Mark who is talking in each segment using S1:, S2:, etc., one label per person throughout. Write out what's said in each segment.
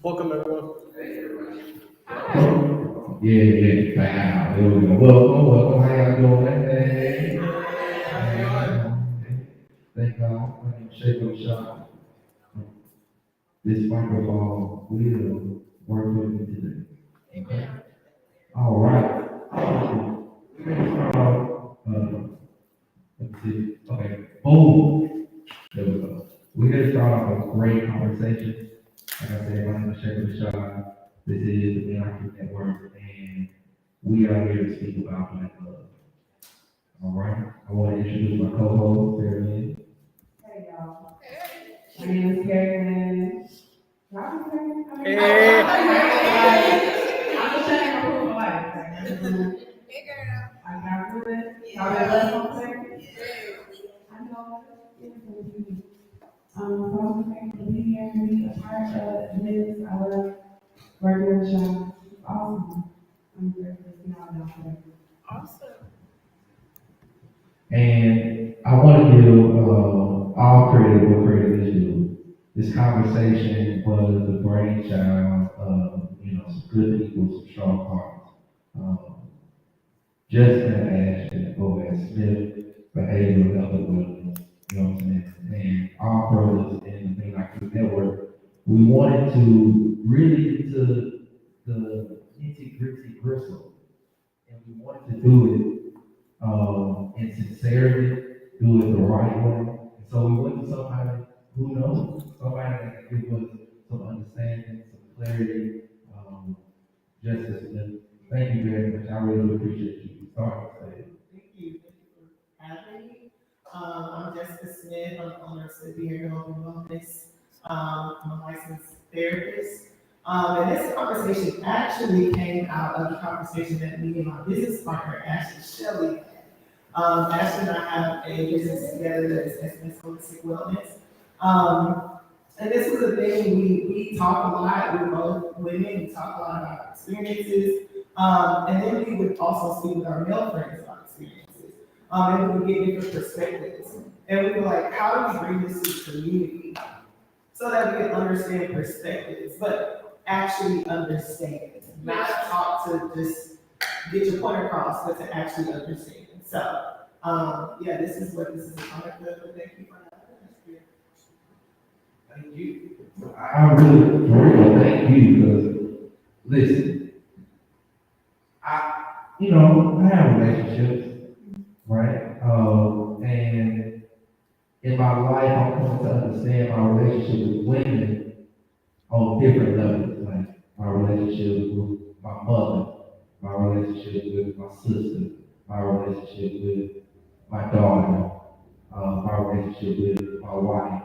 S1: Welcome, everyone.
S2: Yeah, yeah, wow. There we go. Welcome. How y'all doing? Hey. Thank God. My name is Shaker Shot. This microphone will work with me today. Okay. All right. We're gonna start off. Let's see. Okay. Boom. There we go. We're gonna start off a great conversation. Like I said, my name is Shaker Shot. This is the Black Network, and we are here to speak about Black love. All right. I want to introduce my co-host, Sarah Lynn.
S3: Hey y'all, my name is Karen. Y'all can say it.
S1: Hey.
S3: I'm just checking my proof of life. I got through it. Y'all been blessed on today? I know it's going to be. So I'm thankful to be here and be a part of this. I love working with y'all. It's awesome. I'm grateful to see y'all down today.
S2: And I want to give all credit where credit is due. This conversation was the brainchild of some good people, some strong hearts. Justin Ashton, Boaz Smith, behavioral health Williams, you know what I'm saying? And all brothers in the Thing Like This Network, we wanted to really get to the nitty gritty gristle, and we wanted to do it in sincerity, do it the right way. And so we went to somebody who knows, somebody that can give us some understanding, some clarity, justice. And thank you very much. I really appreciate you starting today.
S4: Thank you. Thank you for having me. I'm Jessica Smith. I'm the owner of Smith Behavioral and Wellness. I'm a licensed therapist. And this conversation actually came out of the conversation that me and my business partner, Ashley Shelley, had. Ashley and I have a business together that is SMS Holistic Wellness. And this is a thing we talk a lot. We're both women. We talk a lot about our experiences. And then we would also speak with our male friends about experiences. And we would get different perspectives. And we were like, how do we bring this to the community so that we can understand perspectives, but actually understand, not talk to just get your point across, but to actually understand. So, yeah, this is what this is a product of. Thank you for having us.
S2: Thank you. I really, for real, thank you, because listen, I have relationships, right? And in my life, I'm coming to understand my relationship with women on different levels, like my relationship with my mother, my relationship with my sister, my relationship with my daughter, my relationship with my wife,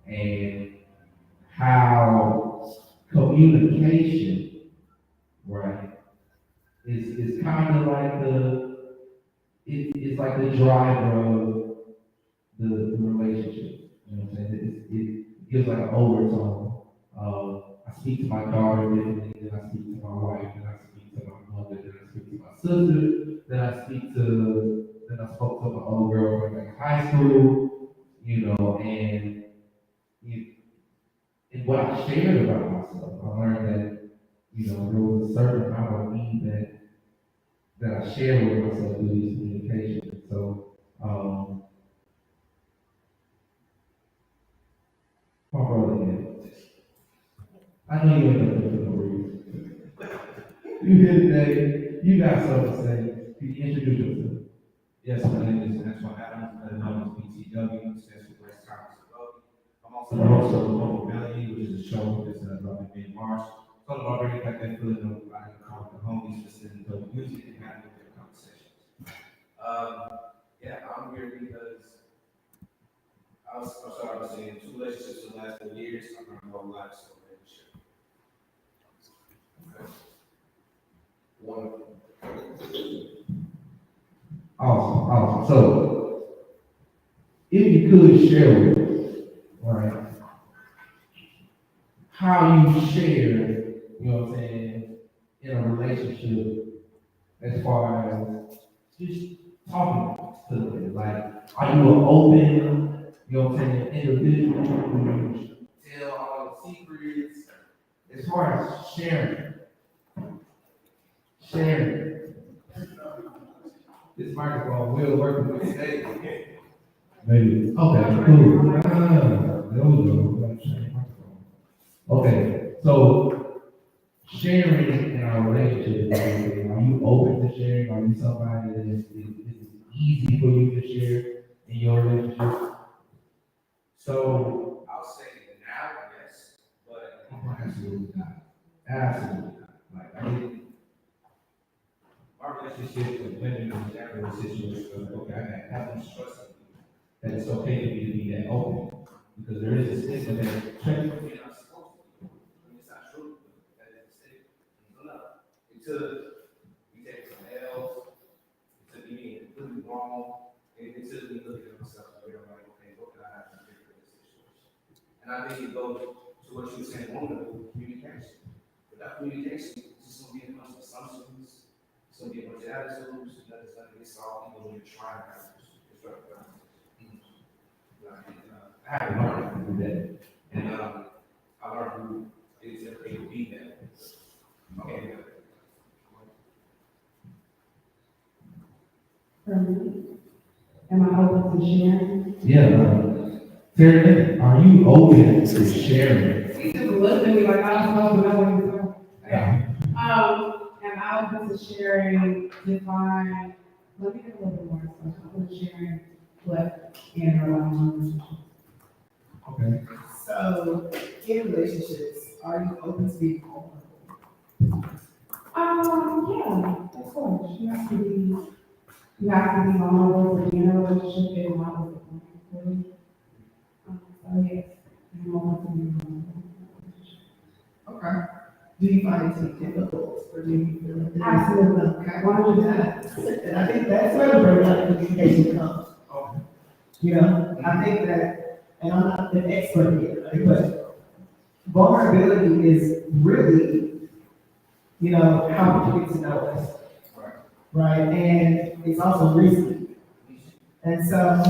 S2: and how communication, right, is kind of like it's like the driver of the relationship. You know what I'm saying? It gives like an overtone. I speak to my daughter differently than I speak to my wife, then I speak to my mother, then I speak to my sister, then I spoke to my old girl from like high school, and you, and what I shared about myself, I learned that, there was a certain amount of me that I shared with myself through these communications. So, my brother, I know you ain't gonna do no reason. You here today, you got something to say. Can you introduce yourself?
S5: Yes, my name is Antoine Adams, better known as BTW, stands for West Thomas Development. I'm also the host of Global Melody, which is a show that's about in March. It's all about bringing back that feeling of I can call the homies, listening to dope music and having good conversations. Yeah, I'm here because I'm sorry, I was in two relationships in the last 4 years. I'm not gonna lie, so
S2: Awesome, awesome. So, if you could share with us, right, how you share, you know what I'm saying, in a relationship as far as just talking to them. Like, are you an open, you know what I'm saying, individual who tell all the secrets? As far as sharing. This microphone will work with today. Maybe. Okay, cool. There we go. Okay, so sharing in our relationship, are you open to sharing? Are you somebody that is easy for you to share in your relationship?
S5: So I'll say now, yes, but
S2: Absolutely not. Absolutely not. Like, I mean,
S5: our relationship with women is never a situation of, okay, I got that much trust in you, that it's okay for me to be that open. Because there is a stigma that trust women are supposed to be. I mean, it's not true, that is a stigma. No. Until we take some L's, until we get completely wrong, and until we look at ourselves, we're like, okay, what can I have to do for this situation? And I think it goes to what you were saying, with communication. Without communication, it's just gonna be a bunch of assumptions, it's gonna be a bunch of attitudes, nothing's gonna get solved, even when you're trying to construct a conversation. I had to learn how to do that, and I learned who is okay to be that. Okay.
S3: Am I open to sharing?
S2: yeah, Terry, are you open to sharing?
S3: He just looked at me like I was supposed to know what he was doing.
S2: Yeah.
S3: Am I open to sharing, define, let me get a little bit more, so I'm open to sharing what in or around.
S2: Okay.
S4: So, in relationships, are you open to being vulnerable?
S3: Yeah, of course, you have to be vulnerable to be in a relationship and not with someone. So yes, I'm open to being vulnerable.
S4: Okay. Do you find it to be difficult, or do you feel like?
S3: Absolutely.
S4: Okay, 100%. And I think that's where the very like communication comes. You know, I think that, and I'm not an expert here, right, but vulnerability is really, you know, how people get to know us. Right, and it's also reasoning. And so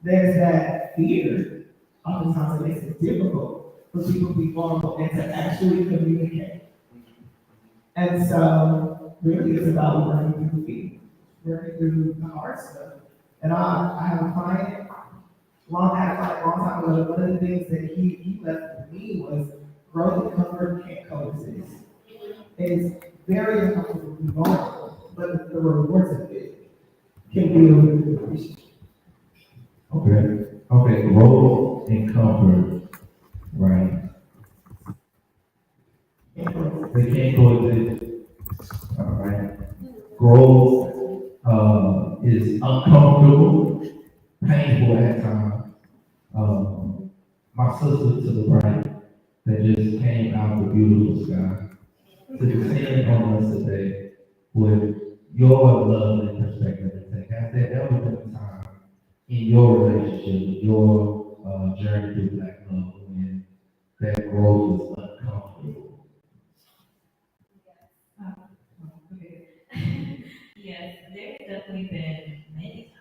S4: there's that fear, oftentimes it makes it difficult for people to be vulnerable and to actually communicate. And so really it's about learning through fear, working through the hard stuff. And I have a client, long time ago, one of the things that he left with me was growth and comfort can't coexist. It's very uncomfortable to be vulnerable, but the rewards of it can be a really good relationship.
S2: Okay, growth and comfort, right? They can't coexist. All right. Growth, is uncomfortable, painful at times. My sister to the right that just came out of the beautiful sky to descend on us today with your love and perspective and take. Has there ever been a time in your relationship, your journey through Black love when that growth was uncomfortable?
S1: Yes, there's definitely been many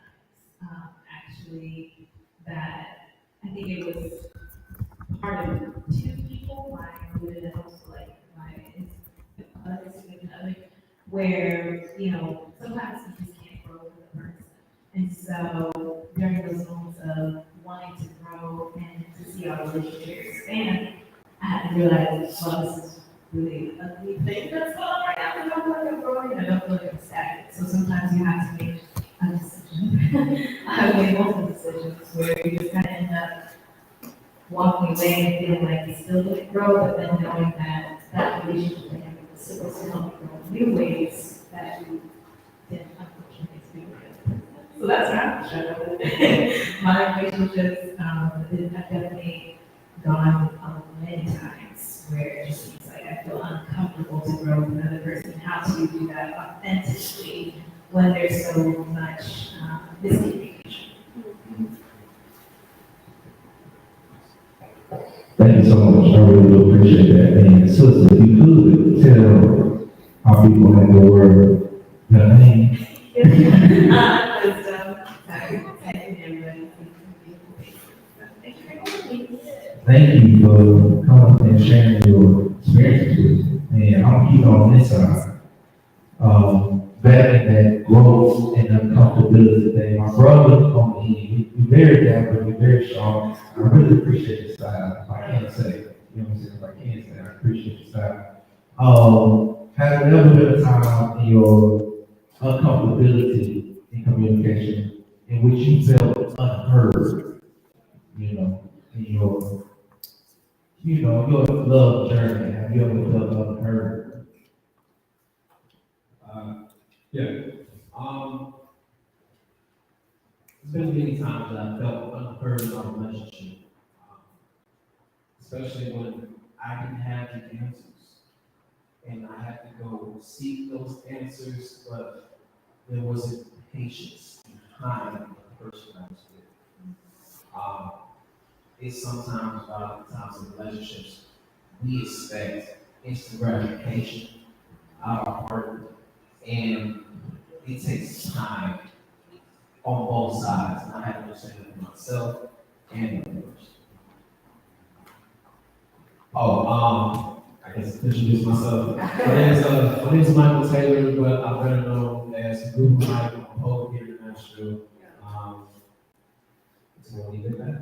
S1: times, actually, that I think it was part of two people, my included, and also like my other significant other, where, you know, sometimes you just can't grow with a person. And so during those moments of wanting to grow and to see our relationship expand, I had to realize, well, this is really ugly thing that's going on right now, because I don't feel like I'm growing and I don't feel like I'm stagnant. So sometimes you have to make a decision. I've made multiple decisions where you just kind of end up walking away and feeling like you still didn't grow, but then knowing that that relationship with him was supposed to help you grow in new ways that you didn't unfortunately experience. So that's what I'm struggling with. My relationships, I've definitely gone many times where it just seems like I feel uncomfortable to grow with another person, how to to do that authentically when there's so much miscommunication.
S2: Thank you so much. I really do appreciate that. And sister, if you could tell our people in the world your name.
S1: Wisdom,
S2: Thank you for coming and sharing your experiences with me. And I'm keep on this side. Battling that growth and uncomfortability thing. My brother on the end, you're very dapper, you're very strong. I really appreciate your style. If I can't say, you know what I'm saying? If I can't say, I appreciate your style. Has there ever been a time in your uncomfortability in communication in which you felt unheard, you know, in your love journey? Have you ever felt unheard?
S5: Yeah. There's been many times that I felt unheard in our relationship, especially when I didn't have the answers. And I had to go seek those answers, but there wasn't patience behind the person I was with. It's sometimes, a lot of times in relationships, we expect instant gratification out of our partner, and it takes time on both sides, and I have to understand it for myself and the other person. I guess introduce myself. My name is Michael Taylor, but I'm better known as Google Mike. I'm a poet here in Nashville. So we'll leave it at that.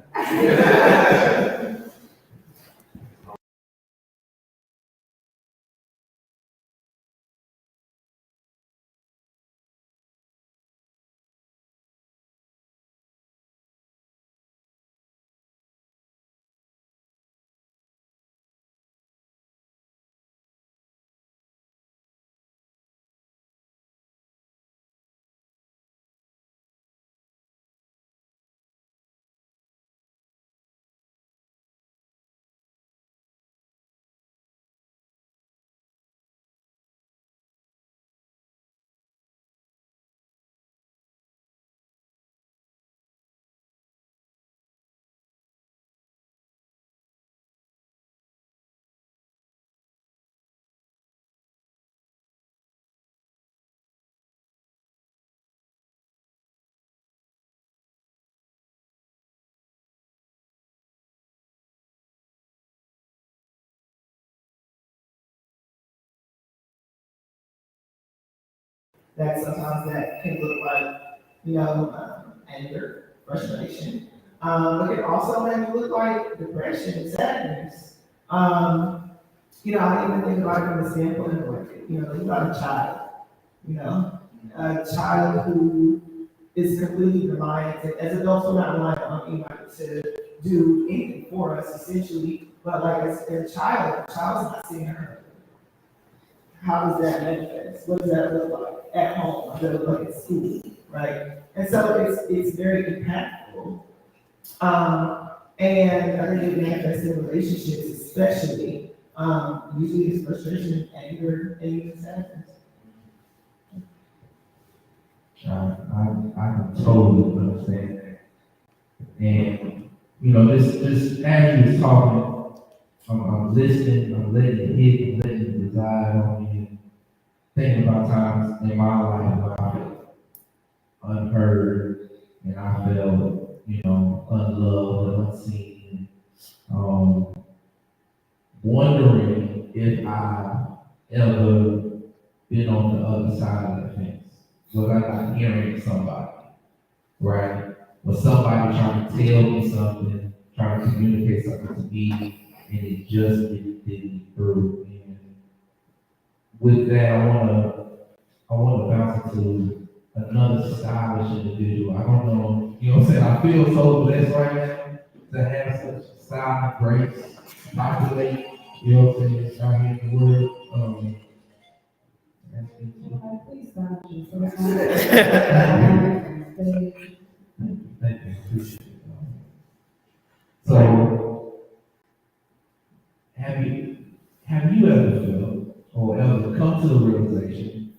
S4: That sometimes that can look like, anger, frustration. But it also may look like depression and sadness. I even think about it from the standpoint of like, think about a child, a child who is completely reliant, and as adults, we're not reliant on anybody to do anything for us essentially, but like as a child's not seeing her. How does that manifest? What does that look like at home? What does that look like at school, right? And so it's very impactful. And I think it manifests in relationships especially. Usually it's frustration, anger, and even sadness.
S2: I can totally understand that. And, just as you was talking, I'm listening, I'm letting it hit, I'm letting it reside on me, and thinking about times in my life where I felt unheard, and I felt, unloved and unseen. Wondering if I ever been on the other side of the fence. Was I not hearing somebody, right? Was somebody trying to tell me something, trying to communicate something to me, and it just didn't through. And with that, I wanna bounce into another stylish individual. I don't know, you know what I'm saying? I feel so blessed right now to have such style and grace populate, you know what I'm saying, out here in the world.
S3: Please stop you.
S2: Thank you, appreciate it. So, have you ever felt or ever come to the realization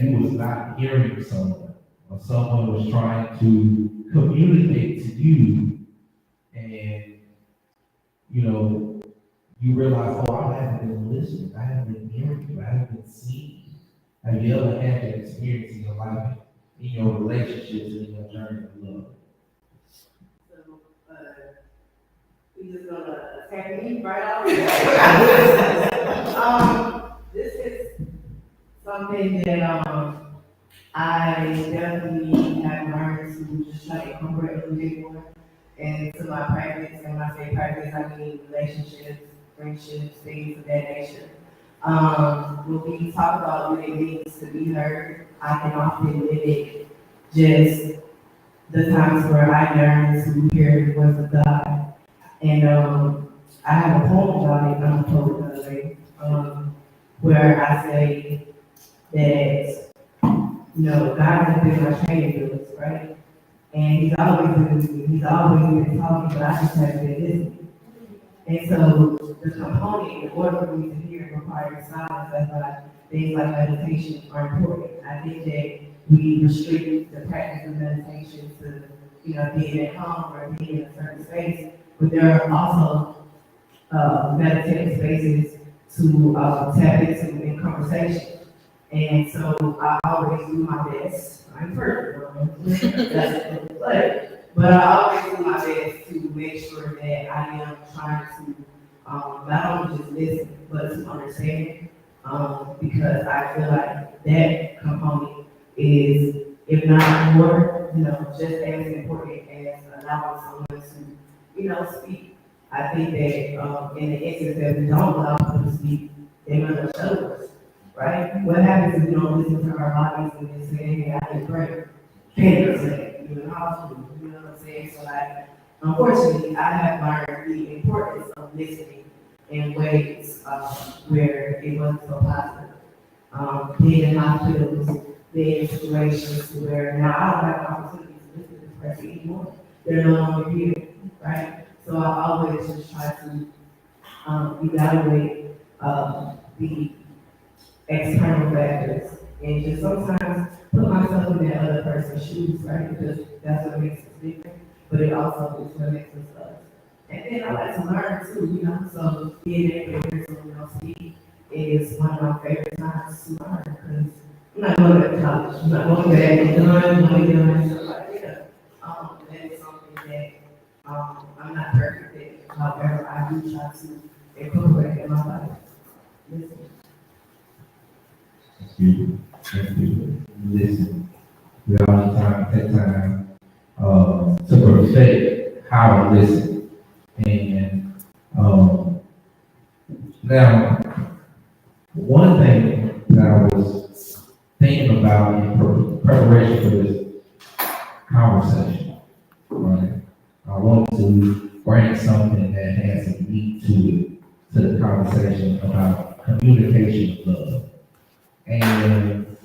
S2: that you was not hearing someone, or someone was trying to communicate to you, and, you know, you realize, oh, I haven't been listening, I haven't been hearing you, I haven't been seeing you. Have you ever had that experience in your life, in your relationships, and in your journey of love?
S3: So, we just gonna attack me right off. This is something that, I definitely have learned to just try to incorporate a little bit more into my practice. And when I say practice, I mean relationships, friendships, things of that nature. When we talk about what it means to be heard, I can often mimic just the times where I learned to hear the voice of God. And I have a poem about it, I'm a poet, by the way, where I say that, you know, God has been my training wheels, right? And he's always been with me, he's always been talking, but I just haven't been listening. And so the component, in order for me to hear, requires silence. That's why things like meditation are important. I think that we restrict the practice of meditation to, you know, being at home or being in a certain space, but there are also meditative spaces to tap into in conversation. And so I always do my best. I'm perfect, but I always do my best to make sure that I am trying to not only just listen, but to understand. Because I feel like that component is, if not more, you know, just as important as allowing someone to, you know, speak. I think that in the instance that we don't allow people to speak, they're gonna show us, right? What happens if we don't listen to our bodies and they say, hey, I didn't pray? Can't say, you know, in hospital, you know what I'm saying? So like, unfortunately, I have learned the importance of listening in ways where it wasn't so positive. Being in hospitals, being in situations where now I don't have opportunities to listen to this person anymore. They're no longer here, right? So I always just try to evaluate the external factors and just sometimes put myself in that other person's shoes, right? Because that's what makes us different, but it also is what makes us us. And then I like to learn too, you know, so being able to hear someone else speak is one of my favorite times to learn, because I'm not going to college, I'm not going back and doing, stuff like that. That is something that I'm not perfect at, however, I do try to incorporate in my life. Listen.
S2: Thank you. Listen, we all need time, take time, to perfect how to listen. And, now, one thing that I was thinking about in preparation for this conversation, right? I want to bring something that has some meat to it, to the conversation about communication of love. And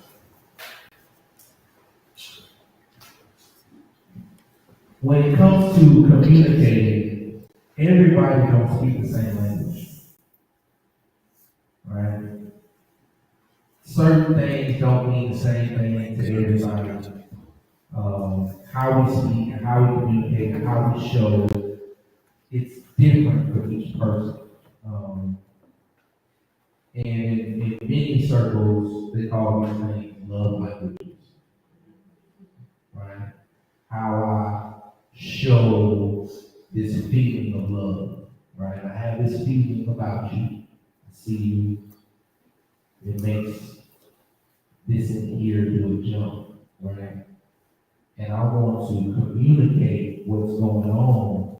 S2: when it comes to communicating, everybody don't speak the same language, right? Certain things don't mean the same thing to everybody. How we speak, how we communicate, how we show, it's different for each person. And in many circles, they call these things love languages, right? How I show this feeling of love, right? I have this feeling about you. I see you. It makes this in here do a jump, right? And I want to communicate what's going on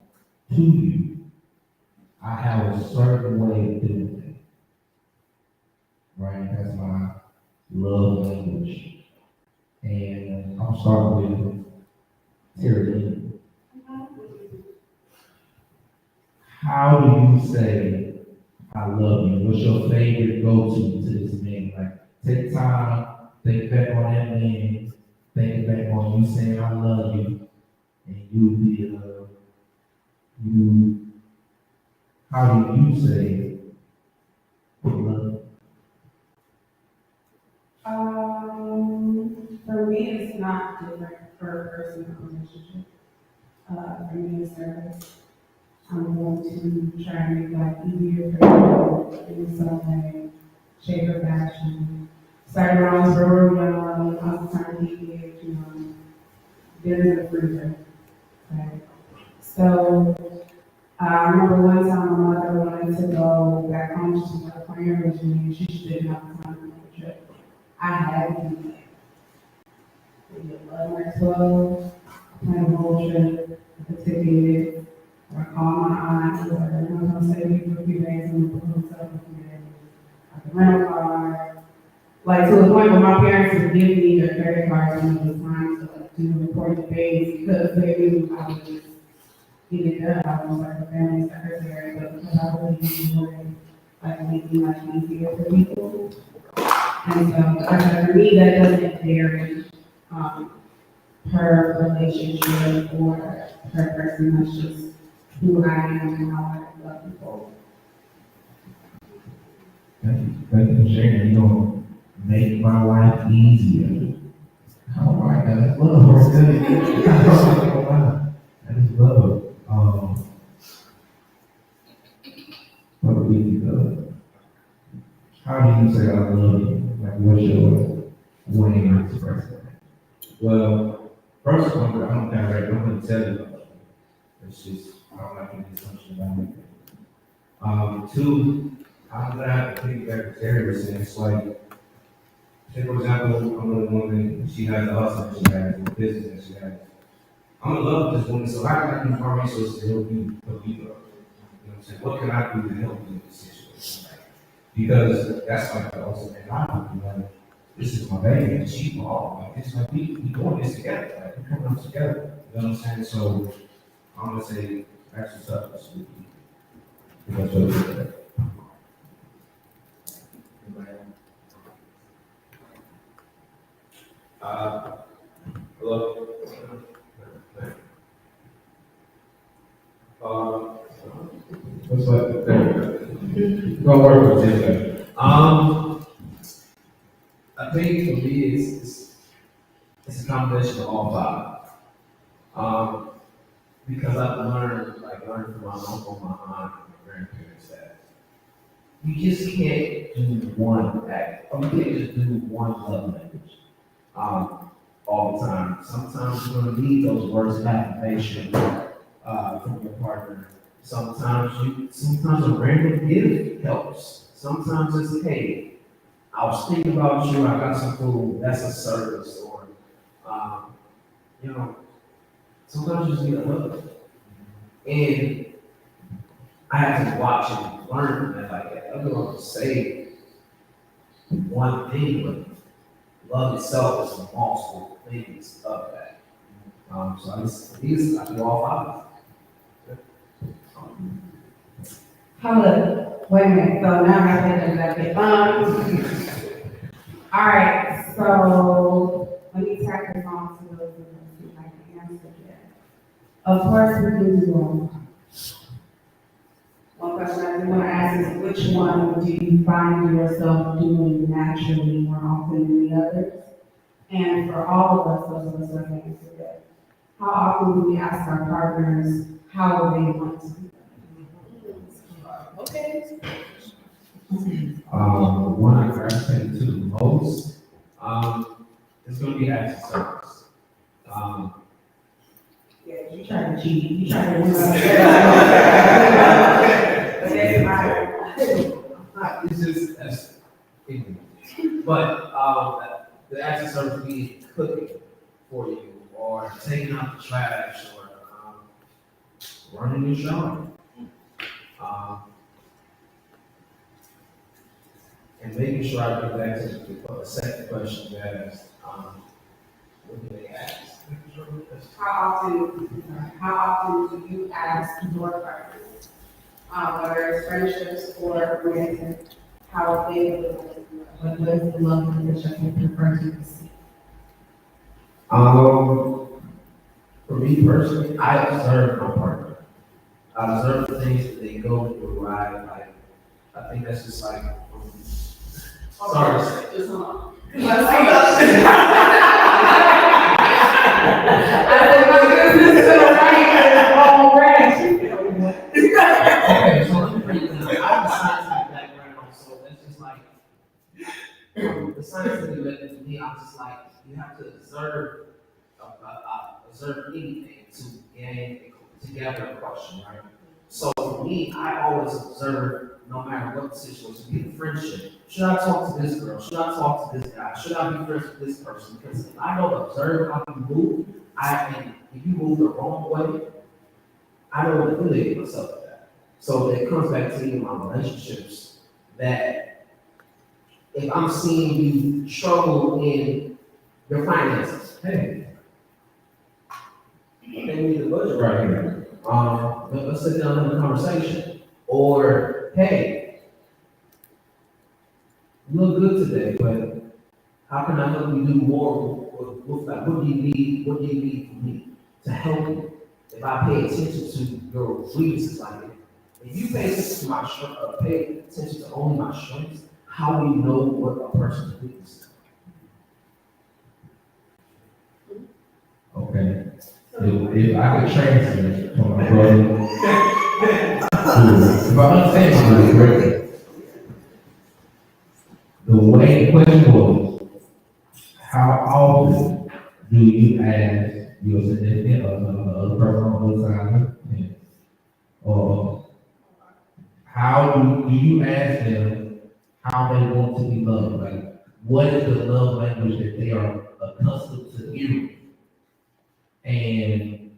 S2: to you. I have a certain way of doing it, right? That's my love language. And I'll start with Terry. How do you say I love you? What's your favorite go-to to this man? Like, take time, think back on that man, think back on you saying I love you, and how do you say love?
S3: it's not different per person or relationship. For me, to service, I'm going to try and make life easier for people in some way, shape or fashion. Started around sorority, I was trying to keep it, business a freezer. Okay. So, I remember one time my mother wanted to go back home to her friend originally, and she just didn't have time to make the trip. I had to do that. Maybe 11 or 12, plan a whole trip, the ticket, or call my aunt, or I'm gonna stay with you for a few days and we'll hotel for a few days. I could rent a car. Like to the point where my parents would give me their credit cards when it was time to like do important things because they knew I would just get it done. I was like a family secretary, but because I really enjoy like making life easier for people. And so, I said, for me, that doesn't vary, per relationship or per person. That's just who I am and how I love people.
S2: Thank you for sharing. You're gonna make my life easier. Oh my God, that's love. That is love. What do we how do you say I love you? Like, what's your way to express that?
S5: Well, first of all, I'm direct. I'm going to tell you. It's just, I don't like any assumption about it. Two, I'm going to have to think back to Terry was saying. It's like, say for example, I'm with a woman, she has a hustle, she has a business, she has. I'm in love with this woman, so how can I use my resources to help you grow? You know what I'm saying? What can I do to help you in this situation? Because that's like the ultimate life, this is my baby, and she all, like, it's like, we doing this together, like, we're coming up together, you know what I'm saying? So, I'm gonna say, actually, toughness would be, that's what it is. Hello? What's up? Gonna work with this guy. I think for me, it's a combination of all five. Because I've learned from my uncle, my aunt, and my grandparents that you just can't do one act, or you can't just do one love language, all the time. Sometimes you're gonna need those words of affirmation, from your partner. Sometimes a random gift helps. Sometimes it's, hey, I was thinking about you, I got some food, that's a service, or, sometimes you just need a hug. And I have to watch and learn from that, like, I don't want to say one thing, but love itself is multiple things of that. So I do all five.
S3: Hold up, wait a minute, so now I have to back it. All right, so let me tack this on to those of us who like to answer that. Of course, we do wrong. One question I do want to ask is, which one do you find yourself doing naturally more often than the others? And for all of us, those of us who have answered that, how often do we ask our partners how they want to be?
S4: Okay.
S5: One I gravitate to the most, it's gonna be acts of service.
S3: Yeah, you trying to cheat, you trying to do
S5: It's just, that's ignorant. But, the acts of service be cooking for you, or taking out the trash, or, running your shower. And making sure I get back to the second question you asked, what do they ask?
S3: How often do you ask your partners, whether it's friendships or romantic, how they would like, what is the love language that you prefer to receive?
S5: For me personally, I observe my partner. I observe the things that they go through, right? Like, I think that's just like, sorry.
S4: Just hold on.
S6: scientifically to me, I'm just like, you have to observe, observe anything to gather a question, right? So for me, I always observe, no matter what the situation, be it a friendship. Should I talk to this girl? Should I talk to this guy? Should I be friends with this person? Because if I don't observe how you move, and if you move the wrong way, I don't affiliate myself with that. So it comes back to even my relationships, that if I'm seeing you struggle in your finances, hey, maybe we need a budget right here. Let's sit down and have a conversation. Or, hey, you look good today, but how can I help you do more with that? What do you need? What do you need from me to help you? If I pay attention to your weaknesses, like if you pay attention to my strength, pay attention to only my strengths, how do you know what a person's weakness is?
S2: Okay. If I could translate for my brother, if I understand you correctly, the way the question was, how often do you ask your significant other person on the other side of the fence, or how do you ask them how they want to be loved? Like, what is the love language that they are accustomed to hearing? And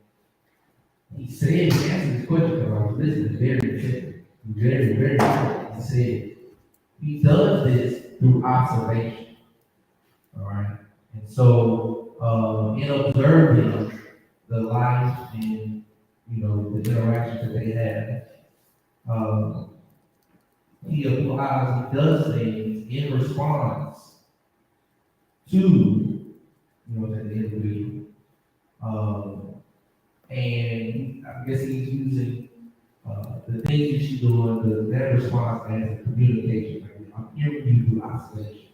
S2: he said, he answered this question because I was listening very attentively, very attentively. He said, he does this through observation, all right? And so, in observing the life and, the interactions that they have, he does things in response to, the individual. And I guess he's using the things that she's doing, that response as communication. Like, I'm hearing you through observation.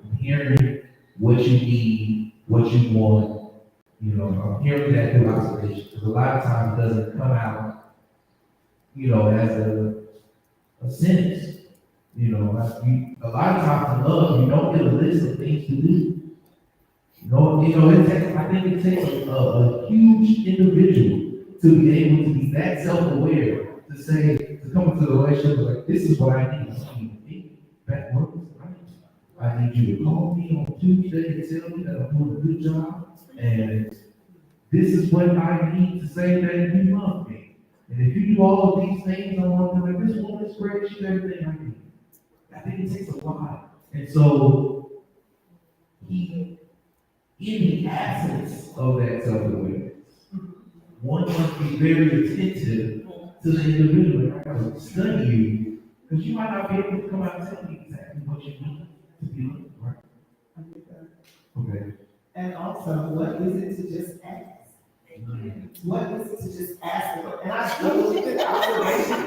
S2: I'm hearing what you need, what you want. I'm hearing that through observation. Because a lot of times it doesn't come out, as a sentence. A lot of times in love, you don't get a list of things to do. I think it takes a huge individual to be able to be that self-aware to come into the relationship like, this is what I need. I need back work. I need you to call me on Tuesday and tell me that I'm doing a good job. And this is what I need to say that you love me. And if you do all of these things, I'm going to be like, this woman is great. She's everything I need. I think it takes a while. And so, in the absence of that self-awareness, one must be very attentive to the individual. I have to study you, because you might not be able to come out and tell me exactly what you need to be looking right. Okay.
S4: And also, what is it to just ask? What is it to just ask? And I do think that observation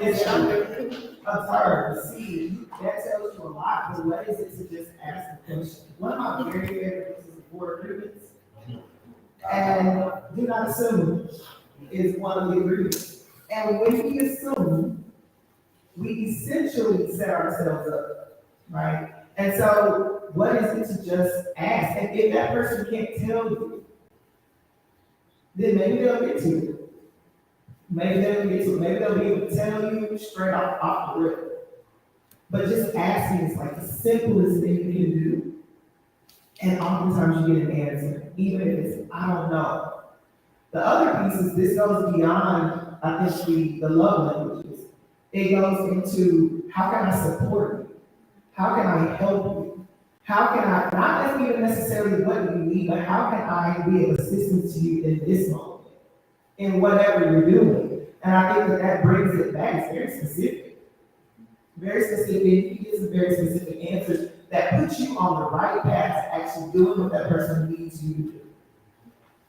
S4: is something observe, see, that tells you a lot, but what is it to just ask the question? One of my very favorite books is Four Agreements. And do not assume is one of the agreements. And when we assume, we essentially set ourselves up, right? And so, what is it to just ask? And if that person can't tell you, then maybe they'll get to it. Maybe they'll get to it. Maybe they'll be able to tell you straight off the rip. But just asking is like the simplest thing you can do. And oftentimes you get an answer, even if it's, I don't know. The other piece is this goes beyond, I think, the love languages. It goes into how can I support you? How can I help you? How can I, not even necessarily what you need, but how can I be of assistance to you in this moment, in whatever you're doing? And I think that brings it back. It's very specific. Very specific. You get some very specific answers that puts you on the right path to actually doing what that person needs you to do.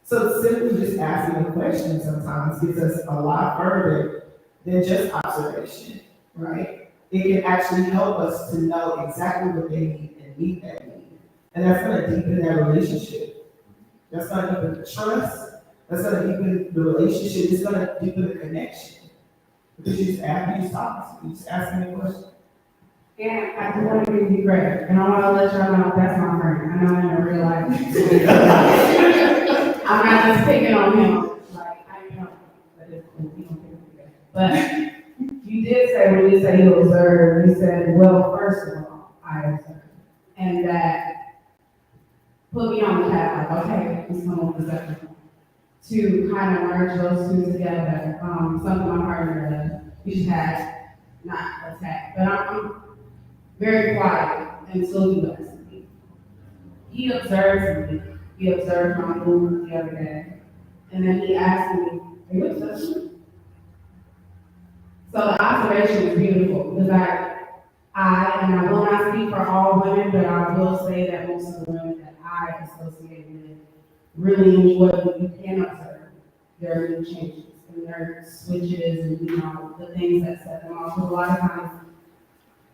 S4: So simply just asking a question sometimes gets us a lot further than just observation, right? It can actually help us to know exactly what they need and meet that need. And that's going to deepen that relationship. That's going to deepen the trust. That's going to deepen the relationship. It's going to deepen the connection. Because you just talking, you just asking a question.
S3: And I do want to give you credit, and I want to let y'all know that's my friend. I know him in real life. I'm not just picking on him, like, I know, but it's cool, we don't pick on that. But you did say, when you say you observe, you said, well, first of all, I observe. And that put me on the path, like, okay, let's come on with the second one. To kind of merge those two together, something my partner, we had, not attack, but I'm very quiet until he lets me. He observes me. He observed my movement the other day. And then he asked me, are you observing me? So the observation is beautiful because and I will not speak for all women, but I will say that most of the women that I associate with really enjoy you can observe their new changes and their switches and, the things that set them off. Because a lot of times,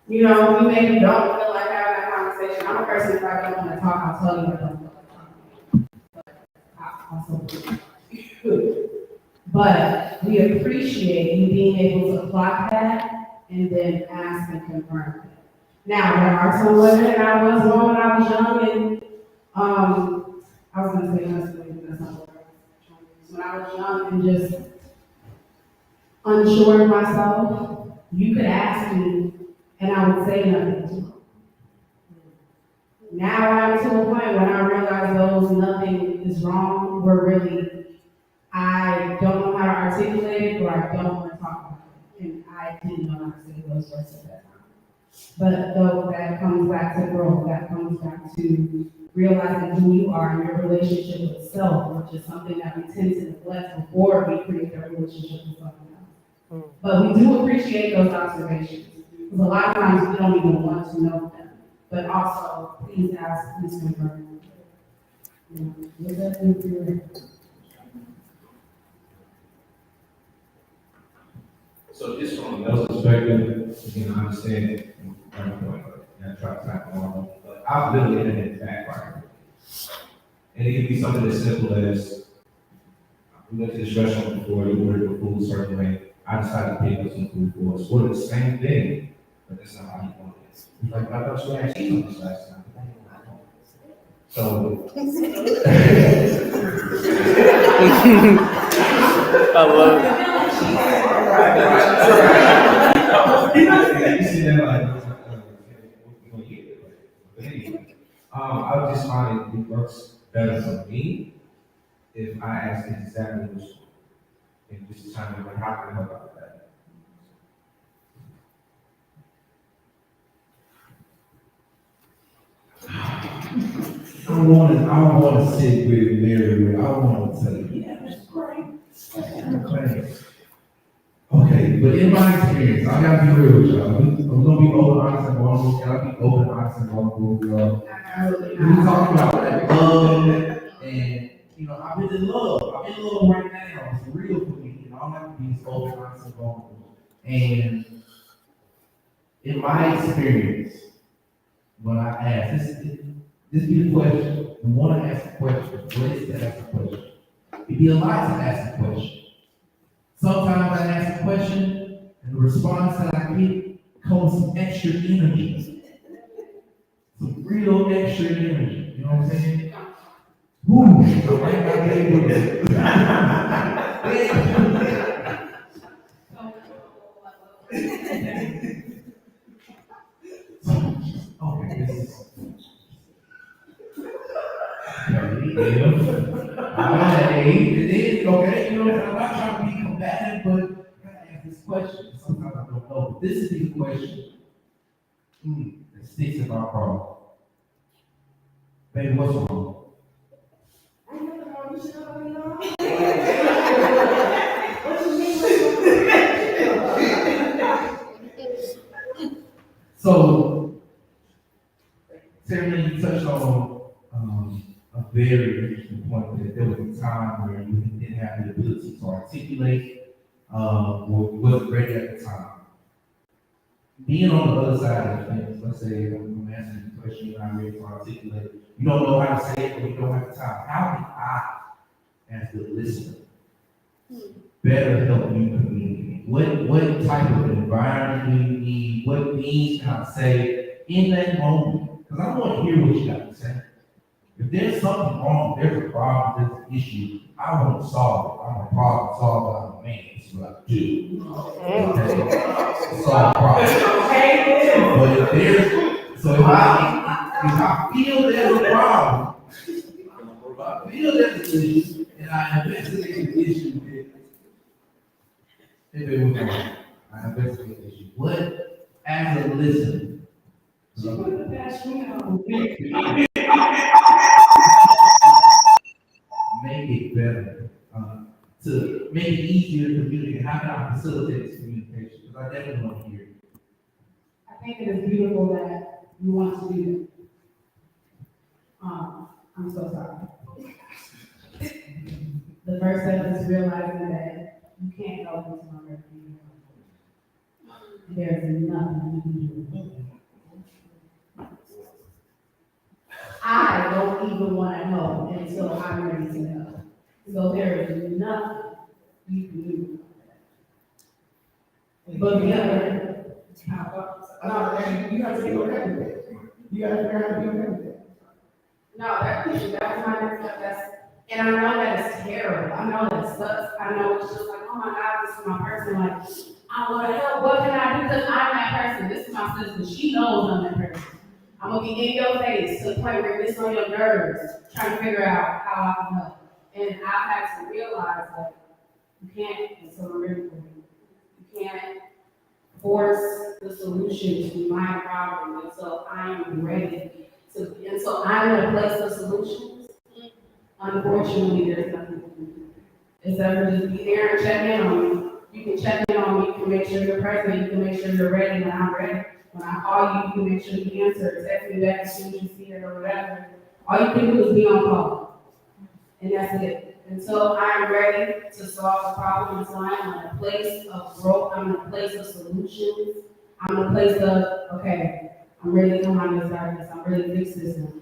S3: you maybe don't feel like having that conversation. I'm a person, if I don't want to talk, I'll tell you I don't feel like talking. But I also But we appreciate you being able to apply that and then ask and confirm it. Now, there are some women, and I was one when I was young, and I was going to say husband, but that's not what I was. When I was young and just unsure of myself, you could ask me, and I would say nothing. Now I'm to a point when I realize those nothing is wrong, where really I don't know how to articulate it, or I don't want to talk about it. And I didn't know how to say those words at that time. But though that comes back to growth, that comes back to realizing who you are in your relationship with self, which is something that we tend to neglect before we create a relationship with someone else. But we do appreciate those observations. Because a lot of times we don't even want to know them. But also, please ask, please confirm. With that, thank you.
S5: So just from a male's perspective, I understand your point, and I try to tackle all, but I've literally had it backfire. And it can be something as simple as, we went to this restaurant before, you ordered the food a certain way, I decided to pick up some food for us, ordered the same thing, but that's not how you want it. He's like, I thought you had cheese on this last time. So.
S7: I love it.
S5: You see that like, I just find it works better for me if I ask exactly which one. And just trying to like, how can I help out with that?
S2: I want to sit with Mary. I want to say, yeah, that's great. Okay, but in my experience, I gotta be real with y'all. I'm gonna be open, honest, and vulnerable. Can I be open, honest, and vulnerable with y'all? We talk about love, and I've been in love. I'm in love right now. It's real for me. I'm have to be open, honest, and vulnerable. And in my experience, when I ask, this be the question. We want to ask a question. What is to ask a question? It'd be a lot to ask a question. Sometimes I ask a question, and the response that I get comes some extra energy. Some real extra energy. You know what I'm saying? Woo! So right now, they do it. Okay, this is. It is okay. I'm not trying to be combative, but I gotta ask this question. Sometimes I don't know. This is the question that sticks in my craw. Baby, what's wrong? So, Sarah, you touched on a very interesting point that there was a time where you didn't have the ability to articulate, or you wasn't ready at the time. Being on the other side of the fence, let's say I'm answering the question, you're not ready to articulate, you don't know how to say it, or you don't have the time. How can I, as the listener, better help you communicate? what type of environment do you need? What things can I say in that moment? Because I want to hear what you got to say. If there's something wrong, there's a problem, there's an issue, I want to solve it. I'm a problem solver, I'm a man, that's what I do. Okay? Solve problems. But if there's, so if I feel there's a problem, if I feel there's an issue, and I investigate the issue, if it was wrong, I investigate the issue. What, as a listener, make it better, to make it easier to communicate. How can I facilitate this communication? Because I definitely want to hear it.
S3: I think it is beautiful that you want to do that. I'm so sorry. The first step is realizing that you can't go into my refuge. There's nothing you can do. I don't even want to know until I'm ready to know. So there is nothing you can do. But the other,
S4: No, and you have to be okay with it. You gotta figure out how to be okay with it.
S3: no, that was my next step. And I know that it's terrible. I know that it sucks. I know it's just like, oh my God, this is my person. Like, I want to help. What can I do? Because I'm that person. This is my sister. She knows I'm that person. I'm gonna be in your face to the point where it's on your nerves, trying to figure out how I can help. And I've had to realize that you can't, and so I'm really important. You can't force the solution to my problem until I am ready to, until I'm in a place of solutions. Unfortunately, there's nothing you can do. Except for just be there and check in on me. You can check in on me, you can make sure you're present, you can make sure you're ready when I'm ready. When I call you, you can make sure you answer, text me back as soon as you see it or whatever. All you can do is be on call. And that's it. Until I'm ready to solve the problem, until I'm in a place of growth, I'm in a place of solutions, I'm in a place of, okay, I'm ready to come out of this darkness, I'm ready to fix this now.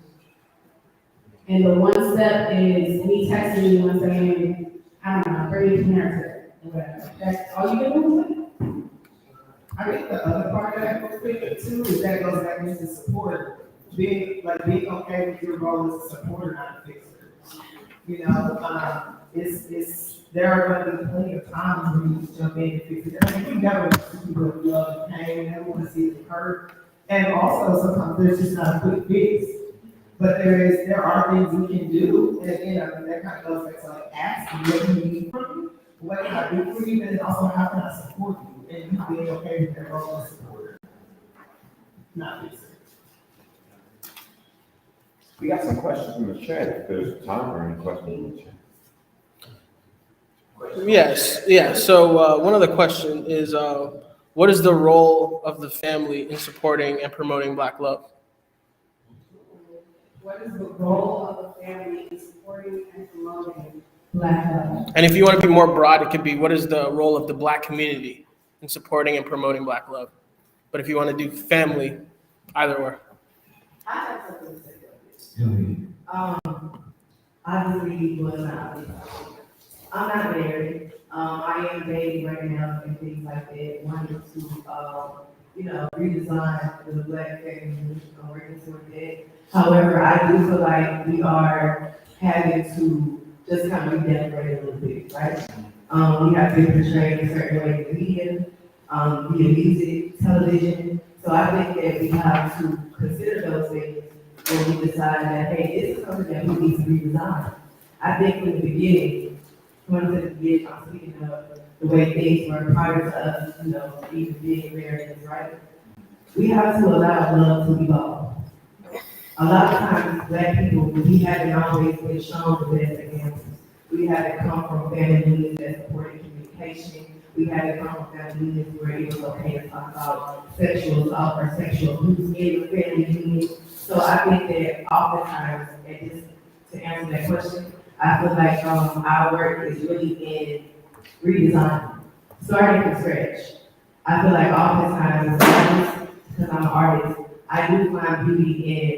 S3: And the one step is me texting you and saying, I don't know, bring your parents or whatever. That's all you can do.
S4: I think the other part of that goes with it too, is that goes back into support. Being okay with your role as a supporter, not a fixer. You know, there are going to be plenty of times where you jump in and fix it. I mean, you never want to see people love and pain, you never want to see them hurt. And also, sometimes there's just not a quick fix. But there are things we can do, and you know, that kind of goes back to like asking what you need from you, what can I do for you, and also how can I support you, and you being okay with that role as supporter. Not fixer.
S7: We got some questions in the chat, if there's time for any questions in the chat.
S8: Yes, yeah. So one other question is, what is the role of the family in supporting and promoting Black love?
S3: What is the role of the family in supporting and promoting Black love?
S8: And if you want to be more broad, it could be, what is the role of the Black community in supporting and promoting Black love? But if you want to do family, either or.
S3: I have something to say about this. Obviously, I'm not married. I am dating right now and things like that. Wanting to, redesign the Black family. I'm working toward that. However, I do feel like we are having to just kind of redecorate a little bit, right? We have been portrayed a certain way in the media, via music, television. So I think that we have to consider those things when we decide that, hey, this is something that we need to redesign. I think from the beginning, I'm speaking of the way things were prior to us, even being Americans, right? We have to allow love to evolve. A lot of times, Black people, we haven't always been shown the best examples. We haven't come from family units that supported communication. We haven't come from family units where it was okay to talk about sexual assault or sexual abuse in the family unit. So I think that oftentimes, and just to answer that question, I feel like our work is really in redesign, starting from scratch. I feel like oftentimes, because I'm an artist, I do find beauty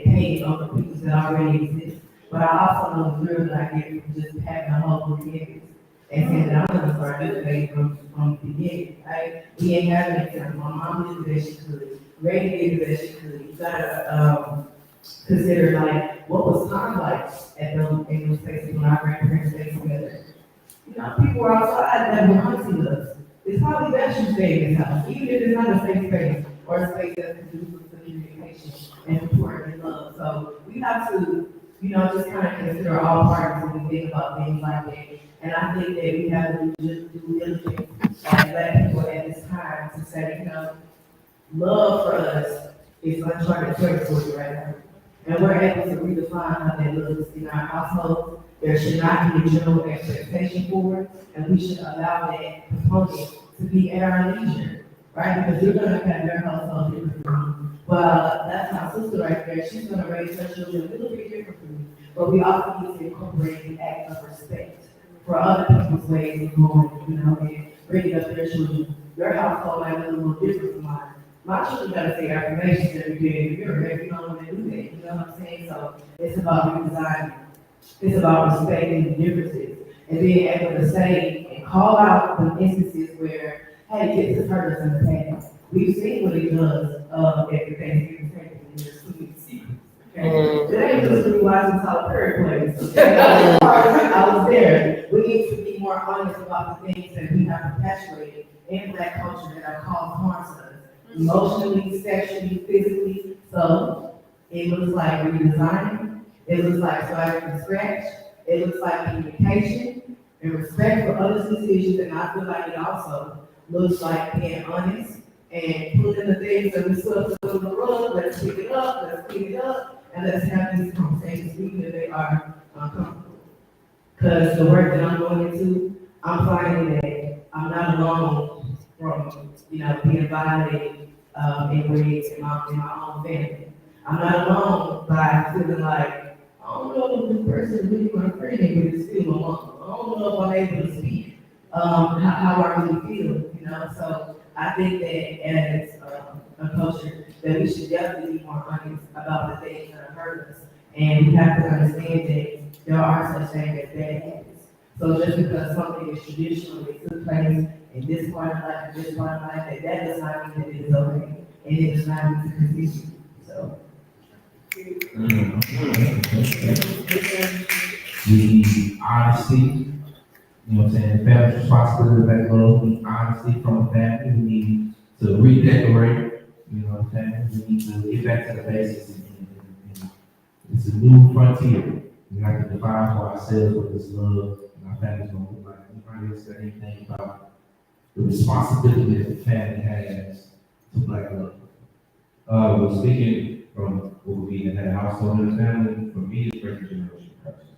S3: in painting on the pieces that already exist. But I also know the thrill that I get from just having a whole new canvas. and saying that I'm gonna start educating from the beginning, right? We ain't having it, because my mom did the best she could, Ray did the best she could. You gotta, consider like, what was time like at those, in those places when our grandparents stayed together? You know, people were outside that were hunting with us. It's probably best you stay in this house, even if it's not a safe space, or a space that's conducive to communication and support and love. So we have to, you know, just kind of consider all parties when we think about things like that. And I think that we have to do due diligence as Black people at this time to say, you know, love for us is uncharted territory right now. And we're able to redefine how that looks in our household. There should not be a general expectation for it, and we should allow that component to be at our leisure, right? Because you're gonna have your household different from me. Well, that's my sister right there. She's gonna raise her children a little bit different from me. But we also need to incorporate the act of respect for other people's ways of going, you know, and bringing up their children. Your household might be a little different from mine. My children gotta say affirmations every day, if you're ready, you don't wanna do that, you know what I'm saying? So it's about redesigning, it's about respecting the differences, and being able to say and call out the instances where, hey, this has hurt us in the past. We've seen what it does, at the Thanksgiving table, and there's sweet secrets. Okay? It ain't just we watching Tyler Perry plays, okay? I was there. We need to be more honest about the things that we have perpetuated in Black culture that are called harm to us. Emotionally, sexually, physically, so it looks like redesigning, it looks like starting from scratch, it looks like communication and respect for others' decisions, and I feel like it also looks like being honest and putting the things that we swept under the rug, let's pick it up, let's clean it up, and let's have these conversations, even if they are uncomfortable. Because the work that I'm going into, I'm finding that I'm not alone from, you know, being violated in ways in my own family. I'm not alone by feeling like, I don't know if this person is really my friend, but it's still my mom. I don't know if I'm able to speak how I really feel, you know? So I think that as a culture, that we should definitely be more honest about the things that have hurt us. And we have to understand that there are such things as bad habits. So just because something is traditional, it took place in this part of life, and this part of life, that does not mean that it is okay, and it does not need to continue, so.
S5: We need honesty, you know what I'm saying, family responsibility, back love, we need honesty from the family, we need to redecorate, you know what I'm saying, we need to get back to the basics, and it's a new frontier. We have to define for ourselves what this love and our family's gonna look like. Anybody else got anything about the responsibility that the family has to Black love? We're speaking from what we had household and family, for me, it's breaking generation curses.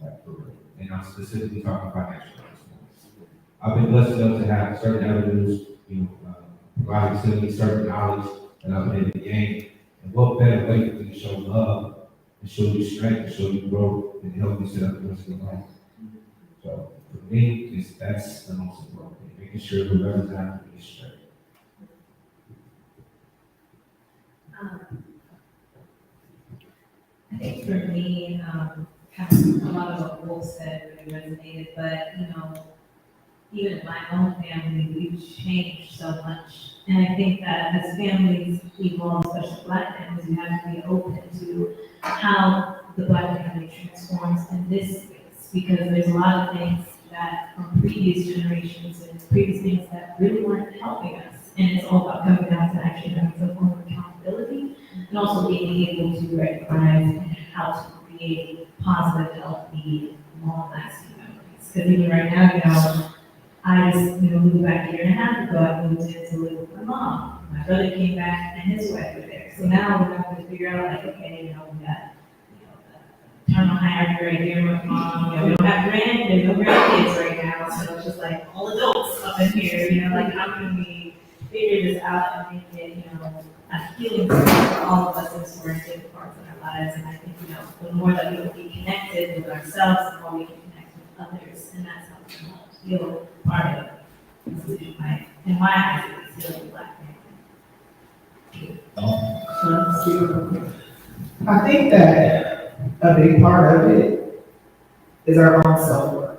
S5: Like, for real. And I'm specifically talking financial curses. I've been blessed enough to have certain avenues, you know, providing to me certain knowledge that I've been able to gain. And what better way for me to show love and show you strength and show you growth and help you set up the rest of your life. So for me, that's the most important thing, making sure whoever's out there is straight.
S1: I think for me, a lot of what Wolf said really resonated, but, you know, even in my own family, we've changed so much. And I think that as families evolve, especially Black families, we have to be open to how the Black family transforms in this space. Because there's a lot of things that from previous generations and previous things that really weren't helping us. And it's all about coming down to actually having some form of accountability and also being able to recognize how to create positive, healthy, long-lasting memories. Because even right now, you know, I just, you know, moved back a year and a half ago. I moved in to live with my mom. My brother came back and his wife were there. So now we're having to figure out, like, okay, you know, we got, you know, the maternal hierarchy right here with mom. You know, we don't have there's no grandkids right now. So it's just like all adults up in here, you know, like how can we figure this out and make it, you know, a healing for all of us as we're in different parts of our lives. And I think, you know, the more that we can be connected with ourselves, the more we can connect with others. And that's how we can help heal part of the solution, right? In my eyes, it's healing Black family.
S4: I think that a big part of it is our own self-worth.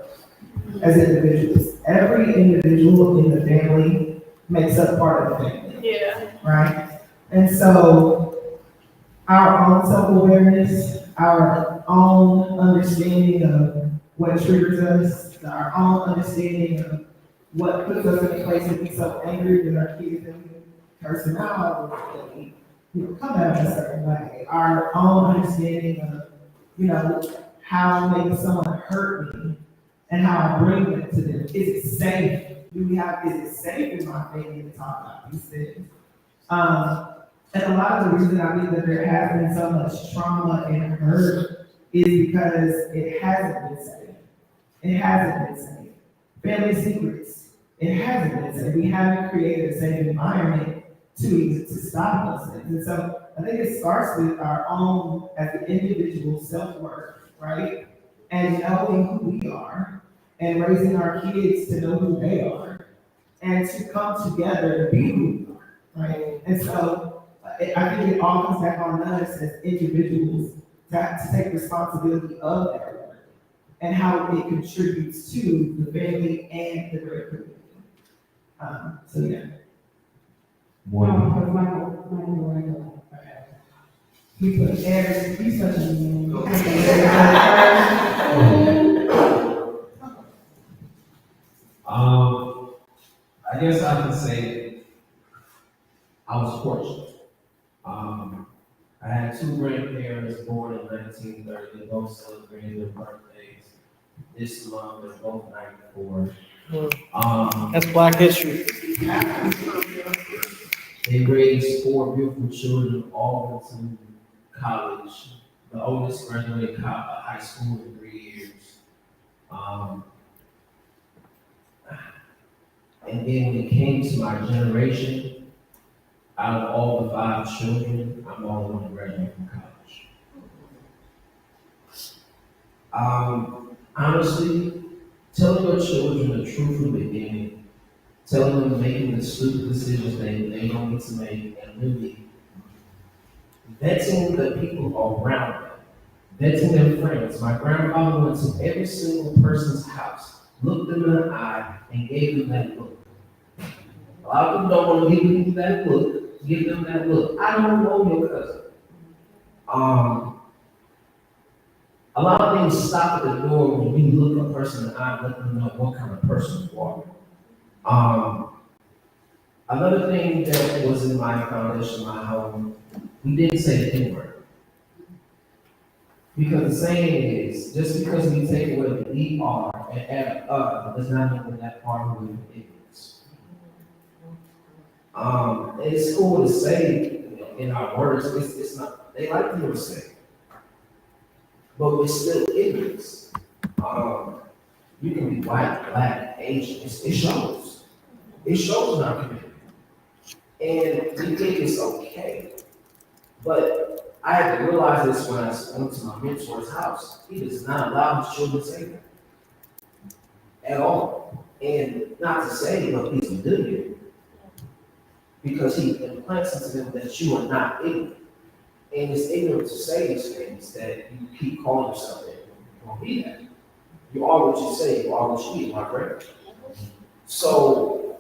S4: as individuals. Every individual in the family makes up part of the family.
S8: Yeah.
S4: Right? And so our own self-awareness, our own understanding of what triggers us, our own understanding of what puts us in a place to be so angry with our kids and we curse them out, or we, come at them a certain way. Our own understanding of, how maybe someone hurt me and how I bring them to them. Is it safe? Is it safe in my family to talk about these things? And a lot of the reason I believe that there has been so much trauma and hurt is because it hasn't been safe. It hasn't been safe. Family secrets, it hasn't been safe. We haven't created a safe environment to stop those things. And so I think it starts with our own, as an individual, self-worth, right? And knowing who we are and raising our kids to know who they are and to come together to be who we are, right? And so I think it all comes back on us as individuals to take responsibility of that work and how it contributes to the family and the greater community. So yeah.
S2: One,
S3: Because Michael, he put he's such a man.
S6: I guess I can say I was fortunate. I had two grandparents born in 1930. They both celebrated their birthdays this month. They're both 94.
S8: That's Black History.
S6: They raised four beautiful children, all went to college. The oldest graduated high school in 3 years. And then when it came to my generation, out of all the 5 children, I'm the only one to graduate from college. Honestly, telling your children the truth from the beginning, telling them making the stupid decisions they don't need to make, and really vetting the people around them, vetting their friends. My grandfather went to every single person's house, looked them in the eye, and gave them that look. A lot of people don't want to give people that look, give them that look. I don't know your cousin. A lot of things stop at the door when you look a person in the eye and let them know what kind of person you are. Another thing that was in my foundation, my home, we didn't say the N-word. Because the saying is, just because we take away the ER and add does not mean we're that far away from ignorance. It's cool to say, in our words, it's not, they like to hear us say, but we're still ignorance. You can be white, black, Asian, it shows. It shows in our community. And we think it's okay. But I had to realize this when I went to my mentor's house. He does not allow his children to say that. At all. And not to say, but he's doing it. Because he implants into them that you are not ignorant. And it's ignorant to say these things that you keep calling yourself that. You won't be that. You are what you say, you are what you eat, my friend. So,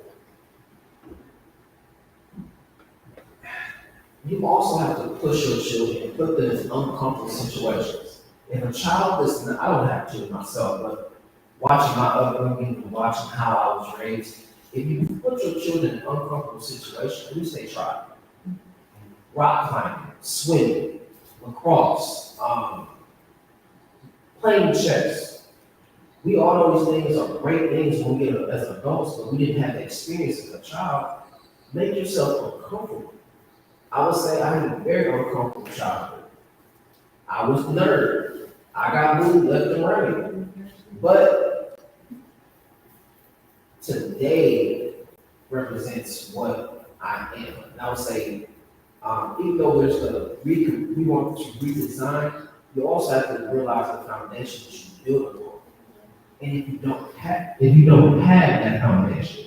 S6: you also have to push your children and put them in uncomfortable situations. If a child is, I don't have children myself, but watching my upbringing and watching how I was raised, if you put your children in uncomfortable situations, at least they try. Rock climbing, swimming, lacrosse, playing chess. We all know these things are great things when we get as adults, but we didn't have the experience as a child. Make yourself uncomfortable. I would say I had a very uncomfortable childhood. I was the nerd. I got bullied left and right. But today represents what I am. And I would say, even though there's we want to redesign, you also have to realize the foundation that you build upon. And if you don't have that foundation,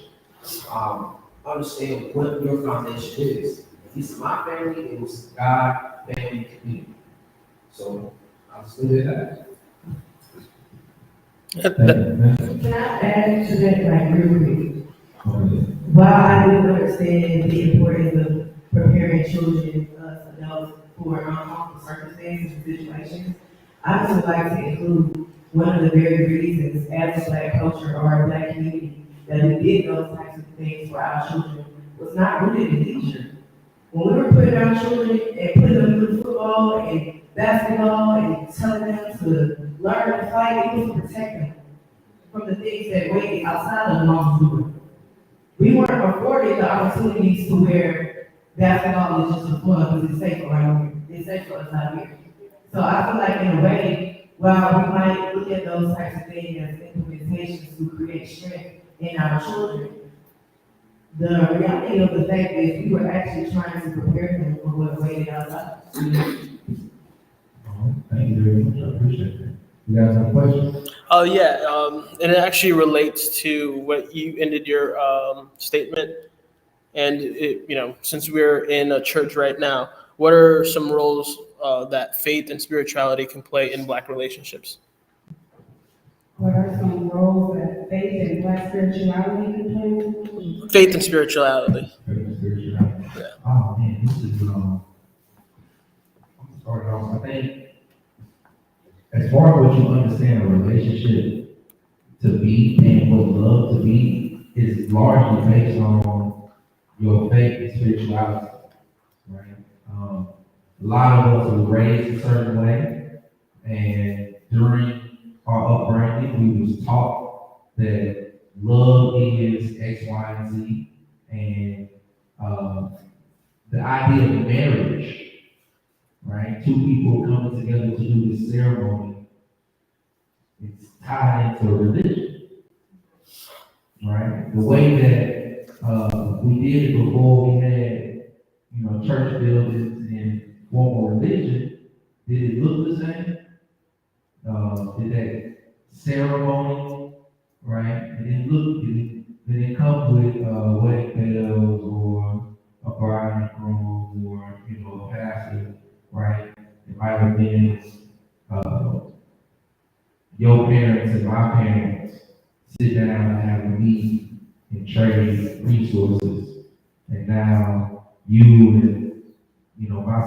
S6: understand what your foundation is. At least in my family, it was God, family, community. So I'll just leave it at that.
S3: Can I add to that, like, real quick?
S2: Okay.
S3: While I do understand the importance of preparing children, adults for uncommon circumstances and situations, I also like to include one of the very reasons as a Black culture or a Black community that we did those types of things for our children was not rooted in leisure. When we were putting our children and putting them through football and basketball and telling them to learn to fight, it was to protect them from the things that waited outside of the mom's door. We weren't afforded the opportunities to where basketball is just a fun because it's safe around here. It's safe for us out here. So I feel like in a way, while we might look at those types of things as implementations to create strength in our children, the reality of the fact is we were actually trying to prepare them for what waited outside.
S2: Thank you very much, I appreciate that. You guys have questions?
S8: Oh, yeah, and it actually relates to what you ended your statement. And, since we're in a church right now, what are some roles that faith and spirituality can play in Black relationships?
S3: What are some roles that faith and Black spirituality can play?
S8: Faith and spirituality.
S2: Yeah. Oh, man, this is, I'm starting off, I think, as far as what you understand a relationship to be and what love to be is largely based on your faith and spirituality, right? A lot of us were raised a certain way, and during our upbringing, we was taught that love is X, Y, and Z, and the idea of marriage, right? Two people coming together to do this ceremony, it's tied into religion, right? The way that we did it before we had, church buildings and formal religion, did it look the same? Did that ceremony, right? It didn't come with wedding bells or a bride and groom or, a pastor, right? It might have been your parents and my parents sit down and have a meeting and trade resources. And now you and, my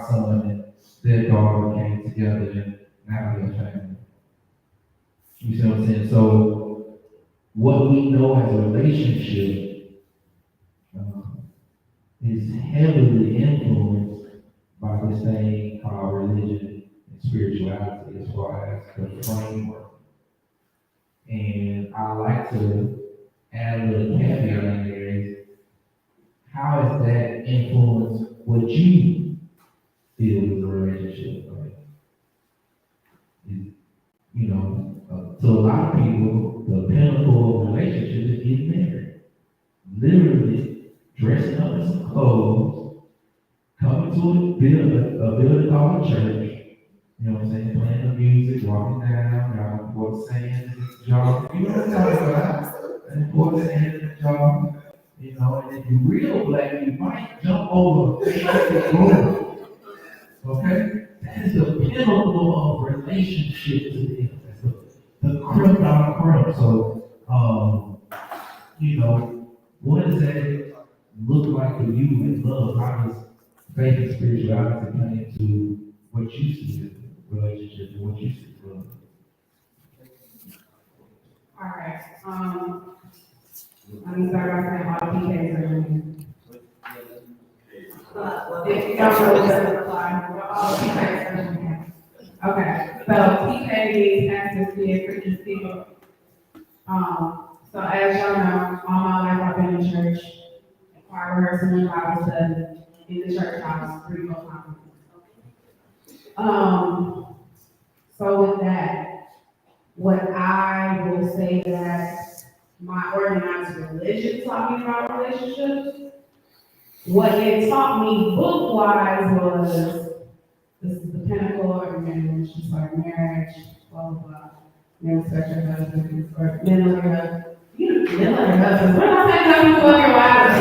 S2: son and their daughter came together and now they're family. You see what I'm saying? So what we know as a relationship is heavily influenced by this thing called religion and spirituality as far as the framework. And I like to add a little caveat in there is, how has that influenced what you feel is a relationship? Right? To a lot of people, the pinnacle of relationship is getting married. Literally dressing up in some clothes, coming to a building called a church, you know what I'm saying, playing the music, walking down, y'all pour the sand in the jar, you know what I'm talking about? And pour the sand in the jar, and if you're real Black, you might jump over a fancy room. Okay? That is the pinnacle of relationship to them. That's the creme de la creme. So, what does that look like for you in love? How does faith and spirituality play into what you see as a relationship and what you see as love?
S3: All right, let me start by saying all PKs are in. If you don't know, it doesn't apply. All PKs are in. Okay, so PK means atmosphere, frequency. So as y'all know, all my life I've been in church, choir rehearsal, and Bible study, in the church house, 3 4 times. So with that, what I will say that my organized religion taught me about relationships, what it taught me book-wise was, this is the pinnacle of marriage, just like marriage, blah, blah, blah. Men respect your husbands, or men love your husbands. Men love your husbands. We're not saying that people love your wives.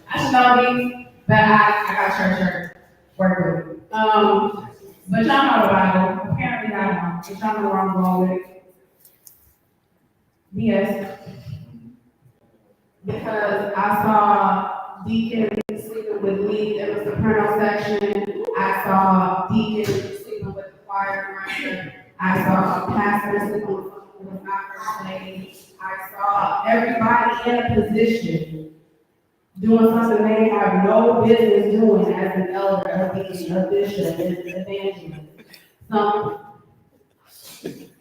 S3: I should know these, but I got church work with. But y'all know the Bible. Apparently I don't. now, but y'all know where I'm going with it. Yes. Because I saw Deacon sleeping with me in the soprano section. I saw Deacon sleeping with the choir director. I saw a pastor sleeping with someone who was not first lady. I saw everybody in a position doing something they have no business doing as an elder, a deacon, a bishop, an evangelist.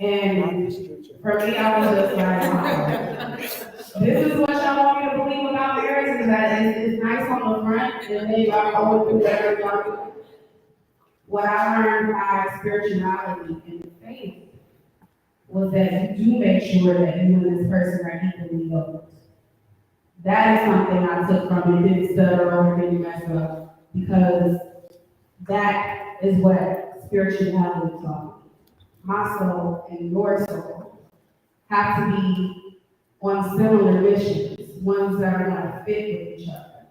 S3: And for me, I was just like, wow. This is what y'all want me to believe about marriage, is that it's nice on the front, and then y'all go through whatever y'all do. What I learned by spirituality and faith was that you do make sure that you and this person are equally yoked. That is something I took from it, didn't stutter or didn't mess up, because that is what spirituality taught me. My soul and your soul have to be on similar missions, ones that are gonna fit with each other.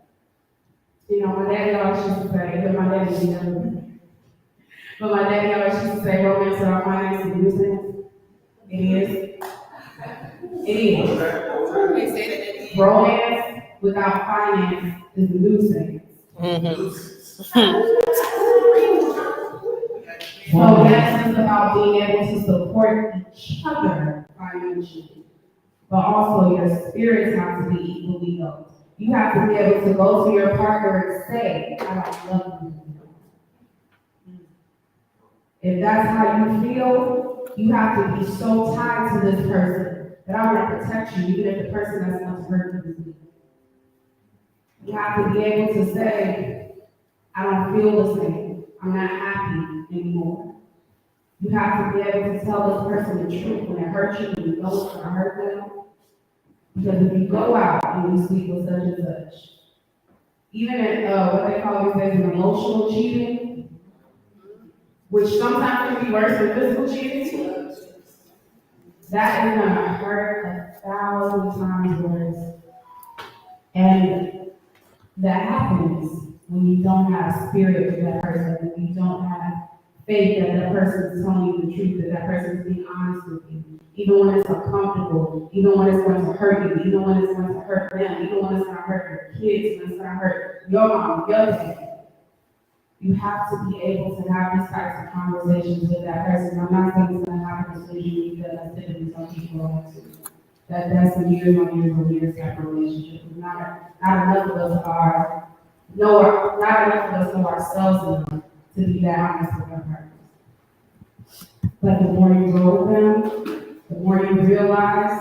S3: You know, my daddy always used to say, but my daddy didn't never, but my daddy always used to say, romance without finance is nuisance. It is. It is. Romance without finance is nuisance. So yes, it's about being able to support each other financially, but also your spirits have to be equally yoked. You have to be able to go to your partner and say, I don't love you. If that's how you feel, you have to be so tied to this person that I want to protect you, even if the person that's going to hurt you. You have to be able to say, I don't feel the same. I'm not happy anymore. You have to be able to tell this person the truth when it hurts you, when you know it's going to hurt them. Because if you go out and you sleep with such and such, even at what they call these days an emotional cheating, which sometimes can be worse than physical cheating, that is going to hurt 1,000 times worse. And that happens when you don't have spirit with that person, when you don't have faith that that person is telling you the truth, that that person is being honest with you, even when it's uncomfortable, even when it's going to hurt you, even when it's going to hurt them, even when it's going to hurt your kids, when it's going to hurt your mom, your dad. You have to be able to have these types of conversations with that person. I'm not saying it's going to happen as soon as you because that's typically some people don't do. That's a years on years on years type of relationship. Not enough of us not enough of us know ourselves enough to be that honest with our partners. But the more you grow with them, the more you realize,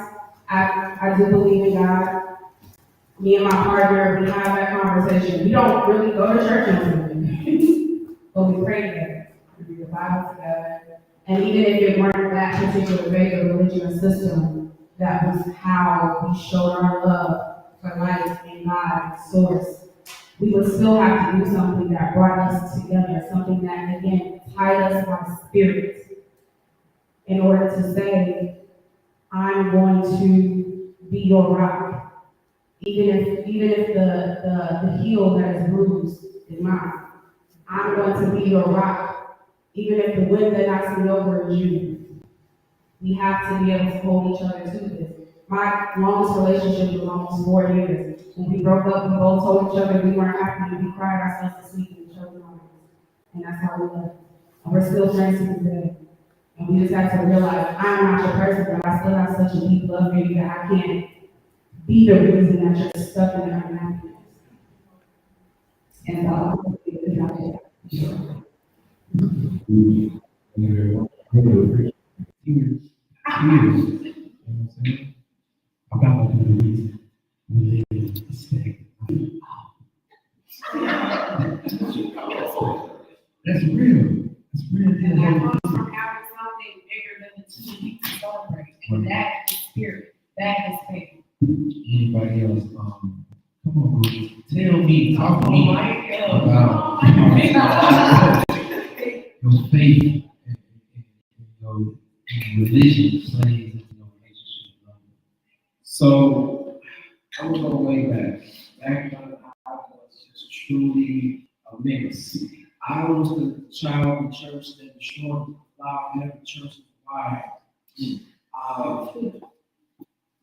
S3: I do believe in God. Me and my partner, we have that conversation. We don't really go to church anymore, but we pray together. We read the Bible together. And even if it weren't that particular faith or religion or system, that was how we showed our love for life and God, source. We would still have to do something that brought us together, something that, again, tied us by spirit in order to say, I'm going to be your rock. Even if the heel that is bruised is mine, I'm going to be your rock. Even if the wind that knocks me over is you. We have to be able to hold each other to this. My longest relationship was almost 4 years. When we broke up, we both told each other we weren't happy, and we cried ourselves to sleep in each other's arms. And that's how we left. And we're still friends to this day. And we just have to realize I'm not your person, but I still have such a deep love for you that I can't be the reason that you're stuck in that unhappiness. And
S2: I'm about to do the reason we live in this thing. That's real. That's real.
S3: And that comes from having something bigger than the two weeks to celebrate. And that is spirit. That is faith.
S2: Anybody else? Come on, bro. Tell me, talk to me about your faith and your religion plays into your relationship. So I'm gonna go way back. Back when I was just truly a mess. I was the child in church that destroyed the flower, every church
S6: Right.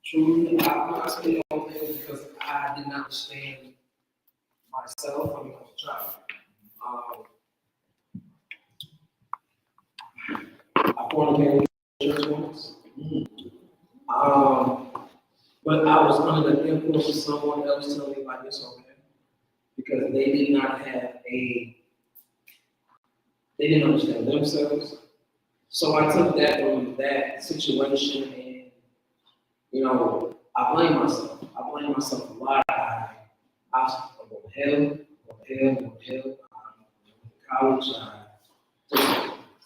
S6: Truly, I speak on things because I did not understand myself when I was a child. I fornicated in church once. But I was under the influence of someone else telling me like it's okay. Because they did not have they didn't understand themselves. So I took that from that situation and, you know, I blame myself. I blame myself a lot. I was going to hell. College, I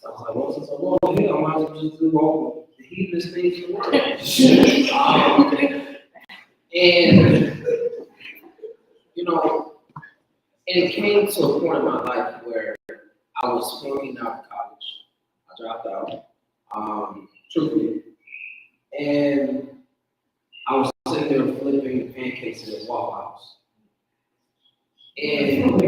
S6: was like, well, since I'm going to hell, I might as well just do all the heathenish things in the world. And, you know, and it came to a point in my life where I was flunking out of college. I dropped out, truthfully. And I was sitting there flipping pancakes in a Waffle House. And I'm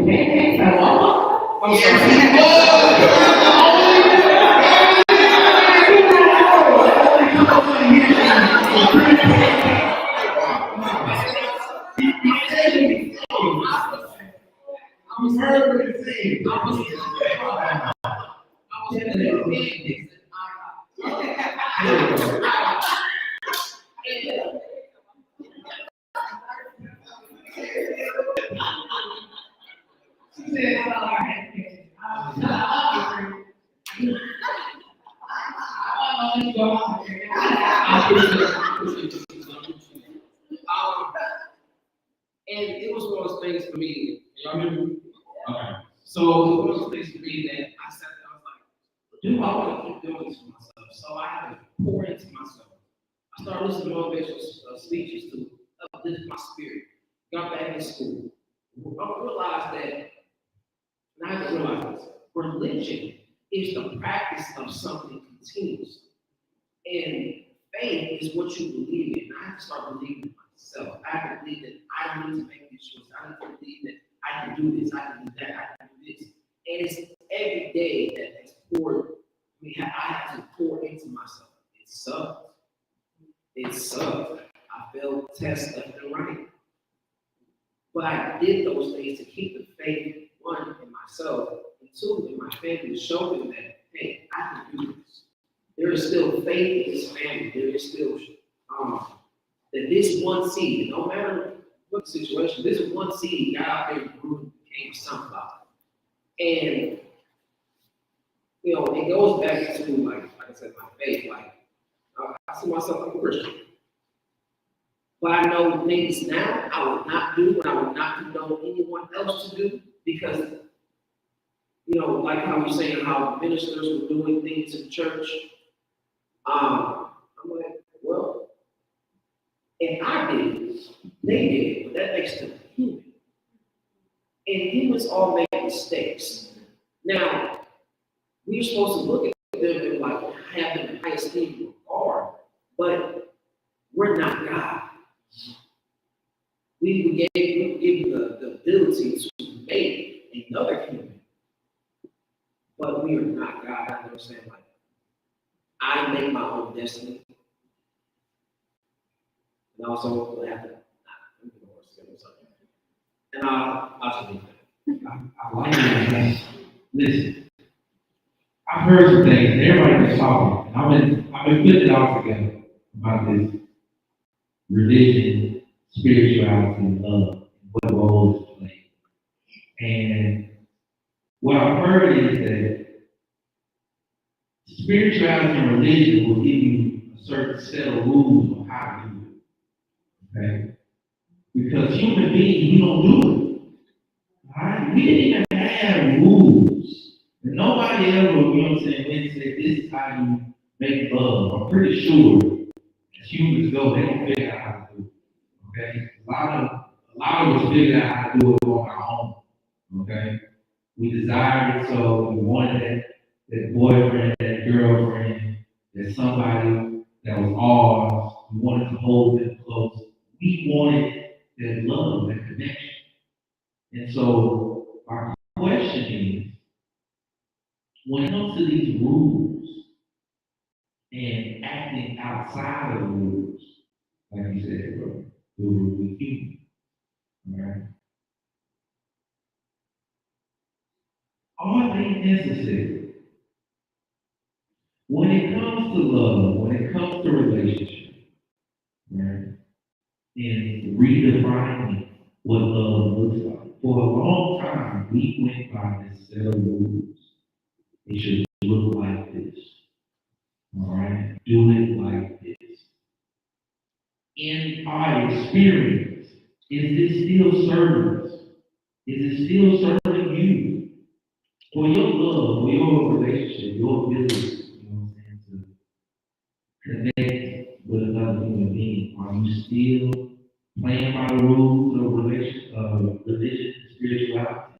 S6: and it was one of those things for me. Y'all remember? Okay. So it was one of those things for me that I sat there, I was like, do I want to keep doing this for myself? So I had to pour into myself. I started listening to motivational speeches to uplift my spirit. Got back in school. I realized that, and I had to realize this, religion is the practice of something continuously. And faith is what you believe in. I have to start believing in myself. I have to believe that I don't need to make these choices. I have to believe that I can do this, I can do that, I can do this. And it's every day that it's poured. I have to pour into myself. It sucked. It sucked. I failed tests left and right. But I did those things to keep the faith, one, in myself, and two, in my family, to show them that, hey, I can do this. There is still faith in this family. There is still that this one seed, no matter what the situation, this one seed got out there and grew and became a sunflower. And, you know, it goes back to, like I said, my faith. Like, I see myself as a Christian. But I know things now I would not do, and I would not condone anyone else to do, because, you know, like how you're saying how ministers were doing things in church. I'm like, well, if I did it, they did it, but that makes them human. And humans all make mistakes. Now, we're supposed to look at them and like have them in high esteem regard, but we're not God. We gave the ability to make another human, but we are not God. I understand, like, I make my own destiny. And also, I have to, and I'll just leave it.
S2: I like it. Listen, I've heard some things, everybody was talking, and I've been putting it all together about this religion, spirituality, and love, and what role it plays. And what I've heard is that spirituality and religion will give you a certain set of rules on how to do it. Okay? Because human beings, we don't do it. All right? We didn't even have rules. And nobody ever, you know what I'm saying, went and said, this is how you make love. I'm pretty sure as humans go, they don't figure out how to do it. Okay? A lot of us figure out how to do it on our own. Okay? We desired it, so we wanted that boyfriend, that girlfriend, that somebody that was ours. We wanted to hold them close. We wanted that love, that connection. And so our question is, when it comes to these rules, acting outside of the rules, like you said, bro, the rules we keep, right? Are they necessary? When it comes to love, when it comes to relationship, right? And redefining what love looks like. For a long time, we went by this set of rules. It should look like this. All right? Do it like this. In our experience, is this still serving us? Is it still serving you? For your love, for your relationship, your ability, you know what I'm saying, to connect with another human being, are you still playing by the rules of religion, spirituality?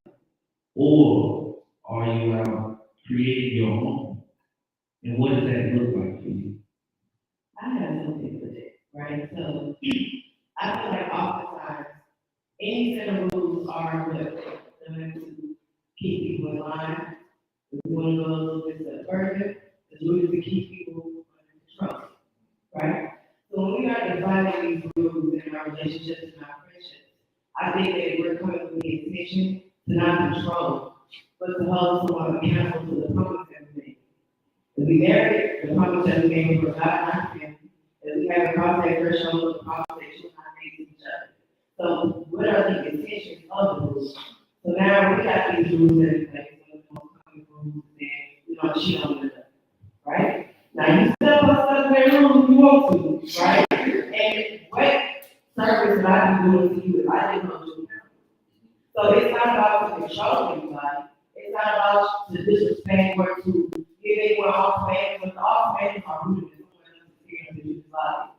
S2: Or are you out creating your own? And what does that look like for you?
S3: I have something for that, right? So I feel like oftentimes any set of rules are what done to keep people in line. If we want to go a little bit further, it's really to keep people under control, right? So when we are defining these rules in our relationships and our friendships, I think that we're coming with the intention to not control, but to hold someone accountable to the promise that we made. If we married, the promise that we made for God and our family, that we have a cross that threshold, the promise that you and I made to each other. So what are the intentions of the rules? So now we got these rules in place, so we don't come with rules and we don't cheat on each other, right? Now you step outside of that rule if you want to, right? And what service would I be doing to you if I didn't hold you accountable? So it's not about to control anybody. It's not about to disrespect or to give anyone off command, but all commands are rooted in someone else's experience in his life.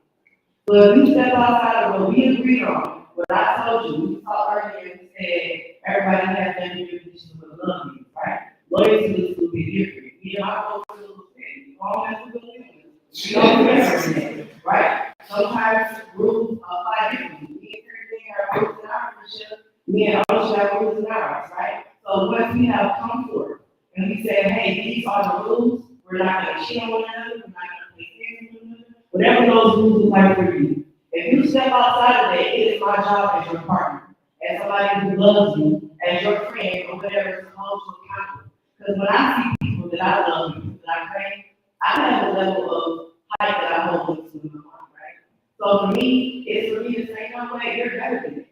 S3: But if you step outside of what we agreed on, what I told you, we talked earlier and said everybody has their definition of what love means, right? Loyalty is a little bit different. You know, I go through a little bit. All that's a little bit. We don't do everything, right? Sometimes rules apply differently. We have rules in our friendship. Me and others have rules in ours, right? So once we have come forth and we say, hey, these are the rules, we're not going to cheat on one another, we're not going to play games with one another, whatever those rules look like for you. If you step outside of that, it is my job as your partner, as somebody who loves you, as your friend, or whatever, to hold you accountable. Because when I see people that I love, people that I pray, I have a level of height that I hold them to in my mind, right? So for me, it's for me to say, no way, you're better than me.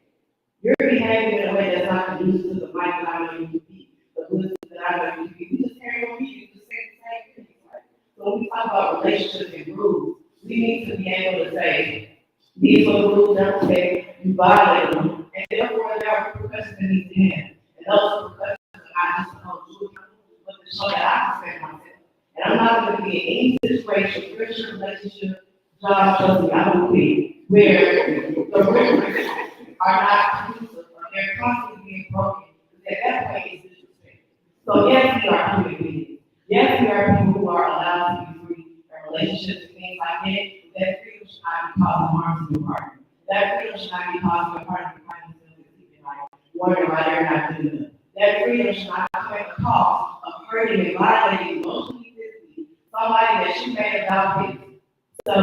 S3: You're behaving in a way that's not conducive to the life that I know you to be, the wisdom that I know you to be. We just carry on you just say the same thing, right? So when we talk about relationships and rules, we need to be able to say, these are the rules that we say, you violate them, and therefore there are repercussions that need to happen. And those repercussions are not just to hold you accountable, but to show that I respect myself. And I'm not going to be in any situation, friendship, relationship, job, trust, I don't think, where the rules are not conducive, or they're constantly being broken, because at that point it's disrespect. So yes, we are human beings. Yes, we are people who are allowed to be free in relationships and things like that. But that freedom should not be causing harm to your partner. That freedom should not be causing your partner to find themselves sleeping like wondering why they're not doing it. That freedom should not come at the cost of hurting and violating emotionally, physically, somebody that you made about this. So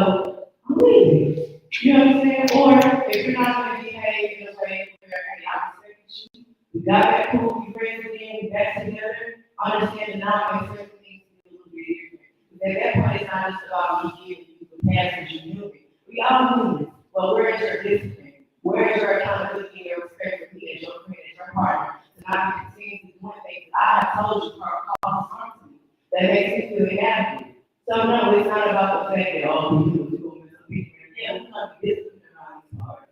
S3: I'm leaving. You know what I'm saying? Or if you're not going to behave in a way where, hey, I respect you, we got that cool, we friends again, we back together, understand that now my certain things a little bit different. Because at that point, it's not just about me giving you the passage you knew it. We all knew it, but where is your discipline? Where is your accountability and your respect for me as your friend, as your partner, to not be continuing doing things that I have told you for cause harm to me, that makes me feel inadequate. So no, it's not about the fact that all we do is go with some people. Yeah, we want to be disciplined around these parts.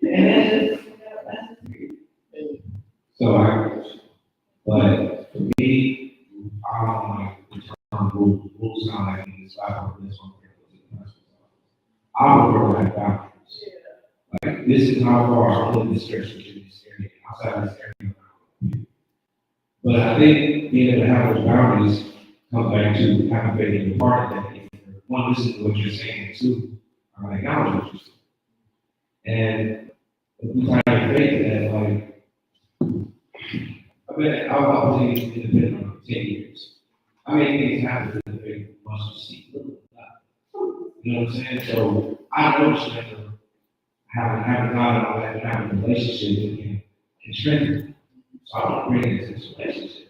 S3: And that's just weird.
S5: So but for me, I don't like the term rules. Rules sound like it's like this one. I prefer like boundaries. Like this is how far I'm willing to stretch within this area, outside this area. But I think being able to have those boundaries comes back to having faith in your partner that if one listens to what you're saying, two are like acknowledge what you're saying. And if we try to faith that, like, I was independent for 10 years. I mean, things happen in the faith once you see. You know what I'm saying? So I know strength having God in my life and having a relationship with him can strengthen. So I want to bring it to this relationship.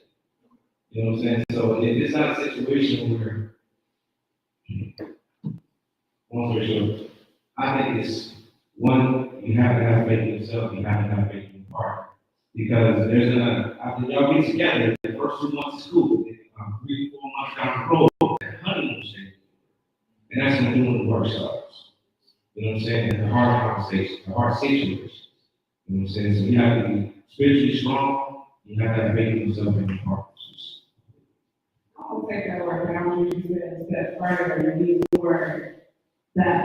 S5: You know what I'm saying? So it's not a situation where, long story short, I think it's one, you have to have faith in yourself, you have to have faith in your partner. Because there's after y'all get together, the first 2 months of school, 3, 4 months down the road, that honeymoon stage. And that's when doing the work starts. You know what I'm saying? And the hard conversations, the hard situations. You know what I'm saying? So you have to be spiritually strong, you have to have faith in yourself and your partners.
S3: I'll take that word, but I'm going to use it a step further and use the word that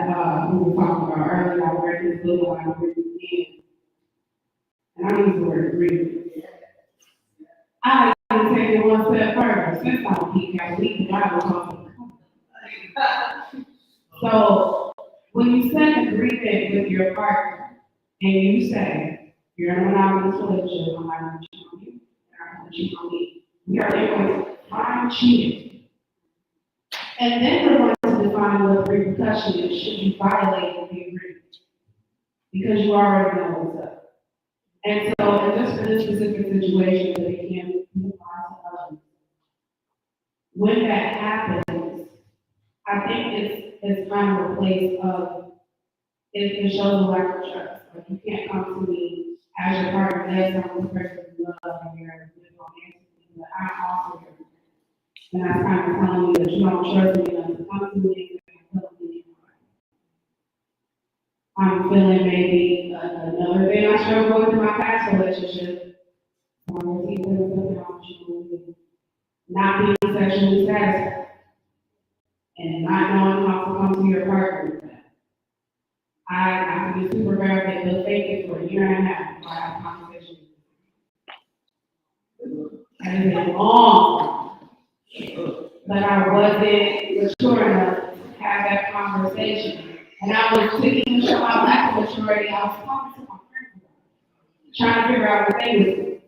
S3: we were talking about earlier. I read this book when I read it again. And I use the word agreement. I can take it one step further. Since I'm keep that week, the Bible talks about. So when you set an agreement with your partner and you say, you're in a monogamous relationship, I'm not going to cheat on you, I'm not going to cheat on me. We are going to find cheating. And then we're going to define what the repercussion is should you violate the agreement. Because you already know what's up. And so, and just for this specific situation, that it can apply to others. When that happens, I think it's kind of a place of, it shows a lack of trust. Like, you can't come to me as your partner, as I'm the person you love, and you're romantic, but I'm also your friend. And that's kind of telling me that you don't trust me enough to come to me and tell me I'm feeling maybe another thing I struggle with in my past relationship. Not being sexually satisfied and not knowing how to come to your partner with that. I can be super graphic, but fake it for a year and a half before I have a conversation. And it's been long, but I wasn't mature enough to have that conversation. And I was thinking to show my lack of maturity. I was talking to my friends, trying to figure out what they was doing.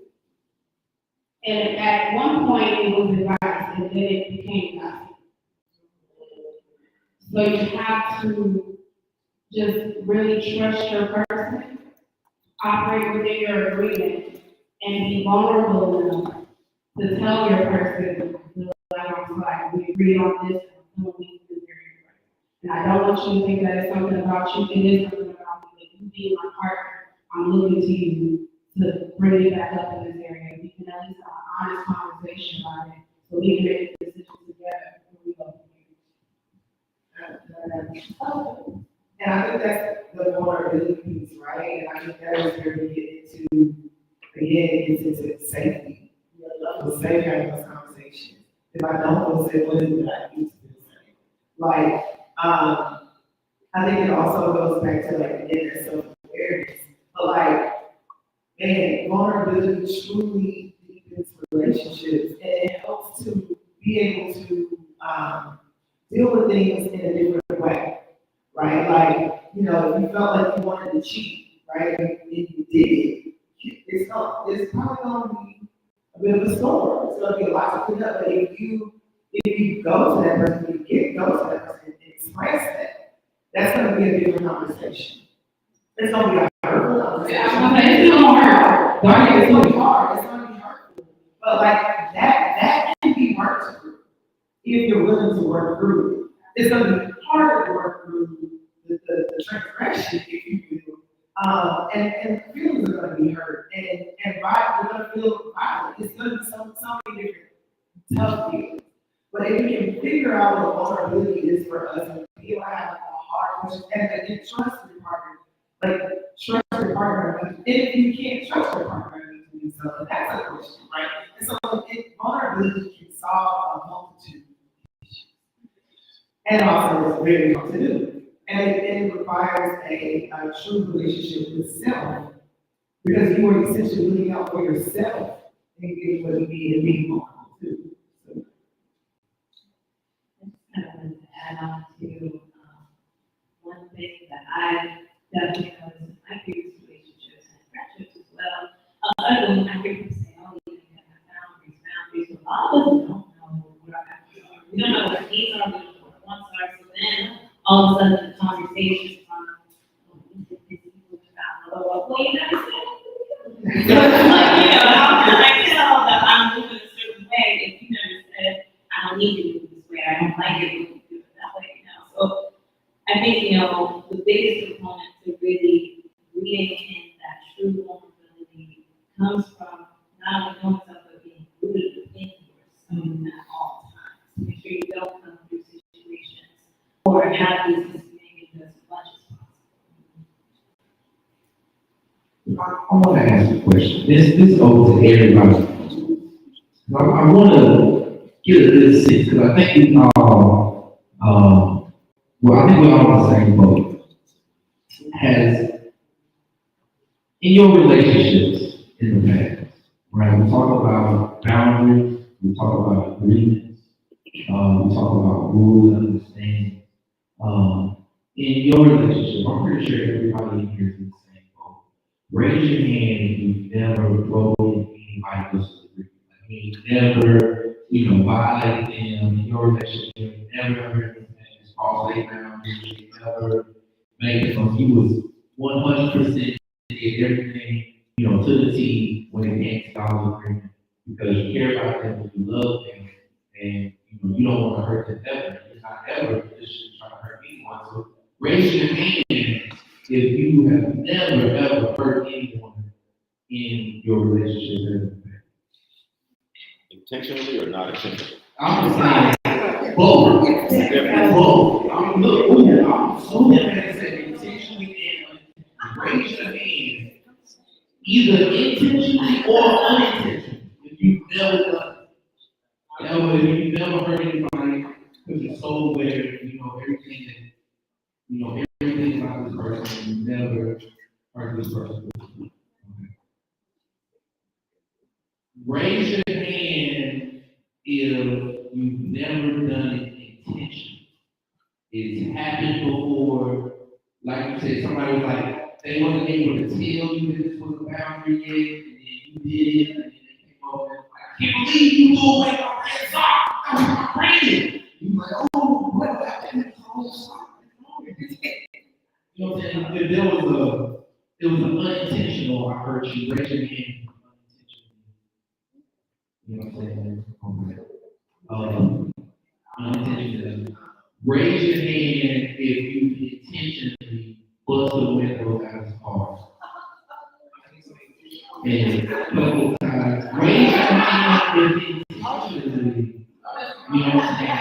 S3: And at one point, it was advice, and then it became gossip. So you have to just really trust your person, operate within your agreement, and be vulnerable enough to tell your person, like, we agreed on this, and we can do it. And I don't want you to think that it's something about you, it is something about me. If you be my partner, I'm looking to you to bring it back up in this area. We can at least have an honest conversation about it, so we can make a decision together before we go.
S4: And I think that's the vulnerability piece, right? And I think that is where we get into, again, it gets into safety. The safe having those conversations. If I don't feel safe, what is it that I need to feel safe? Like, I think it also goes back to like the self-awareness. But like, man, vulnerability truly deepens relationships, and it helps to be able to deal with things in a different way, right? Like, you know, if you felt like you wanted to cheat, right, and you did, it's probably going to be a bit of a storm. It's going to be a lot to clean up. But if you go to that person, go to that person and express that, that's going to be a different conversation. It's going to be a hurtful conversation.
S3: It's going to hurt.
S4: It's going to be hard. It's going to be hurtful. But like that can be worked through if you're willing to work through it. It's going to be hard to work through the transgression, if you will. And feelings are going to be hurt, and you're going to feel violent. It's going to be so many different tough feelings. But if you can figure out what vulnerability is for us, and feel have a hard question, and trust your partner, like trust your partner. And if you can't trust your partner, to do something, that's a question, right? And so vulnerability can solve a multitude of issues, and also it's very hard to do. And it requires a true relationship with self, because you are essentially looking out for yourself and getting what you need and being vulnerable too. So.
S1: I just kind of wanted to add on to one thing that I definitely noticed in my previous relationships and friendships as well. Other than I hear people say, oh, you can have boundaries, but a lot of us don't know what our boundaries are. We don't know what our needs are, we don't know what our wants are, so then all of a sudden the conversations well, you never said. Like, how can I tell that I'm moving a certain way if you never said, I don't need to move this way, I don't like it when you do it that way, So I think, the biggest component to really reading in that true vulnerability comes from not only knowing yourself, but being rooted within yourself at all times. Make sure you don't come through situations or have these miscommunications as much as possible.
S2: I want to ask a question. This goes to everybody. I want to get a good sense because I think we all, I think we're all on the same boat. Has in your relationships in the past, right? We talk about boundaries, we talk about agreements, we talk about rules and understanding. In your relationship, I'm pretty sure everybody in here is in the same boat. Raise your hand if you've never broken anybody else's agreement. I mean, never, violated them in your relationship, never heard anything as far as they boundaries, never made it from you was 100% did everything, to the T when it came to our agreement because you care about them, you love them, and you don't want to hurt them ever. You're not ever in a position to try to hurt anyone. So raise your hand if you have never ever hurt anyone in your relationship.
S7: Intentionally or not intentionally?
S2: I'm just saying both. Both. I'm so mad at that intentionally and raise your hand. Either intentionally or unintentionally. If you've never done it. If you've never hurt anybody because you're so aware, everything that, everything about this person, you never hurt this person. Okay. Raise your hand if you've never done it intentionally. It's happened before, like you said, somebody was like, they wasn't able to tell you that this was a boundary yet, and then you did it, and then they came over and I can't believe you pulled away my red sock. I was raining. You were like, oh, what happened? You know what I'm saying? It was an unintentional, I heard you raise your hand unintentionally. You know what I'm saying? Unintentionally. Raise your hand if you intentionally bust the window out of his car. And a couple times. Raise your hand if intentionally, you know what I'm saying?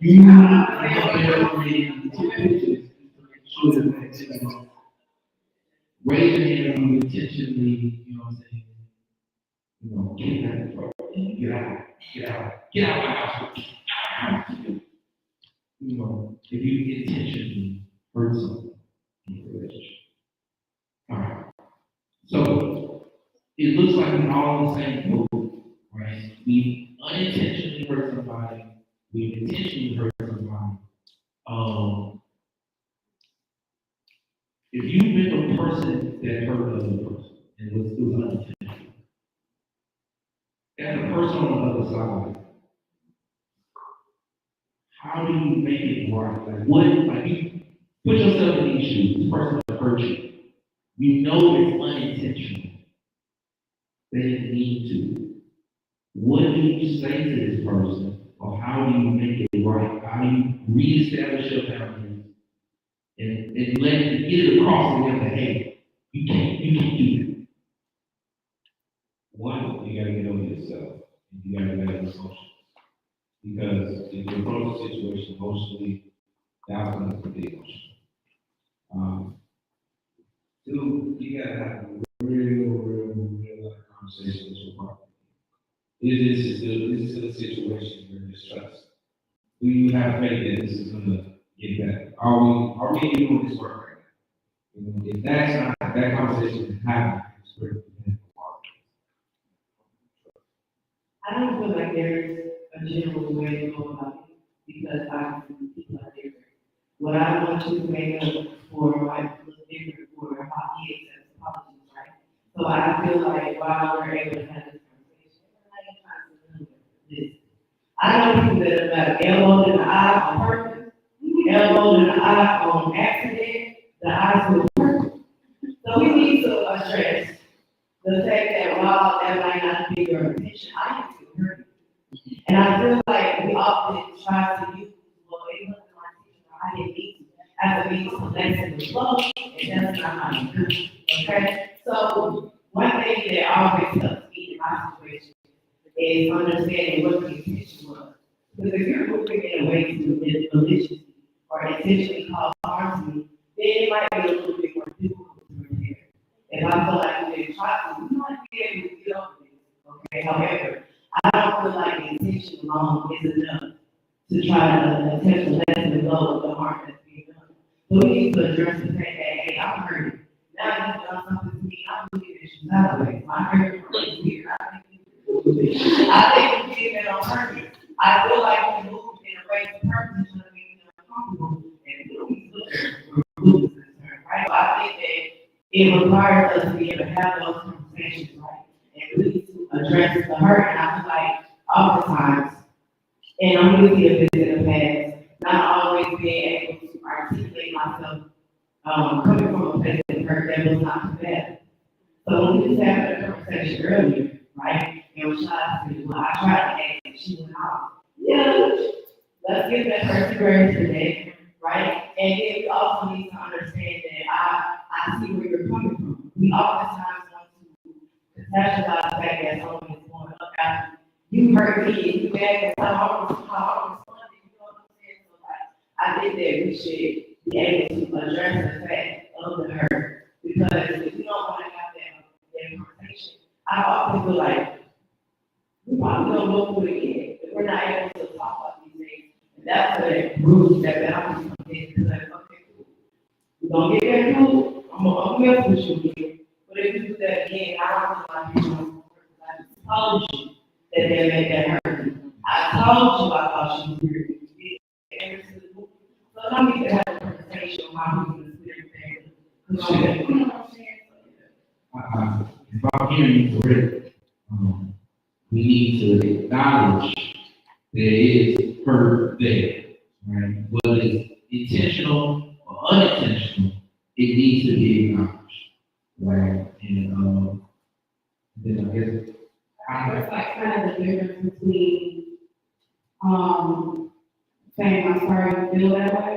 S2: You need two pictures to make sure that raise your hand if you intentionally, you know what I'm saying? Get out of the car. Get out of my house. If you intentionally hurt someone in a relationship. All right. So it looks like we're all in the same boat, right? We unintentionally hurt somebody. We intentionally hurt somebody. If you've been the person that hurt another person, and it was unintentional, as a person on the other side, how do you make it right? You put yourself in these shoes, this person that hurt you. You know it's unintentional. They didn't mean to. What do you say to this person? Or how do you make it right? How do you reestablish your boundaries and get it across to them that, hey, you can't do that.
S5: One, you gotta get over yourself. You gotta get over emotions. Because if you approach the situation emotionally, the outcome is pretty emotional. Two, you gotta have a real conversation with your partner. Is this still a situation where there's trust? Do you have faith that this is gonna get better? Are we doing this work right now? If that's not, that conversation is happening, it's pretty important.
S3: I don't feel like there's a general way to go about it because I think people are different. What I want you to make up for might look different for how he accepts apologies, right? So I feel like while we're able to have this conversation, I know people that have got elbowed in the eye on purpose, elbow in the eye on accident, the eyes will hurt. So we need to address the fact that while that might not be your intention, I am still hurting. And I feel like we often try to use, well, it wasn't my intention, or I didn't need to, as a means to lessen the flow, and that's not how you do it, okay? So, one thing that always helps me in my situation is understanding what the intention was. Because if you're moving in a way to maliciously or intentionally cause harm to me, then it might be a little bit more difficult to repair. If I feel like you didn't try to, you might be able to get over this, okay? However, I don't feel like the intention alone is enough to try to attempt to lessen the blow of the harm that's being done. So we need to address the fact that, hey, I'm hurting. Now you've done something to me, I'm looking at you sideways. My hurt is here. I think you did that on purpose. I feel like you moved in a way to purpose to make me uncomfortable and right? So I think that it requires us to be able to have those conversations, right? And really to address the hurt. And I feel like oftentimes, and I'm guilty of this in the past, not always being able to articulate myself, coming from a place of hurt that was not too bad. So when we just had a conversation earlier, right? And when Shai said, well, I tried to ask and she went off. Yeah, let's give that person grace today, right? And then we also need to understand that I see where you're coming from. We oftentimes want to catastrophize the fact that someone is going up after you hurt me and you mad at how I responded, you know what I'm saying? So like, I think that we should be able to address the fact of the hurt, because if we don't want to have that conversation, I often feel like we probably don't go through it again if we're not able to talk about these things. And that's where rules that boundaries come in, because like, okay, cool. We're gonna get back cool. I'm gonna mess with you again. But if you do that again, I don't feel like you're going to told you that they made that hurt you. I told you I thought she was weird. So I need to have a conversation on how we can split things. You know what I'm saying?
S2: If I'm hearing you correctly, we need to acknowledge there is hurt there, right? Whether it's intentional or unintentional, it needs to be acknowledged, right? And then I guess
S3: It's like kind of the difference between, saying I'm sorry you feel that way,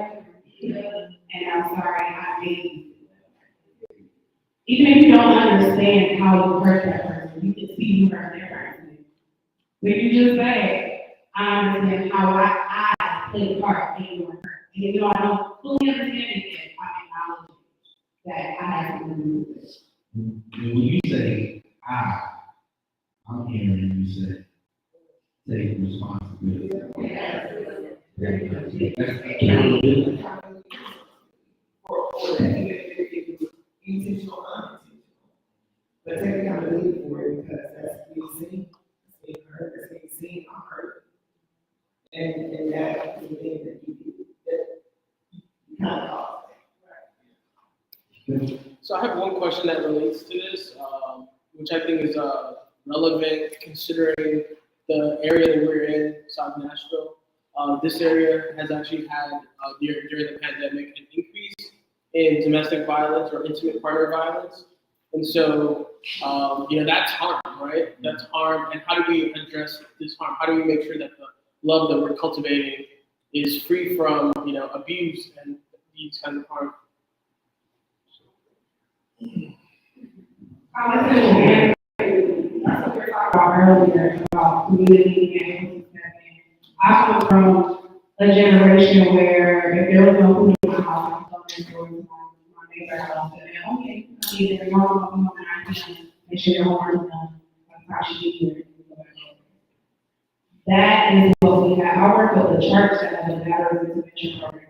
S3: and I'm sorry I made you feel that way. Even if you don't understand how you hurt that person, you can see you hurt that person. When you just say, I understand how I played a part in your hurt. And even though I don't fully understand it yet, I acknowledge that I have to do this.
S2: when you say I'm hearing you say, take responsibility. That's accountability.
S4: For that, even if it was intentional or unintentional. But take accountability for it, because that's being seen, that's being heard, that's being seen, I'm hurt. And that is the thing that you do, that you kind of off.
S8: So I have one question that relates to this, which I think is relevant considering the area that we're in, South Nashville. This area has actually had, during the pandemic, an increase in domestic violence or intimate partner violence. And so, that's harm, right? That's harm. And how do we address this harm? How do we make sure that the love that we're cultivating is free from, abuse and these kind of harm?
S3: That's what we were talking about earlier, about community and I come from a generation where if there was no food in my house, I was going to my neighbor's house, and okay, I need to go home, and I can make sure your homework is done. That's how she did it. That is what we have. I work with the church that has a battery intervention program.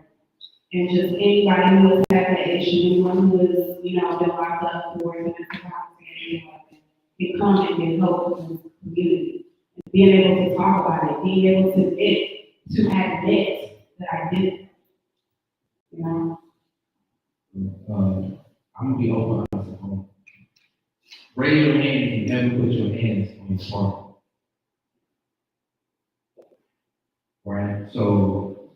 S3: And just anybody who has had that issue, anyone who is, been locked up for domestic violence, anything like that, can come and get help in the community. And being able to talk about it, being able to admit that I did it.
S2: I'm gonna be open on this one. Raise your hand if you never put your hands on your heart. Right, so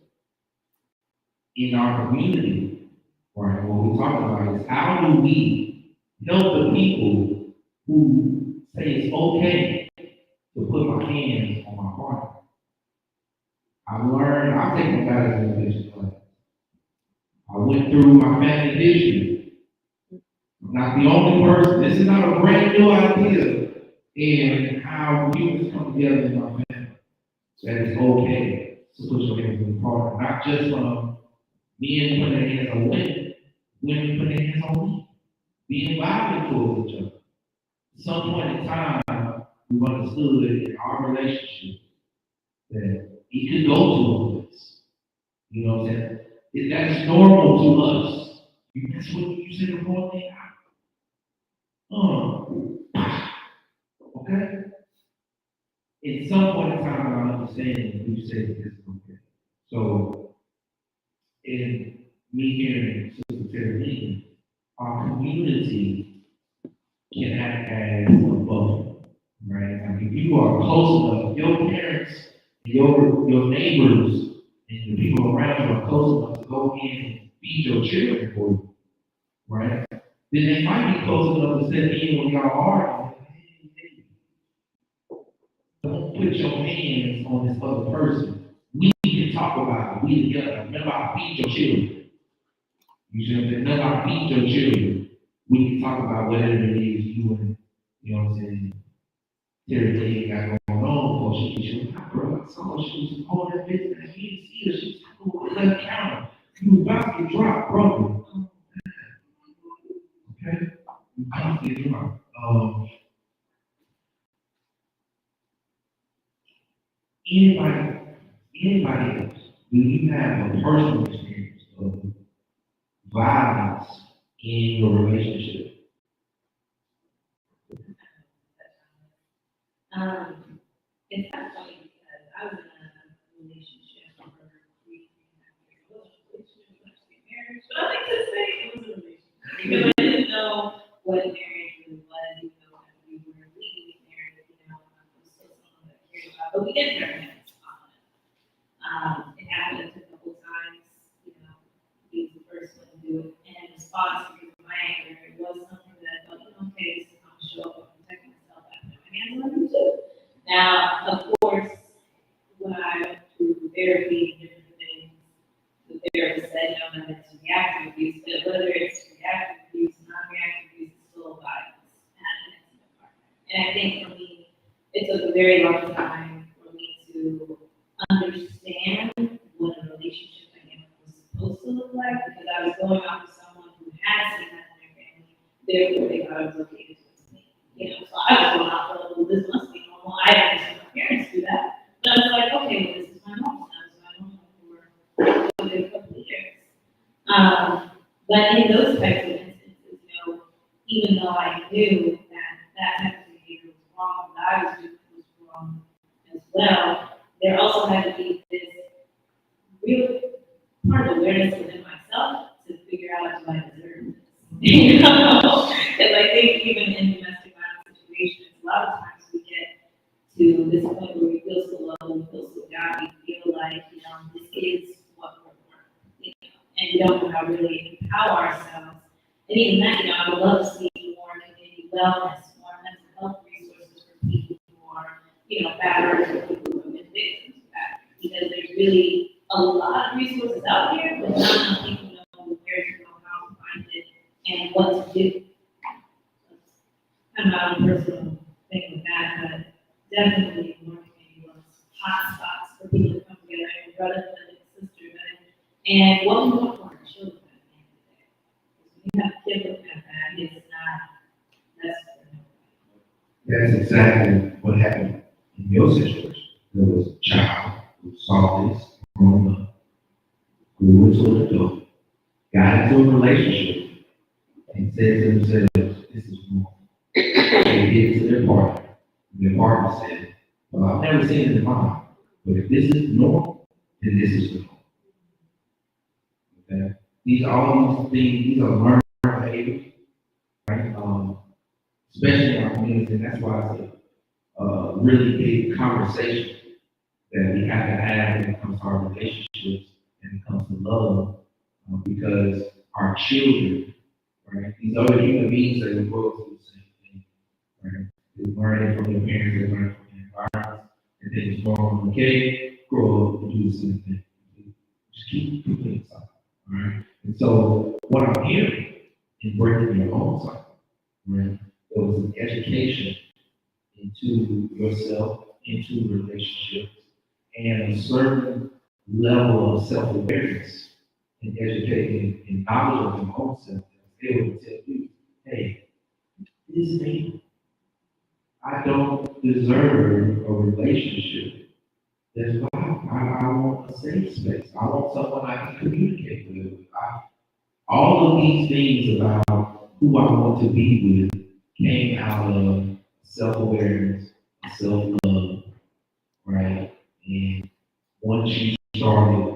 S2: in our community, right? What we're talking about is how do we help the people who say it's okay to put my hands on my partner. I've taken a guidance education class. I went through my family history. I'm not the only person. This is not a brand new idea in how humans come together in our family. That it's okay to put your hands on your partner, not just from men putting their hands on women, women putting their hands on me, being violent towards each other. At some point in time, we understood in our relationship that it could go to a place. You know what I'm saying? That's normal to us. That's what you said the wrong thing out. Okay? At some point in time, I understand you said this is okay. So, in me hearing Sister Terry Lee, our community can act as a buffer, right? I mean, you are close enough, your parents, your neighbors, and the people around you are close enough to go in and feed your children for you, right? Then they might be close enough to step in when y'all are. Hey, don't put your hands on this other person. We can talk about it. We together. Remember, I feed your children. You see what I'm saying? Remember, I feed your children. We can talk about whatever it is you and, you know what I'm saying, Terry Lee got going on. Before she was like, bro, I saw she was on that business. You didn't see her. She was on the left counter. You was about to get dropped, brother. Okay? You about to get dropped. Anybody else, do you have a personal experience of violence in your relationship?
S1: It's not funny because I was in a relationship for 3.5 years. It wasn't a relationship, it was actually a marriage. But I like to say it was a relationship because I didn't know what marriage really was, even though we were legally married, you know, I was still someone that I cared about. But we didn't have marriage. It happened a couple times, you know, he was the first one to do it. And in response to my anger, it was something that I felt, okay, this is how I'm show up, I'm protecting myself, I put my hands on him too. Now, of course, when I went through therapy and different things, the therapist said, you know, that it's reactive abuse, but whether it's reactive abuse, non-reactive abuse, it's still violence. And I think for me, it took a very long time for me to understand what a relationship dynamic was supposed to look like, because I was going off with someone who had seen that in their family, therefore they thought it was okay to do it to me. You know, so I was going off of, well, this must be normal. I haven't seen my parents do that. But I was like, okay, well, this is my normal. That was my normal for a couple of years. But in those types of instances, you know, even though I knew that that type of behavior was wrong, that I was doing was wrong as well, there also had to be this real part of awareness within myself to figure out, do I deserve this? You know, because I think even in domestic violence situations, a lot of times we get to this point where we feel so low, we feel so down, we feel like, you know, this is what we're worth, you know, and we don't know how to really empower ourselves. And even that, you know, I would love to see more community wellness, more mental health resources for people who are, you know, battered or people who have been victims of that. Because there's really a lot of resources out there, but not enough people know where to go, how to find it, and what to do. I'm not a personal thing with that, but definitely more community wellness, hot spots for people to come together, and brothers and sisters, and what we want for our children at the end of the day. When you have kids looking at that, it's not, that's
S2: That's exactly what happened in your situation. There was a child who saw this growing up, grew into an adult, got into a relationship, and said to themselves, this is wrong. They get to their partner. Their partner said, well, I've never seen it in mine, but if this is normal, then this is normal. Okay? These are all these things, these are learned behaviors, right? Especially in our community, and that's why it's a really big conversation that we have to have when it comes to our relationships and it comes to love because our children, right, these other human beings that will grow through the same thing, right? They learn it from their parents, they learn it from their environment, and then it's normal, okay, grow up and do the same thing. Just keep doing something, all right? And so what I'm hearing in breaking your own cycle, right, there was an education into yourself, into relationships, and a certain level of self-awareness in educating and knowledge of your own self that's able to tell you, hey, this is me. I don't deserve a relationship. That's why I want a safe space. I want someone I can communicate with. All of these things about who I want to be with came out of self-awareness, self-love, right? And once you started,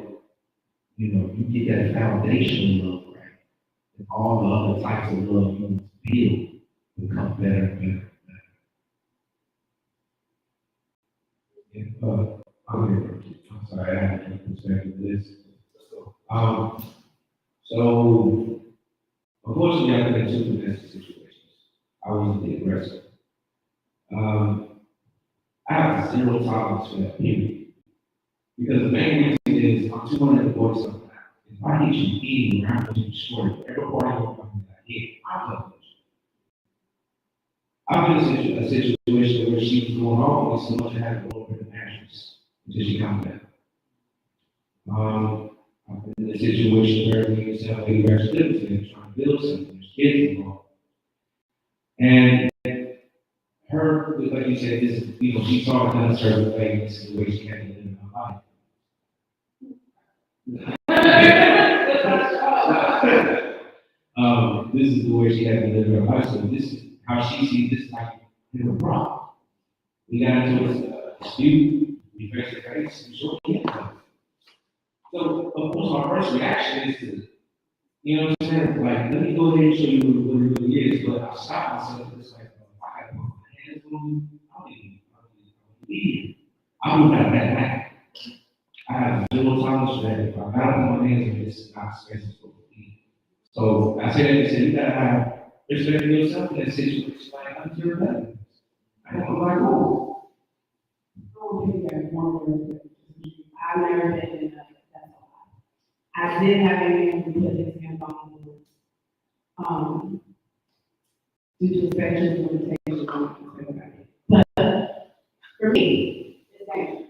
S2: you get that foundation of love, right? And all the other types of love you build become better and better and better. I'm sorry, I have a perspective of this. So unfortunately, I've been in two domestic situations. I was the aggressor. I have zero tolerance for that, period. Because the main reason is I'm 240 something pounds. If I hit you eating, I'm going to destroy you. Every part of your body that I hit, I'll touch you. I've been in a situation where she was going home and so much I had to go over the mattress until she comes back. I've been in a situation where we used to have a residence and trying to build something, there's kids involved. And her, like you said, this, she saw it in a certain way, this is the way she had to live in her life. This is the way she had to live her life, so this is how she sees this like a problem. We got into a dispute, we face to face, we sure can't. So, of course, my first reaction is to, what I'm saying, like, let me go ahead and show you what it really is, but I stop myself, it's like, I put my hands on you, I'll leave. I would not back back. I have zero tolerance for that. If I got on my hands on this, is not space for me. So I said, you gotta have respect for yourself in that situation, like, I'm your better. I don't like, oh.
S3: I don't think that's one word. I've never been in that. I did have a man who put his hands on me, due to sexual limitations. But for me, it's dangerous.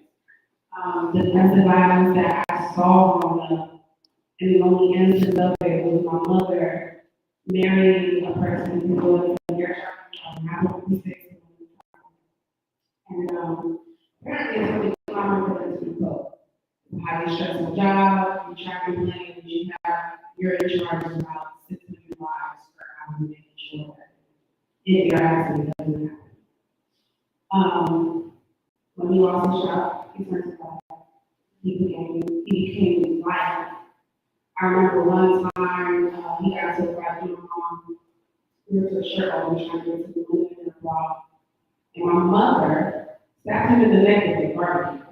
S3: The domestic violence that I saw growing up, and the only instance of it was my mother marrying a person who was a year younger, and apparently it's really common for them to be both. You have a stressful job, you track and plan, you're in charge of about 600 lives per hour, making sure that if your accident doesn't happen. When he lost his job, he turned to God. He became violent. I remember one time he got to a ride with my mom. We were to a shirt off and trying to get to the women in the block. And my mother stabbed him in the neck with a barbecue.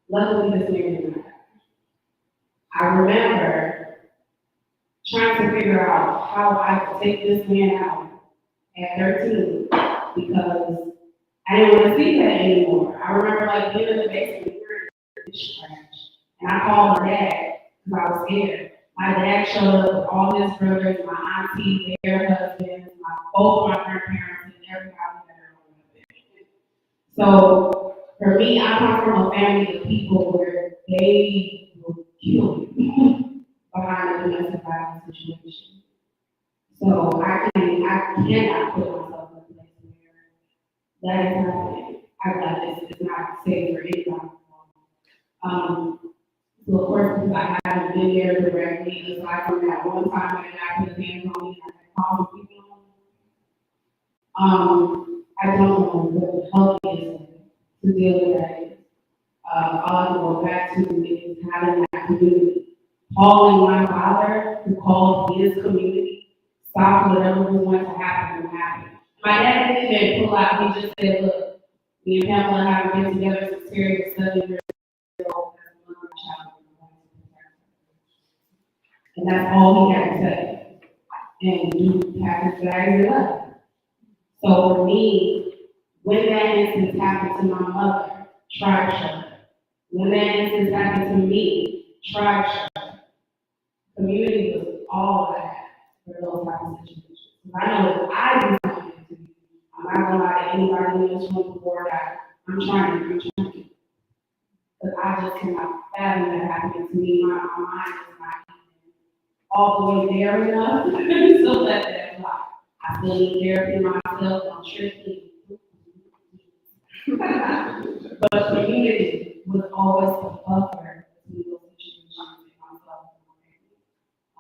S3: Luckily, this man did not die. I remember trying to figure out how I could take this man out at 13 because I didn't want to see that anymore. I remember being in the basement, dish trash, and I called my dad because I was scared. My dad showed up with all his brothers, my auntie, their husbands, both my grandparents, and everybody that I remember. So for me, I come from a family of people where they will kill you behind a domestic violence situation. So I cannot put myself in a place where that is happening. It's not safe for anybody. So of course, because I haven't been there directly, aside from that one time that I put his hands on me and I called people on, I don't know what the healthiest way to deal with that is. All I can go back to is having that community. Calling my father, who called his community, stop whatever was going to happen from happening. My dad didn't even pull out, he just said, look, me and Pamela haven't been together since Terry was 7 years old. And that's all he had to say. And you have to drag it up. So for me, when that instance happened to my mother, tribe shut. When that instance happened to me, tribe shut. Community was all I had for those types of situations. I know if I do something to you, I'm not gonna lie to anybody in this room before that. I'm trying to reach you. Because I just cannot fathom that happening to me. My mind is not all the way there enough so that fly. I still need therapy myself, I'm tricky. But community was always a buffer between those situations and myself and my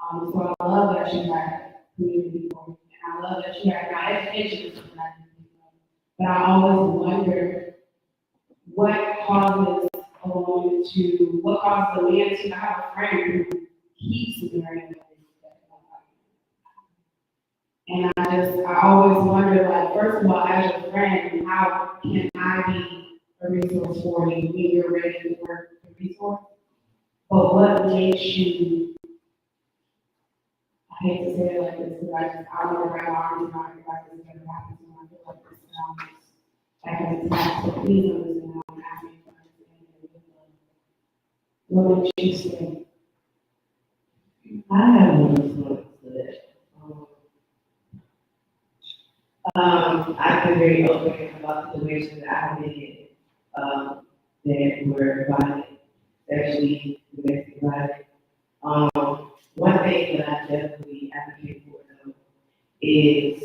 S3: family. So I love that you had community for me, and I love that you had my education is something I didn't know. But I always wonder what causes a woman to, what causes a man to have a friend who keeps marrying them. And I always wonder, like, first of all, as your friend, how can I be a resource for you when you're ready to work a resource? But what makes you, I hate to say it like this, because I want to wrap my arms around it like this never happens to me. I feel like this sounds like an attack, so please understand, I'm asking for understanding. What makes you stay?
S9: I have no response to that. I've been very open about situations that I've been in, that were violent, especially domestic violence. One thing that I definitely advocate for though is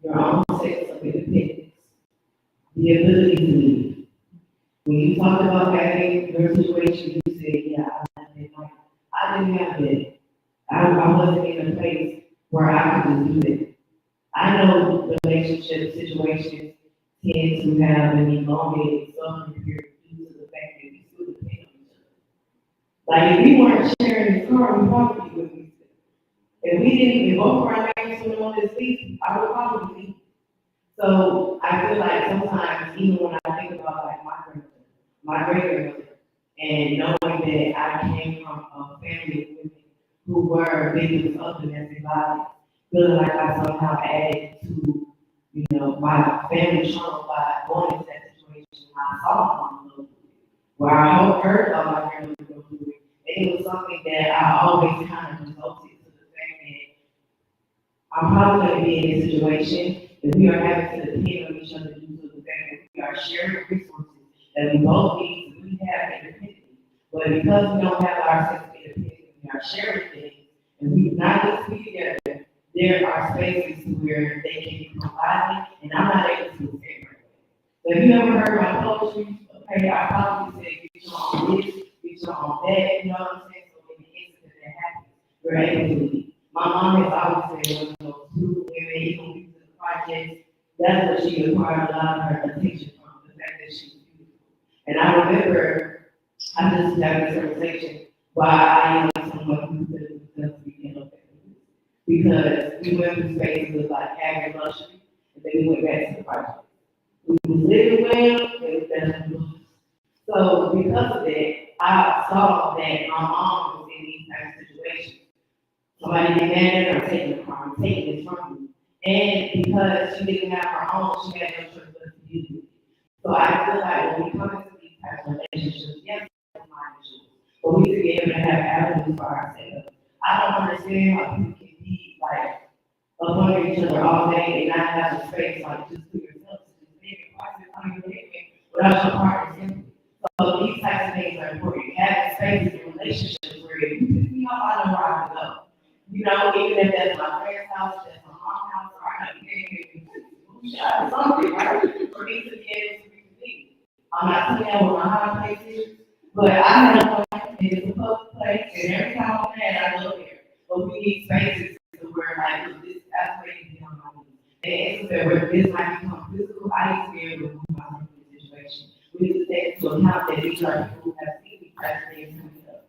S9: your own sense of independence, the ability to leave. When you talked about having your situation, you said, yeah, I didn't have that. I wasn't in a place where I could just do it. I know relationship situations tend to have an elongated suffering period due to the fact that we still depend on each other. Like if we weren't sharing the car, we probably wouldn't be still. If we didn't, if both of our names were on this seat, I would probably be. So I feel like sometimes, even when I think about like my great-grandmother, and knowing that I came from a family of women who were victims of domestic violence, feeling like I somehow added to, my family trauma by going into that situation. I saw my mom where I heard about my grandmother go through it. And it was something that I always kind of resulted to the fact that I'm probably going to be in a situation that we are having to depend on each other due to the fact that we are sharing resources that we both need to really have independently. But because we don't have our sense of independence, we are sharing things, and we do not need to be together, there are spaces where they can become violent, and I'm not able to escape right away. So if you ever heard my poetry, okay, I probably said, get your own this, get your own that, you know what I'm saying? So in the instance that happens, we're able to leave. My mom has always said, two women, even to the projects, that's what she acquired a lot of her attention from, the fact that she was beautiful. And I remember, I just had this conversation, why I am someone who says because we can look at it. Because we went through spaces of like having luxury, and then we went back to the project. We was living well, it was better than us. So because of that, I saw that my mom was in these types of situations. Somebody get mad at her, taking the car, taking it from me. And because she didn't have her own, she had no choice but to use it. So I feel like when we come into these types of relationships, yes, it's my issues, but we should be able to have avenues for ourselves. I don't understand how people can be like up under each other all day and not have the space like just for yourself to just make it process on your living without your partner simply. So these types of things are important. Having spaces in relationships where if you pick me up, I know where I can go. Even if that's my friend's house, that's my mom's house, or I know you can't something, right? For me to be able to reconvene. I'm not saying that what my high place is, but I have a place, and it's a public place, and every time I'm mad, I go there. But we need spaces to where like this that's where you can come on. And it's that where this might become physical, I need to be able to remove myself from the situation. We need to take into account that these are people who have seen these types of things coming up.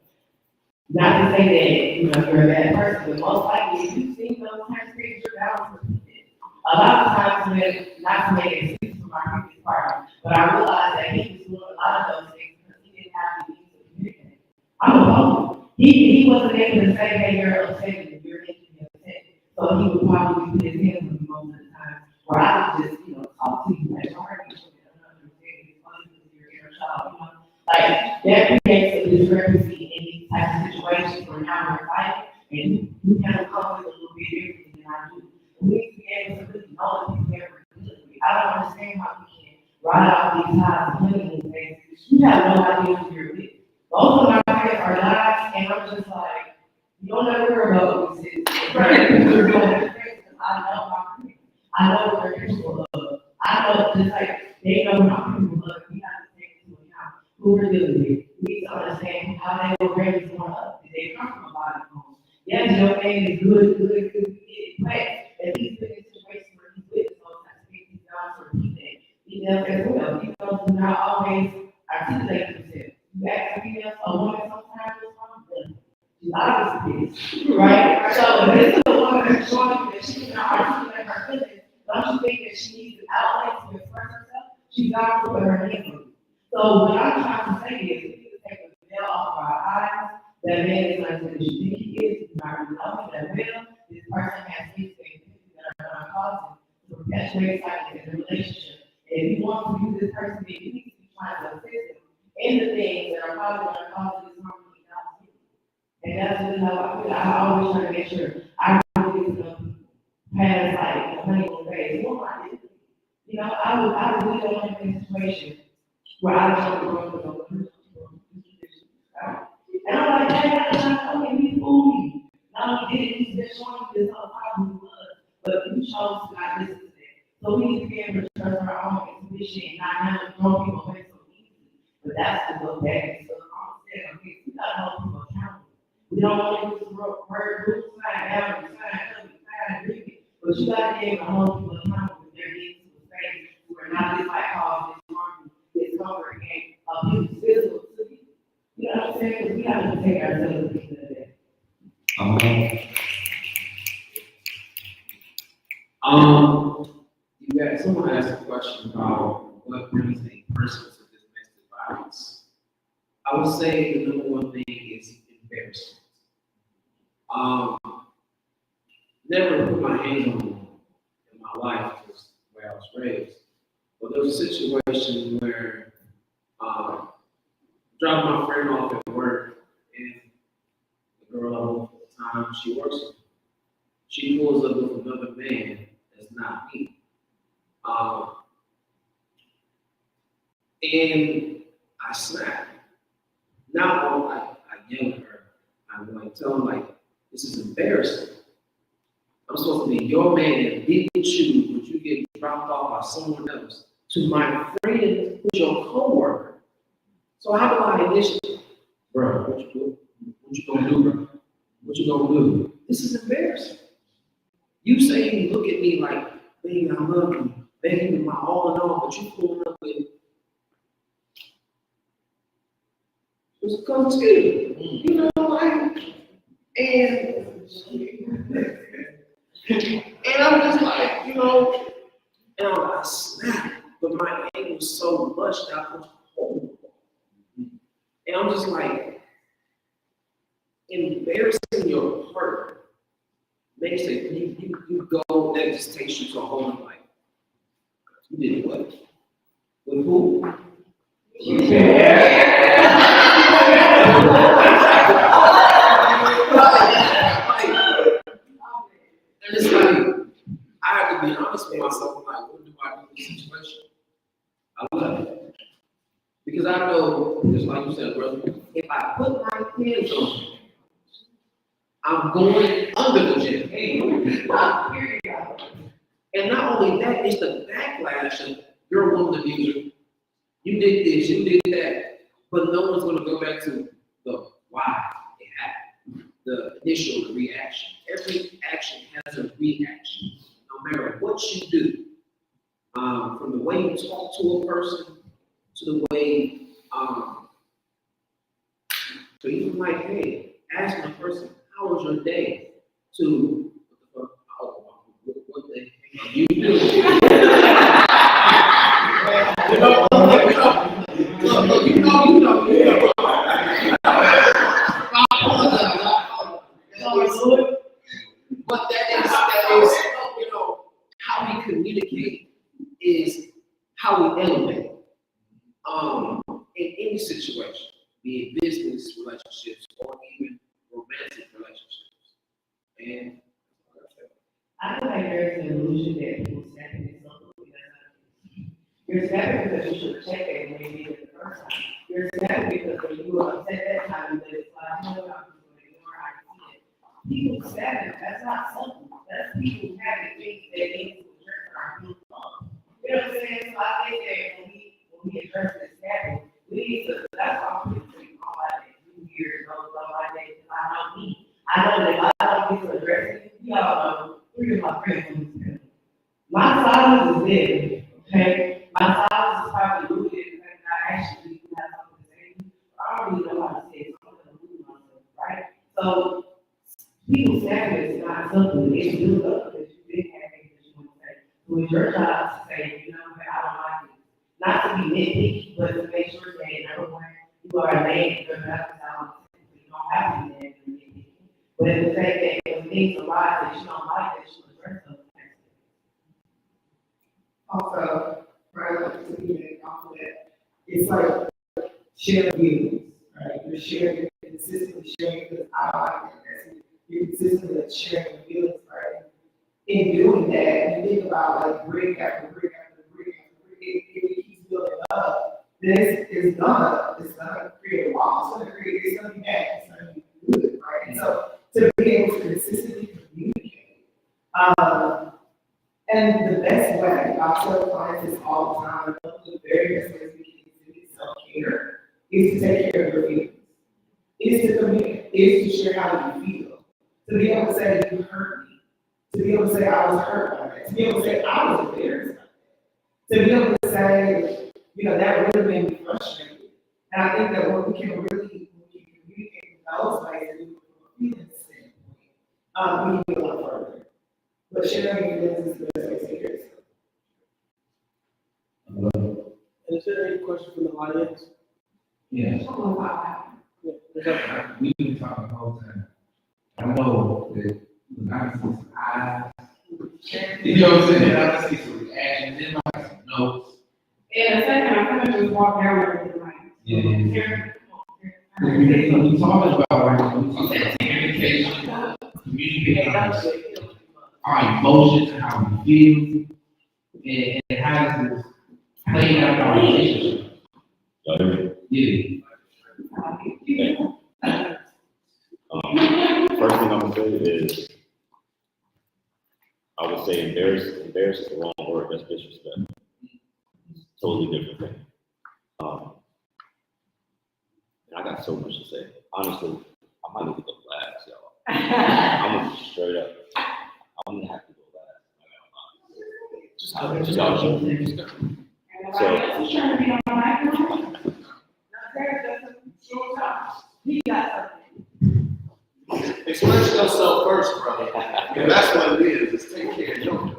S9: Not to say that, you're a bad person, but most likely, if you've seen those types of things, you're bound to it. A lot of times, not to make excuses for my previous partner, but I realized that he was doing a lot of those things because he didn't have the means to communicate. I'm a woman. He wasn't able to say, hey, you're upset, and you're making me upset. So he would probably put his hands on me most of the time, where I would just, talk to you, like, sorry, you're your child, Like, that creates a discrepancy in these types of situations where now we're fighting, and you kind of come with a little bit differently than I do. We need to be able to really know that people ever good. I don't understand how we can ride out these highs and honeymoon phases. You have no idea who you're with. Both of my parents are guys, and I'm just like, you don't ever hear about these things. Right? I know my parents. I know what they're capable of. I know just like they know how people look. We have to take into account who we're dealing with. We need to understand how they were raised on us. Did they come from a body of homes? Yes, your man is good, but if he's been in situations where he's with those types of things, he's not to repeat that. Females as well. Females do not always articulate themselves. You ask a female, a woman sometimes is wrong, but she's obviously pissed, right? So if this is a woman that's showing you that she cannot articulate her feelings, don't you think that she needs an outlet to express herself? She's got to put her hands on you. So what I'm trying to say is, we need to take the veil off of our eyes. That man is not as good as you think he is. He's not really loving that will. This person has things that are going to cause him to perpetuate cycles in the relationship. And if you want to use this person, then you need to be trying to assist him in the things that are probably going to cause this harmony not to you. And that's really how I feel. I always try to make sure I really get them past like the honeymoon phase. What am I doing? I really don't want to be in a situation where I don't know what's going on. And I'm like, hey, I'm not fucking be fooled. Not only did it, he's been showing you this whole time who he was, but you chose to not listen to that. So we need to be able to trust our own intuition and not have to throw people away so easily. But that's the book that so I'm saying, okay, we gotta hold people accountable. We don't want to use the word rules, sign, agreement, but you gotta be able to hold people accountable if they're getting to a space where not this might cause this harm, this comfort, and abuse physical to you. You know what I'm saying? Because we have to take ourselves into that.
S6: You got someone asked a question about what brings a person to domestic violence. I would say the number one thing is embarrassment. Never put my hands on them in my life because where I was raised. But there was a situation where dropped my friend off at work, and the girl I work at the time she works with, she pulls up with another man that's not me. And I snapped. Now I yell at her. I'm like, tell her, like, this is embarrassing. I'm supposed to be your man and didn't choose, but you get dropped off by someone else to my friend who's your coworker. So how do I initiate? Bro, what you gonna do, bro? What you gonna do? This is embarrassing. You say you look at me like, baby, I love you, baby, my all in all, but you pulling up with it's because you know, like, and I'm just like, and I snapped, but my anger was so much that I was holding. And I'm just like, embarrassing your partner makes it, you go, that just takes you to a whole new life. You did what? With who? And it's like, I have to be honest with myself. I'm like, what do I do in this situation? I love it. Because I know, just like you said, brother, if I put my hands on you, I'm going under the jail. And not only that, it's the backlash of you're a woman abuser. You did this, you did that. But no one's going to go back to the why it happened, the initial reaction. Every action has a reaction, no matter what you do. From the way you talk to a person, to the way, so even like, hey, asking a person, how was your day? To, what the heck you do? You know. how we elevate, in any situation, be it business relationships or even romantic relationships. And
S9: I feel like there's an illusion that people snapping is something because you're snapping because you should check it when you did it the first time. You're snapping because when you were upset that time, you let it slide. You know, I'm just going to ignore how you see it. People snapping, that's not something. That's people having things that need to address our people. You know what I'm saying? So I think that when we address this snapping, we need to, that's why I'm putting all my New Year's, all my days, because I know me. I know that if I don't get to address it, y'all know. Three of my friends on this panel. My silence is there, okay? My silence is probably rooted in the fact that I actually do have something to say. I don't really know how to say it, so I'm gonna lose myself, right? So, people snapping is not something that it's built up because you did have things that you want to say. So it's your job to say, you know, I don't like it. Not to be nitpicky, but to make sure that number one, you are a man, you're not you don't have to be nitpicky. But the fact that when things arise that you don't like, that you address them.
S4: Also, right, like to be off of that, it's like sharing feelings, right? You're sharing, consistently sharing, because I don't like that. You're consistently sharing feelings, right? In doing that, you think about like brick after brick after brick after brick, it keeps building up. This is gonna create a wall, it's gonna be bad, it's gonna be good, right? And so to be able to consistently communicate, and the best way, I tell clients this all the time, one of the very best ways we can exhibit self-care is to take care of your feelings, is to communicate, is to share how you feel, to be able to say you hurt me, to be able to say I was hurt by that, to be able to say I was embarrassed by that, to be able to say, you know, that really made me frustrated. And I think that when we can communicate in those ways, and do it from a feeling standpoint, we can go a lot further. But sharing feelings is the best way to take care of yourself.
S8: Is there any question from the audience?
S2: Yeah. We've been talking the whole time. I know that I can see some eyes. You know what I'm saying? I can see some reactions, then I have some notes.
S3: In a second, I'm gonna just walk down with the mic.
S2: Yeah. We talking about right now, we talking about communicating our emotions and how we feel, and how does this play out in our relationship? Yeah.
S7: First thing I'm gonna say is, I would say embarrass is the wrong word, that's disrespect. Totally different thing. And I got so much to say. Honestly, I might need to go last, y'all. I'm gonna be straight up. I'm gonna have to go last. Just out of
S3: Everybody else is trying to be on the mic. He got something.
S6: express yourself first, brother.
S7: Yeah, that's what it is take care of yourself.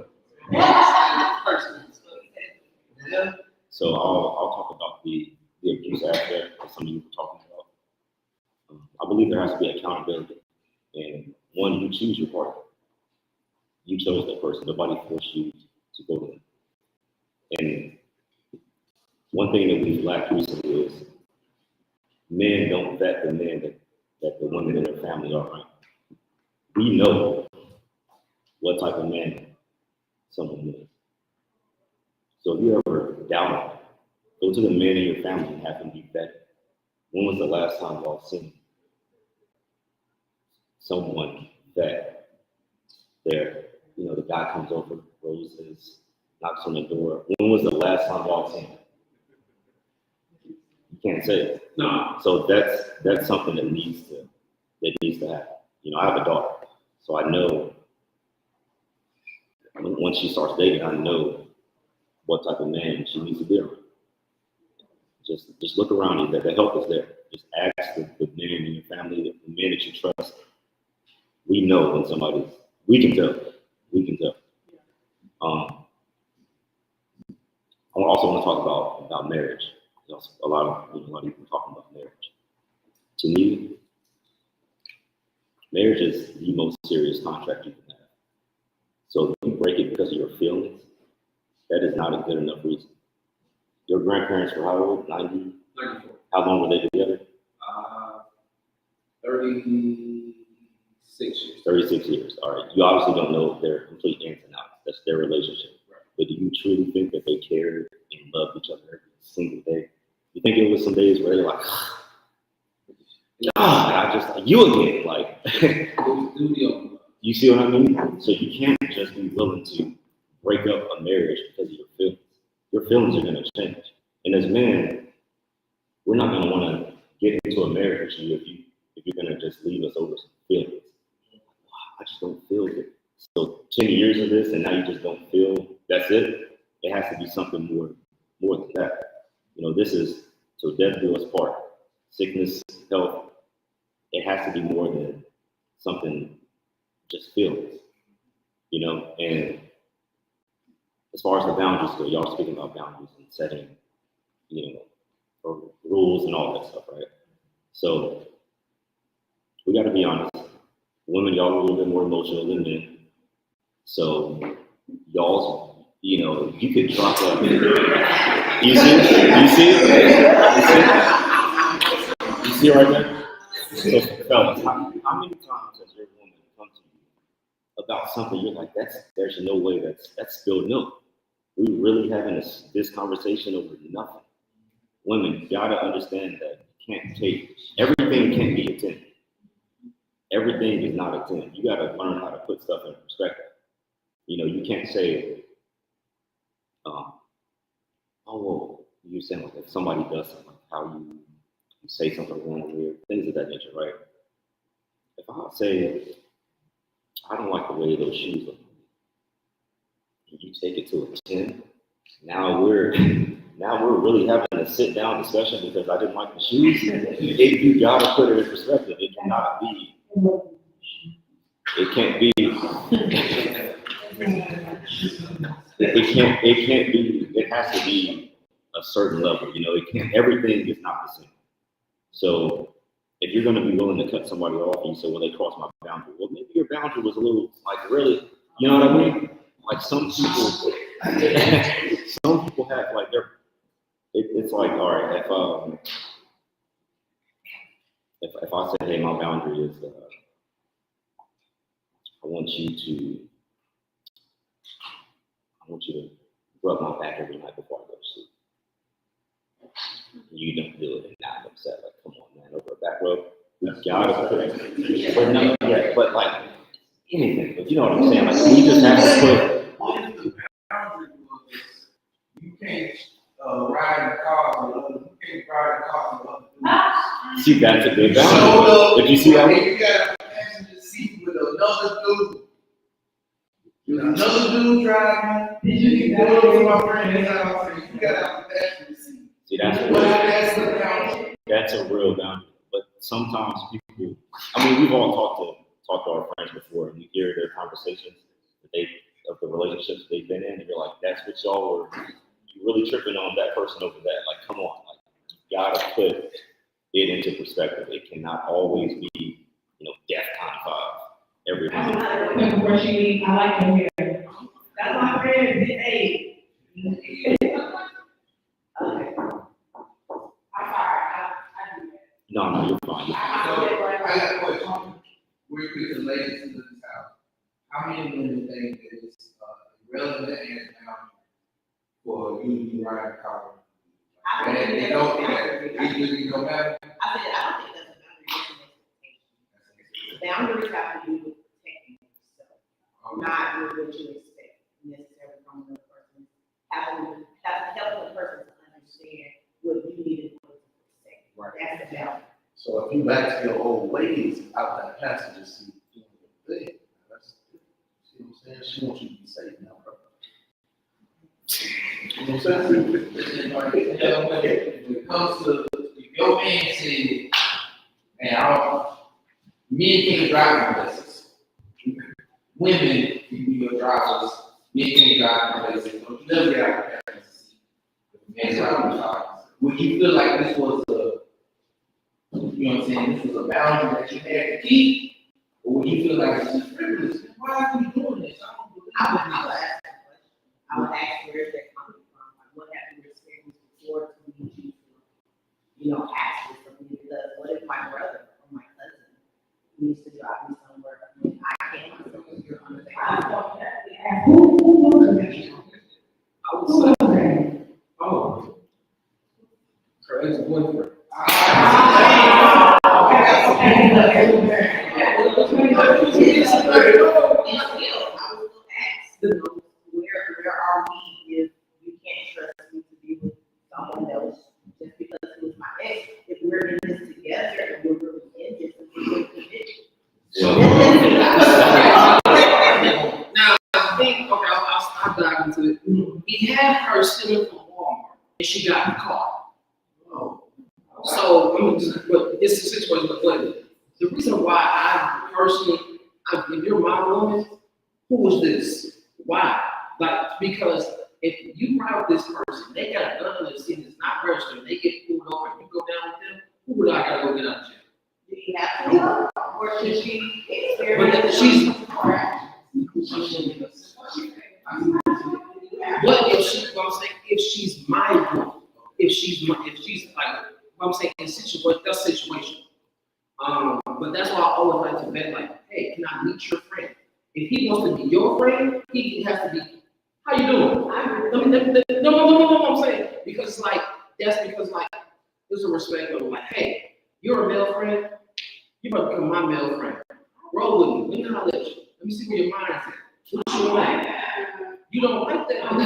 S6: Yeah.
S7: So I'll talk about the abuse aspect that some of you were talking about. I believe there has to be accountability. And one, you choose your partner. You chose that person. Nobody forced you to go to them. And one thing that we've lacked recently is men don't vet the men that the women in their family are, right? We know what type of man someone is. So if you ever doubt it, go to the men in your family and have them be vetted. When was the last time y'all seen someone that the guy comes over, roses, knocks on the door? When was the last time y'all seen it? You can't say it.
S6: No.
S7: So that's something that needs to happen. I have a daughter, so I know once she starts dating, I know what type of man she needs to be around. Just look around you. The help is there. Just ask the men in your family, the men that you trust. We know when we can tell. I also want to talk about marriage. A lot of people talking about marriage. To me, marriage is the most serious contract you can have. So if you break it because of your feelings, that is not a good enough reason. Your grandparents were how old? 90?
S5: 94.
S7: How long were they together?
S5: 36 years.
S7: 36 years. All right. You obviously don't know their complete ins and outs. That's their relationship.
S5: Right.
S7: But do you truly think that they cared and loved each other every single day? You think it was some days where they're like, God, I just, you again, like, you see what I mean? So you can't just be willing to break up a marriage because of your feelings. Your feelings are going to change. And as men, we're not going to want to get into a marriage with you if you're going to just leave us over some feelings. I just don't feel good. So 10 years of this and now you just don't feel, that's it. It has to be something more than that. You know, this is till death do us part. Sickness, health. It has to be more than something just feelings, you know. And as far as the boundaries go, y'all speaking about boundaries and setting, you know, or rules and all that stuff, right? So we got to be honest. Women, y'all are a little bit more emotional than men. So y'all's, you know, you could drop a. You see right there? So, fellas, how many times has your woman come to you about something you're like, there's no way that's spilled milk. We really having this conversation over nothing. Women, you gotta understand that you can't take, everything can't be a 10. Everything is not a 10. You gotta learn how to put stuff in perspective. You know, you can't say, oh, well, you're saying like if somebody does something, like how you say something wrong or things of that nature, right? If I say, I don't like the way those shoes look, and you take it to a 10, now we're really having a sit down discussion because I didn't like the shoes. You gotta put it in perspective. It cannot be. It can't be. It can't be. It has to be a certain level. You know, it can't. Everything is not the same. So if you're going to be willing to cut somebody off and you say, well, they crossed my boundary. Well, maybe your boundary was a little, like, really, you know what I mean? Like some people have like it's like, all right, if I say, hey, my boundary is, I want you to rub my back every night before I go to sleep. You don't do it and now I'm upset. Like, come on, man, over a back rub. We gotta put it. But no, yeah, but like anything. But you know what I'm saying? Like we just have to put.
S2: You can't ride in cars with other. You can't ride in cars with other dudes.
S7: See, that's a big boundary. Did you see that?
S2: You got a passenger seat with another dude. With another dude driving. You can go to my friend's house and you got a passenger seat.
S7: See, that's a real boundary. But sometimes people, I mean, we've all talked to our friends before, and you hear their conversations of the relationships they've been in, and you're like, that's what y'all were, you really tripping on that person over that. Like, come on, like, you gotta put it into perspective. It cannot always be, you know, DEFCON 5 every time.
S3: Before she leaves, I like her hair. That's my friend, Big A. Okay. I'm sorry, I do that.
S7: No, you're fine.
S2: So, I got a question. We're quick related to this house. How many women think that it's relevant and boundary for you to ride a car? And it don't matter. It really don't matter.
S9: I said, I don't think that's a boundary, it's an expectation. Boundaries have to do with protecting yourself, not with what you expect necessarily from another person. Helping the person to understand what you need in order to protect.
S10: Right.
S9: That's the boundary.
S10: So if you back to your old ways out that passenger seat, doing your thing, that's, see what I'm saying? She wants you to be safe now, bro. You know what I'm saying?
S2: When it comes to, if your man said, man, men can't drive places. Women can be your drivers. Men can't drive places. Don't you never get out of the passenger seat. Men driving cars. Would you feel like this was you know what I'm saying, this was a boundary that you had to keep? Or would you feel like it's just frivolous? Why are we doing this? I don't believe
S9: I would ask that question. I would ask where is that coming from? Like, what have you experienced before know, ask for something, because what if my brother or my cousin needs to drive me somewhere, and I can't, you're under the.
S3: Who was it?
S6: I would say, oh, her ex-boyfriend.
S9: Where are we if you can't trust me to be with someone else just because it was my ex? If we're in this together and we're really in this, we're
S6: Now, I think, okay, I'll dive into it. He had her stealing from Walmart, and she got caught. So, but this is a situation, but the reason why I personally, if you're my woman, who was this? Why? Like, because if you route this person, they got a gun in the scene, it's not registered, they get pulled over, and you go down with them, who would I gotta go get out of jail?
S9: Do you have to know? Or should she
S6: But
S9: experience?
S6: What if she, what I'm saying, if she's my woman, if she's like, what I'm saying, in that situation. But that's why I always like to bet, like, hey, can I meet your friend? If he wants to be your friend, he has to be, how you doing? No, I'm saying, because like, that's because like, there's a respect of like, hey, you're a male friend, you better become my male friend. Roll with me, let me holler at you. Let me see where your mind's at. What you like? You don't like that, but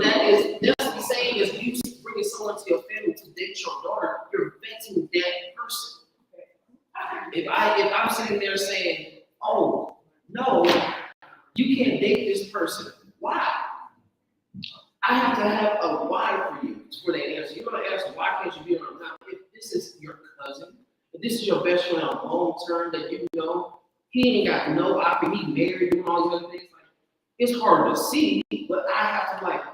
S6: that's the same as you bringing someone to your family to date your daughter, you're vetting that person. If I'm sitting there saying, oh, no, you can't date this person. Why? I have to have a why for you for that answer. You're gonna ask, why can't you be around now? If this is your cousin, if this is your best friend on long term that you know, he ain't got no option, he married, doing all these other things. Like, it's hard to see, but I have to like,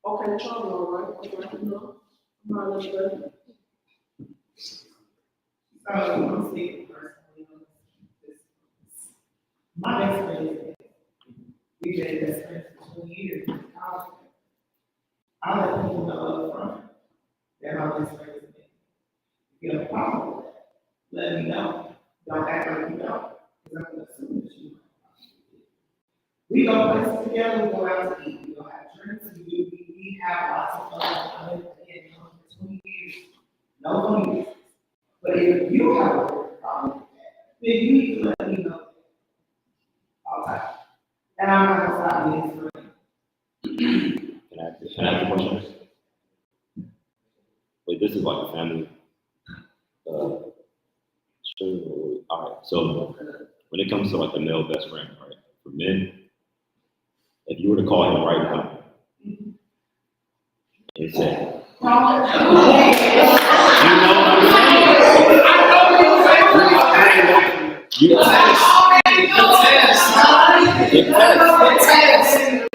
S6: okay, Charlie, all right, you know, I'm not much better.
S4: I'm speaking personally on this. My best friend is, we've been best friends for 20 years. I'll let people know up front that my best friend is me. If you have a problem with that, let me know. Don't act like you don't, because I'm gonna assume that you know. We go places together, we go out to eat, we go have drinks, we have lots of fun. I've been in for 20 years, no funny business. But if you have a problem with that, then you need to let me know. All right. And I'm not gonna stop being his friend.
S7: Can I ask a question? Wait, this is like a family, stream. All right, so when it comes to like the male best friend, right, for men, if you were to call him right now and say, you know what I'm saying?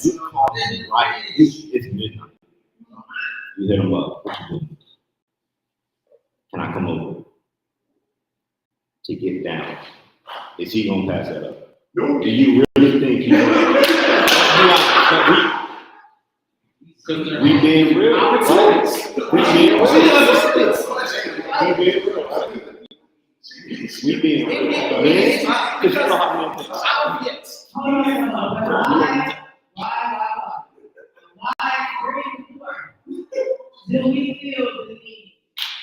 S7: You call him right. It's midnight. You hit him up. What you doing? Can I come over to get down? Is he gonna pass that up? No. Do you really think he's we being real? Right? We being real. We being real. Because you know how many things.
S3: Do we feel the need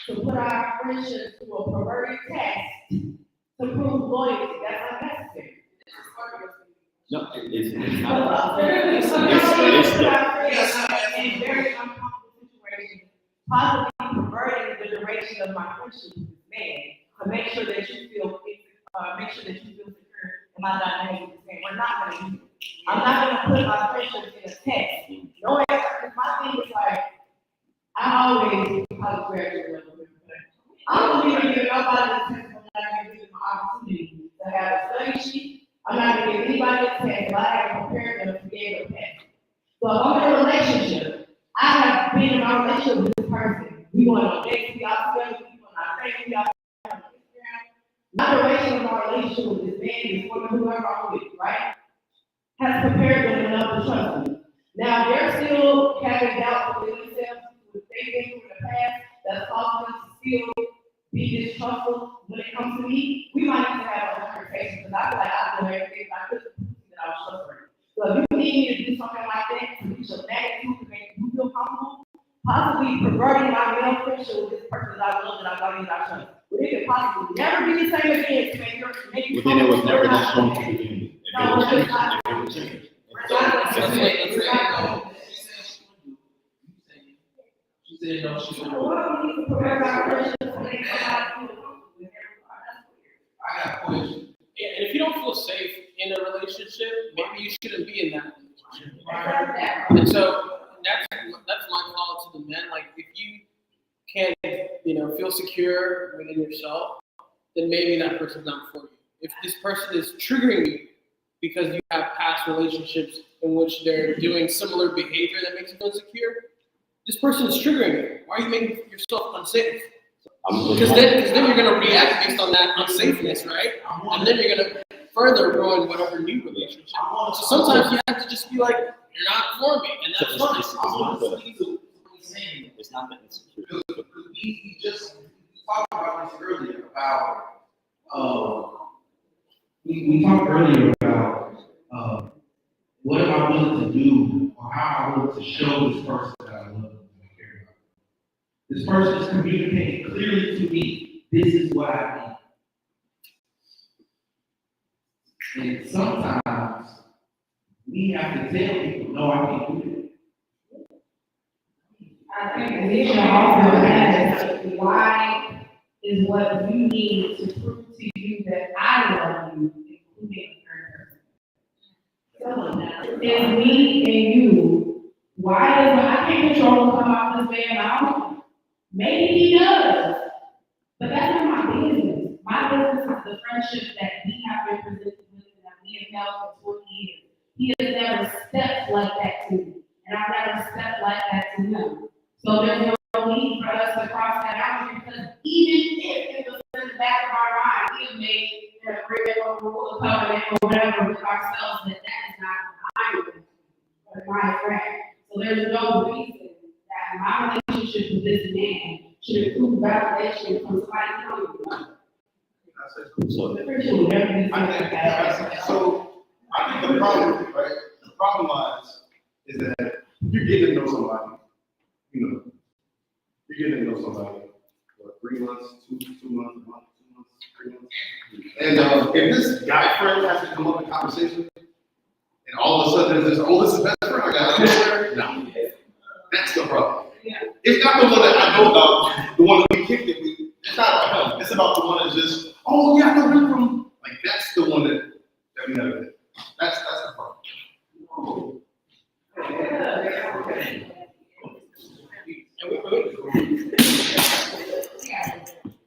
S3: to put our friendship to a perverted test to prove loyalty? That's unnecessary.
S7: No, it's not.
S3: In very uncomfortable situations, possibly perverting the duration of my friendship with this man to make sure that you feel secure in my dynamic with this man. We're not gonna use it. I'm not gonna put my friendship in a test. No, my thing is like, I always apologize. I don't even give nobody a test. I'm not gonna give them an opportunity to have a study sheet. I'm not gonna give anybody a test, but I have to prepare them to be able to pass. So if I'm in a relationship, I have been in my relationship with this person. We going on dates, we out together, we going on dates, we out on Instagram. My duration of my relationship with this man is for whoever I'm with, right? Has prepared them enough to trust me. Now they're still having doubt within themselves, with things they do in the past, that's causing them to still be distrustful when it comes to me, we might need to have a conversation, because I feel like I know everything I could that I was trustworthy. So if you need me to do something like that, to reach a magnitude to make you feel comfortable, possibly perverting my male friendship with this person that I love, that I value, that I trust. But it could possibly never be the same again to make you
S7: But then it was never that
S3: comfortable.
S7: strong to begin with. If
S3: No,
S7: it
S3: it's not.
S7: would change.
S3: We're not gonna do it. We're not gonna do it.
S6: She said no, she
S3: So
S6: wouldn't.
S3: what we need to prevent our friendship to make somebody feel comfortable with everybody. That's weird.
S6: I got a question.
S8: Yeah, and if you don't feel safe in a relationship, maybe you shouldn't be in that relationship. And so that's my call to the men. Like, if you can't, feel secure within yourself, then maybe that person's not for you. If this person is triggering you because you have past relationships in which they're doing similar behavior that makes you insecure, this person is triggering you. Why are you making yourself unsafe? Because then you're going to react based on that unsafeness, right? And then you're going to further ruin whatever new relationship. So sometimes you have to just be like, you're not for me, and that's fine.
S7: It's not that insecure.
S10: Because we just talked about this earlier, about,
S2: We talked earlier about, what am I willing to do, or how I want to show this person that I love them and I care about. This person is communicating clearly to me, this is what I need. And sometimes, we have to tell people, no, I can't do that.
S3: I think the issue also is why is what you need to prove to you that I love you, including the third person. It's me and you. Why does I can't control what come out of this man mouth? Maybe he does, but that's not my business. My business is the friendship that we have been presented with and that we have held for 20 years. He has never stepped like that to me, and I've never stepped like that to him. So there's no need for us to cross that boundary, because even if it was in the back of our mind, we have made an agreement or rule of covenant or whatever with ourselves that is not my business or my friend. So there's no reason that my relationship with this man should include validation from somebody else.
S7: So,
S3: The friendship will never be like that.
S10: so, I think the problem, right, the problem lies is that you're getting to know somebody, you're getting to know somebody, what, 3 months, 2 months, a month, 2 months, 3 months. And if this guy friend has to come up in conversation, and all of a sudden there's this, oh, this is best friend, I got to know. No, that's the problem.
S3: Yeah.
S10: It's not the one that I know about, the one that we kicked it with. It's not about him. It's about the one that's just, oh yeah, I know him from, like, that's the one that we never did. That's the problem.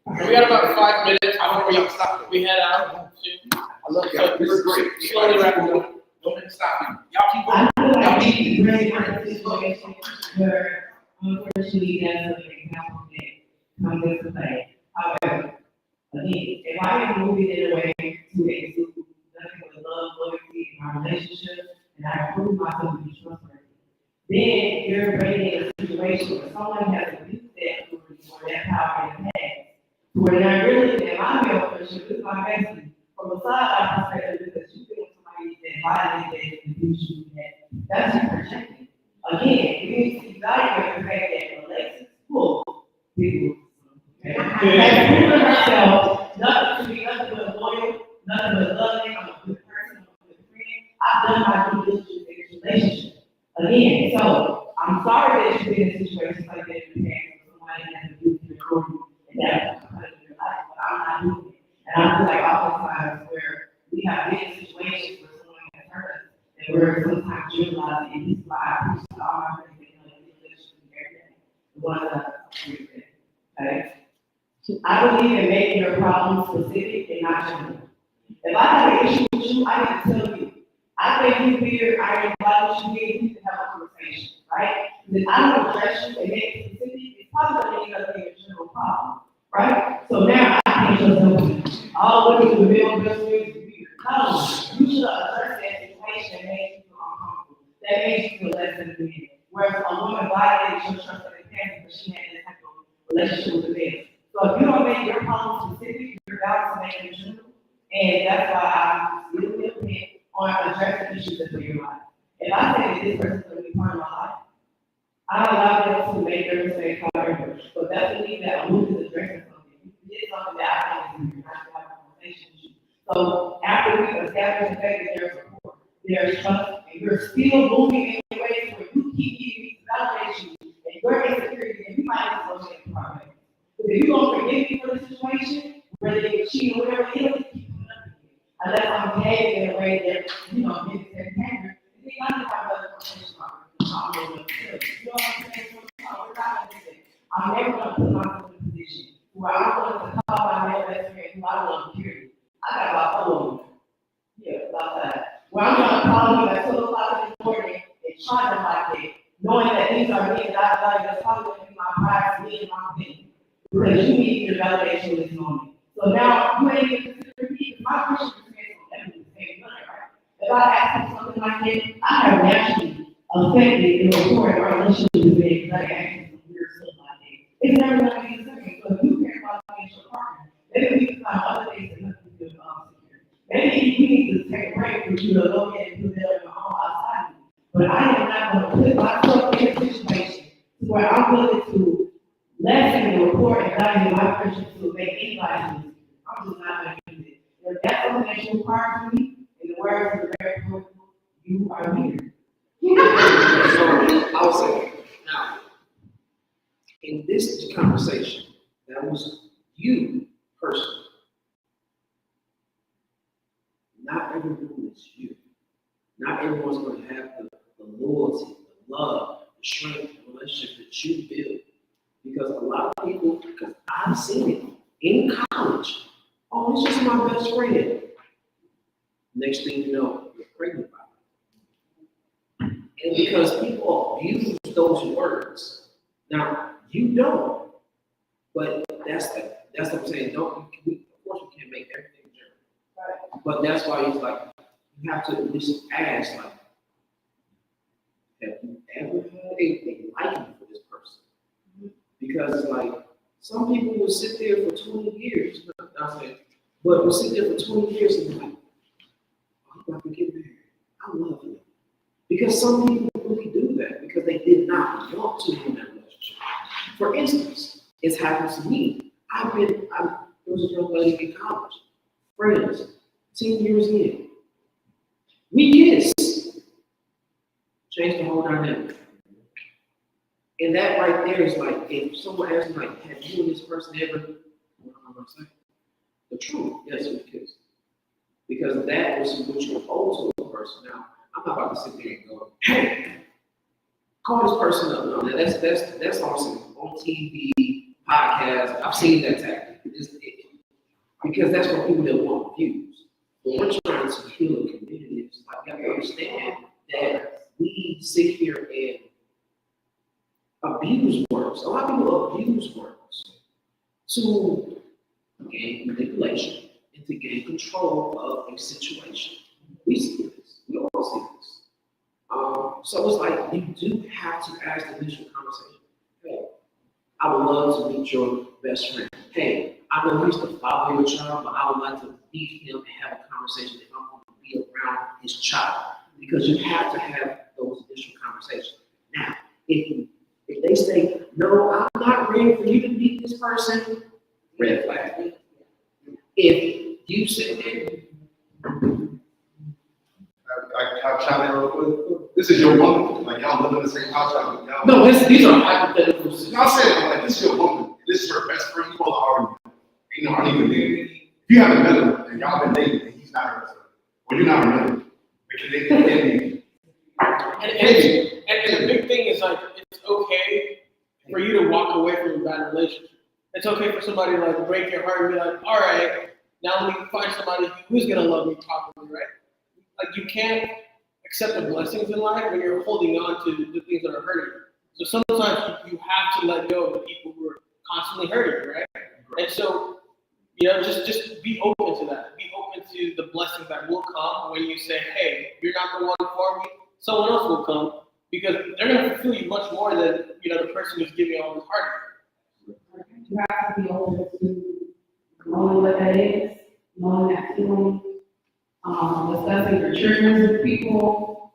S8: We got about 5 minutes before we head out.
S10: I love y'all. This is great.
S8: Slowly wrapping up.
S10: Don't stop me. Y'all keep
S3: I
S10: going.
S3: feel like we can bring up a situation where, unfortunately, that's an example that comes into play. However, again, if I am moving in a way to exude nothing but love, loyalty in my relationship, and I prove myself to be trustworthy, then you're bringing a situation where someone has abused that authority or that power in the past, where they're really, in my male friendship, this is my bestie, from a side perspective, because you feel somebody that violated and abused you, that's you protecting. Again, we need to evaluate the fact that Alexis full people. Has proven herself nothing to be nothing but loyal, nothing but loving, I'm a good person, I'm a good friend. I've done my due diligence in this relationship. Again, so I'm sorry that you've been in situations like that in the past where somebody has abused you and that's part of your life, but I'm not doing it. And I feel like oftentimes where we have been in situations where someone has hurt us, and we're sometimes generalizing, and this is why I appreciate all my friends that know the relationship every day. The ones that I appreciate, okay? I believe in making your problem specific and not general. If I have an issue with you, I need to tell you. I think you weird, I didn't like what you did, we can have a conversation, right? If I don't address you and make it specific, it's probably going to end up being a general problem, right? So now I can't just know all women who build this weird. No, you should address that situation that makes you feel uncomfortable, that makes you feel less than a man.
S9: Whereas a woman violated your trust in the past because she had this type of relationship with the man. So if you don't make your problem specific, you're bound to make it general. And that's why I'm still looking on addressing issues that's in your life. If I say that this person's going to be part of my life, I allow them to make their mistake however. But that doesn't mean that I'm losing addressing something. You did something that I think is not to have a conversation with you. So after we establish the fact that there's support, there's trust, and you're still moving in ways where you keep giving me validation and your insecurity, and you might as well get the problem. Because if you're going to forgive me for the situation, whether you cheat or whatever it is, keep it up again. Unless I'm behaving in a way that, you know, makes it behavior, then I can have another conversation about it. I'm never going to do it. You know what I'm saying? We're not going to do it. I'm never going to put myself in a position where I'm going to call my male best friend who I love, period. I got about 4 of them. Yeah, about that. Where I'm going to call him at 2 o'clock in the morning and try them like that, knowing that these are men that I value, that's probably going to be my pride, me and my opinion. Because you need your validation in this moment. So now, you ain't even considering me, because my Christian experience will never be the same, right? If I ask you something like that, I have naturally affected in reporting our relationship with me, because I ask you some weird stuff like that. It's never going to be the same. So if you care about your partner, maybe we can find other things that help you feel secure. Maybe you need to take a break for you to go ahead and do that on your own outside of you. But I am not going to put myself in a situation where I'm willing to lessen the report and value my friendship to make anybody lose. I'm just not going to do it. If that's something that you require from me, in the words of the very book, you are here.
S6: So I would say, now, in this conversation, that was you personally. Not everyone is you. Not everyone's going to have the loyalty, the love, the strength, the relationship that you build. Because a lot of people, because I've seen it in college, oh, it's just my best friend. Next thing you know, you're pregnant by it. And because people abuse those words, now you don't, but that's what I'm saying. Of course, we can't make everything general. Right. But that's why it's like you have to at least ask, like, have you ever had a liking for this person? Because like some people will sit there for 20 years, not saying, but will sit there for 20 years and be like, oh, I'm about to get married. I love you. Because some people really do that because they did not want to be in that relationship. For instance, it's happened to me. There was a young lady in college, friends, 10 years in. We kissed. Changed the whole dynamic. And that right there is like, if someone asks me, like, have you and this person ever, what am I going to say? The truth, yes, we kissed. Because that was what you were owed to a person. Now, I'm not about to sit there and go, hey, call this person up. No, that's awesome. On TV, podcasts, I've seen that tactic. Because that's what people that want views. But we're trying to heal a community. It's like, you have to understand that we sit here and abuse words. A lot of people abuse words to gain manipulation and to gain control of a situation. We see this. We all see this. So it's like you do have to ask the initial conversation. Hey, I would love to meet your best friend. Hey, I know he's the father of your child, but I would like to meet him and have a conversation if I'm going to be around his child. Because you have to have those initial conversations. Now, if they say, no, I'm not ready for you to meet this person, red flag. If you sit there,
S10: I chime in real quick. This is your woman. Like, y'all live in the same house. Y'all,
S6: no, these are hypotheticals.
S10: I'm saying, like, this is your woman. This is her best friend. You both already know. I need to date. If you haven't met him and y'all been dating and he's not her best friend, well, you're not remembering. Because they
S8: And the big thing is like, it's okay for you to walk away from a bad relationship. It's okay for somebody to like break your heart and be like, all right, now let me find somebody who's gonna love me properly, right? Like you can't accept the blessings in life when you're holding on to the things that are hurting you. So sometimes you have to let go of the people who are constantly hurting you, right? And so, just be open to that. Be open to the blessings that will come when you say, hey, you're not the one for me. Someone else will come because they're gonna fulfill you much more than, you know, the person who's giving you all this heart.
S3: You have to be open to knowing what that is, knowing that feeling, discussing your triggers with people.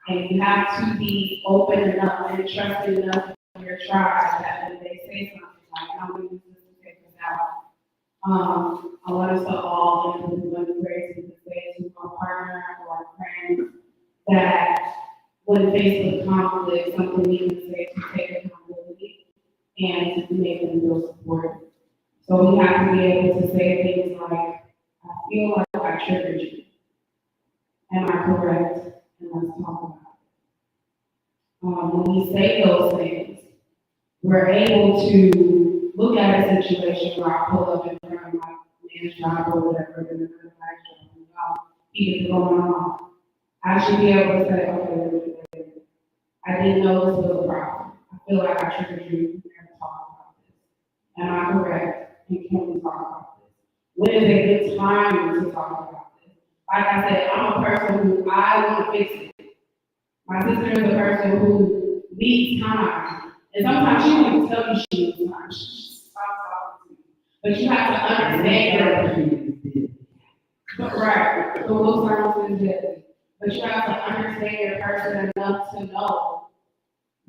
S3: And you have to be open enough and trusting enough in your tribe that when they say something like, I'm going to use this to take this out. I want us to all, when grace to say to our partner or our friends that when faced with conflict, something we can say to take accountability and to make them feel supported. So we have to be able to say things like, I feel like I triggered you. Am I correct? And let's talk about it. When we say those things, we're able to look at a situation where I pull up in front of my man's job or whatever, and another guy's job, and he is going on. I should be able to say, okay, wait. I didn't know this was a problem. I feel like I triggered you. We never talk about this. Am I correct? And can we talk about this? When is a good time to talk about this? Like I said, I'm a person who I want to fix it. My sister is a person who needs time. And sometimes she won't even tell you she needs time. She just stops talking to you. But you have to understand her. But right, the little silence is deadly. But you have to understand your person enough to know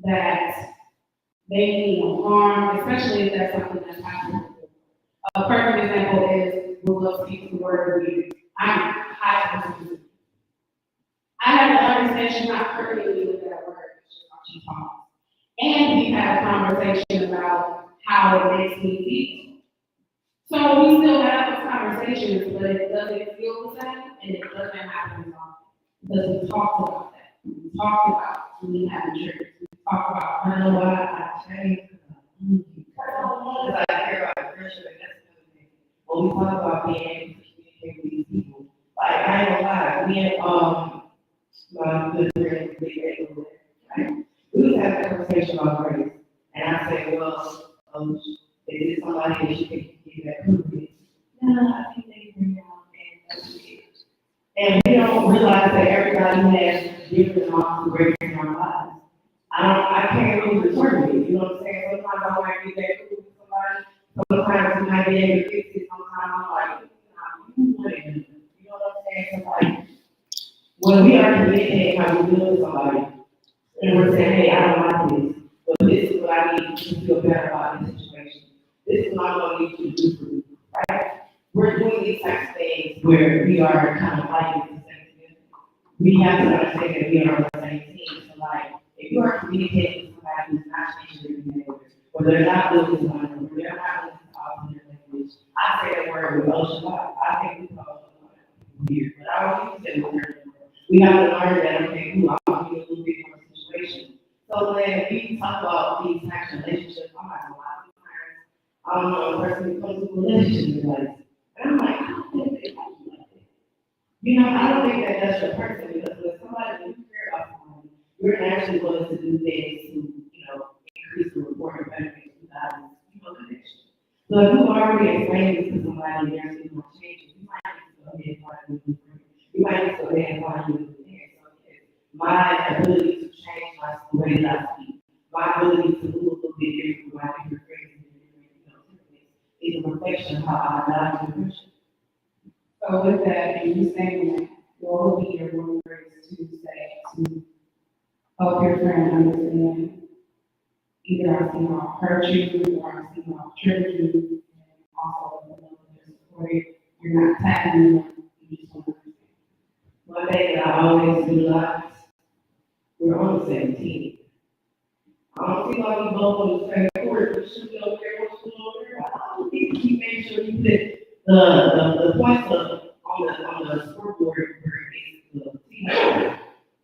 S3: that they need no harm, especially if that's something that's happening. A perfect example is when love speaks the word of you. I'm high. I have to understand she's not hurting me with that word. She talks. And we had a conversation about how it makes me feel. So we still have those conversations, but it doesn't feel the same and it doesn't happen as often. Because we talked about that. We talked about when we had the church. We talked about, I know what I changed. Because I care about pressure, and that's another thing. When we talk about being able to communicate with these people, like I ain't gonna lie, me and my good friend, right? We was having a conversation about grace, and I said, well, is it somebody that you think you can get that proof with? No, I think they bring out and that's it. And we don't realize that everybody has different amounts of grace in our lives. I can't really determine it, you know what I'm saying? Sometimes I might be that cool with somebody, sometimes you might be able to fix it, sometimes I'm like, you know what I'm saying? So like, when we are communicating how we deal with somebody, and we're saying, hey, I don't like this, but this is what I need to feel better about this situation. This is what I'm gonna need you to do for me, right? We're doing these types of things where we are kind of fighting the same thing. We have to understand that we are on the same team. So like, if you are communicating with somebody who's not changing their behavior, or they're not doing one, or they're not listening to all their language, I say that word with ocean life. I think we call it weird, but I don't think it's weird. We have to learn that, okay, I'm gonna be a little bit more situation. So when we talk about these types of relationships, I'm not gonna lie, sometimes I don't know, a person who comes to a relationship like, and I'm like, I don't think they like you like that. You know, I don't think that that's your person, because when somebody, you care about somebody, you're naturally willing to do things to, you know, increase the rapport and benefits to that, you know, connection. So if you've already explained this to somebody and they're still not changing, you might need to go ahead and find a new friend. You might need to go ahead and find a new friend. So my ability to change my way that I speak, my ability to move a little bit different from my different friends and different, you know, is a reflection of how I value the friendship. So with that, and you saying that, what would be your one phrase to say to help your friend understand either I see how I hurt you or I see how I triggered you, and also know that you're supported, you're not attacking them, you just want to understand. One thing that I always realize, we're on the same team. I don't see why we both on the same court, we should be over there, what's going on there. I don't think you make sure you put the points up on the scoreboard where it's the team.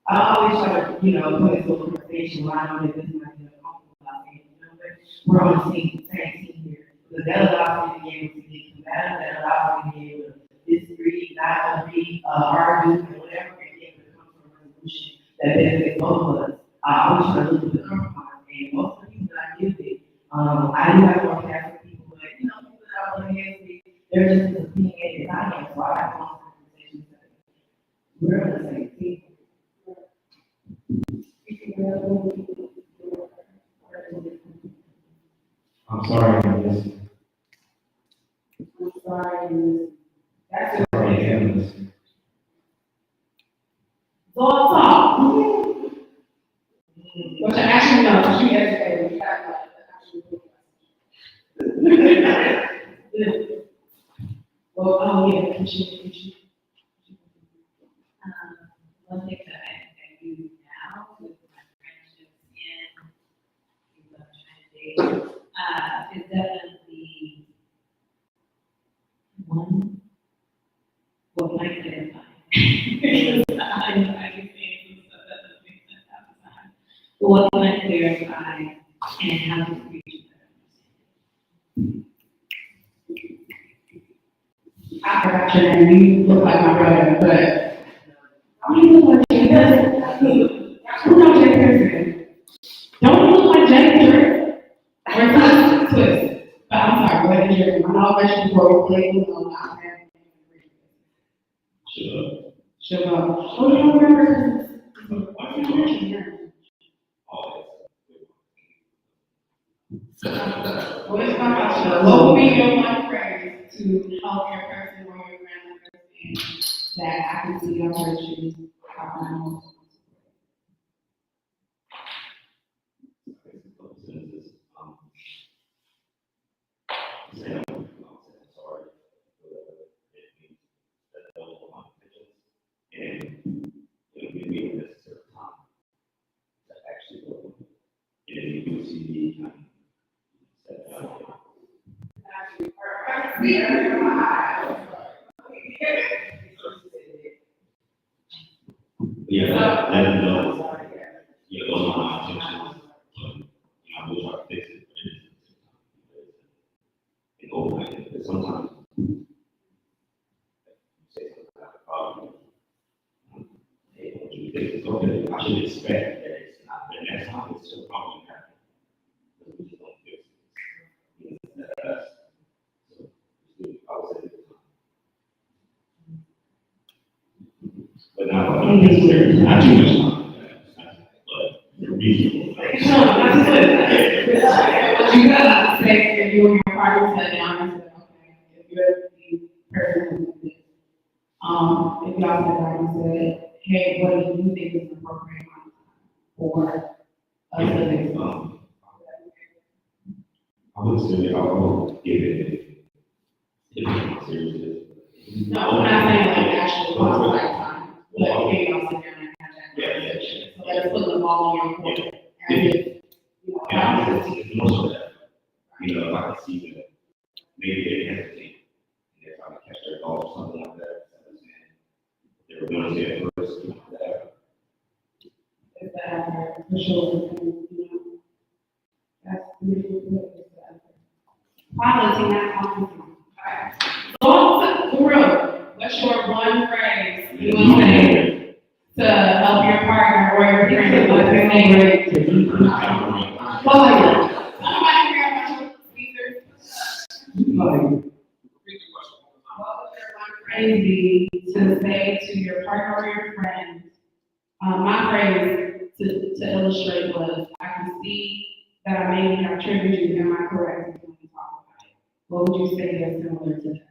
S3: I always try to, you know, put into a conversation where I know that this might be uncomfortable about things, you know, but we're on the same team here. Because that allows me to be able to get combative, that allows me to be able to disagree, not agree, argue, and whatever, and be able to come to a resolution that benefits both of us. I always try to look at the compromise, and most of the people that I deal with, I do have more Catholic people, but you know, people that I want to get with, they're just as opinionated as I am, so I have long conversations. We're on the same team.
S2: I'm sorry, Miss.
S3: I'm sorry. That's
S2: Sorry, Candace.
S3: talk. Which I actually know, because you educated me. Well, yeah, can you?
S1: One thing that I do now with my friendships is definitely one, well, can I clarify? I can say some stuff that doesn't make sense half the time. But what can I clarify and how to reach
S3: I forgot your name, you look like my brother, but. How do you look like Jay Pearson? Who knows Jay Pearson? Don't you look like Jay Pearson? Or Twist? But I'm sorry, go ahead and share. I'm not question for playing on our family. Sure. Oh, you don't remember? Well, it's not about you. What would be your one phrase to help your person or your family understand that I can see your virtues?
S7: And give me the necessary time to actually go. And you can see the yeah, let them know. Yeah, those are my intentions. I will try to fix it, but it's overnight. But sometimes you say something like a problem. Hey, what you think is okay? I should expect that it's not the next time it's still probably happening. We just don't fix it. I would say but not necessarily, not too much time, but reasonable.
S3: You gotta say if you and your partner sat down and said, okay, if you're the person who did this, if y'all sat down and said, hey, what do you think is appropriate for us to do?
S7: I would say I will give it a serious.
S3: No, I'm not saying like actual cost time, but okay, y'all sit down and have that conversation. So let's put the ball in your court. And if, you know,
S7: It's most of that. You know, if I can see that, maybe they hesitate, and they're trying to catch their dog or something like that. They were going to say it first, that.
S3: Is that for sure, you know, that's really good. Piloting that conversation. So, for real, what's your one phrase you want to say to help your partner or your friend with their neighbor? Well, somebody care about your speaker? What would your one phrase be to say to your partner or your friend? My phrase to illustrate was, I can see that I may have triggered you, am I correct? When we talk about it. What would you say that's similar to that?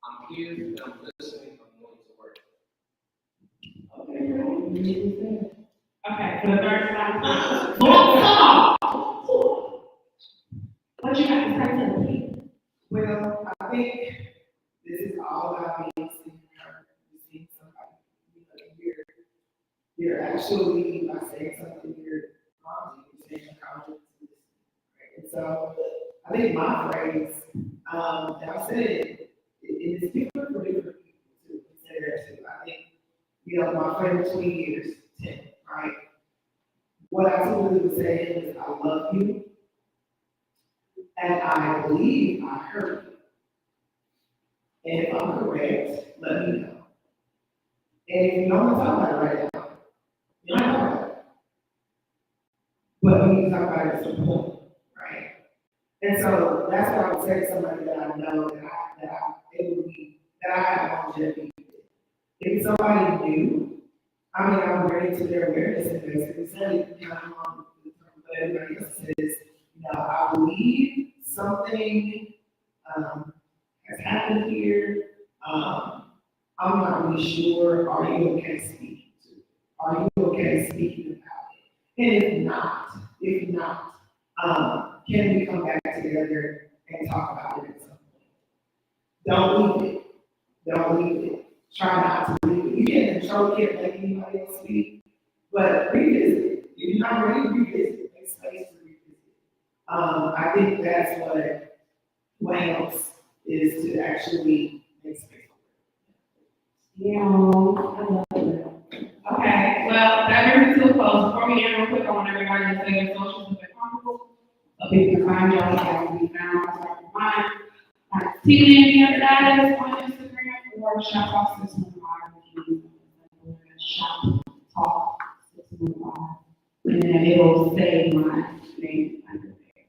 S6: I'm here, I'm listening, I'm going to work.
S3: Okay, for the third time. What you got to say to me?
S4: Well, I think this is all about being seen or seeing somebody. You know, you're actually, by saying something, you're saying confidence. Right? And so I think my phrase, that I said, it is different for different people to consider it too. I think, you know, my friend of 20 years, 10, right? What I typically would say is, I love you, and I believe I heard you. And if I'm correct, let me know. And if you don't want to talk about it right now, you don't talk about it. But we need to talk about it at some point, right? And so that's what I would say to somebody that I know that it would be that I have longevity with. If somebody new, I mean, I'm ready to their awareness investment, it's only kind of on the term, but everybody else says, you know, I believe something, has happened here. I'm not really sure, are you okay speaking to it? Are you okay speaking about it? And if not, can we come back together and talk about it at some point? Don't leave it. Don't leave it. Try not to leave it. You can't control it, can't let anybody else speak, but revisit it. If you're not ready, revisit. Make space to revisit. I think that's what helps is to actually make space.
S3: Yeah, I love it. Okay, well, that brings us to a close. Before we end real quick, I want everybody to say their socials if they're comfortable. So people can find y'all, y'all can be found, start to find. TV and the other guys on Instagram or Shop Talk 615. Shop Talk 615. And then it will say my name under there.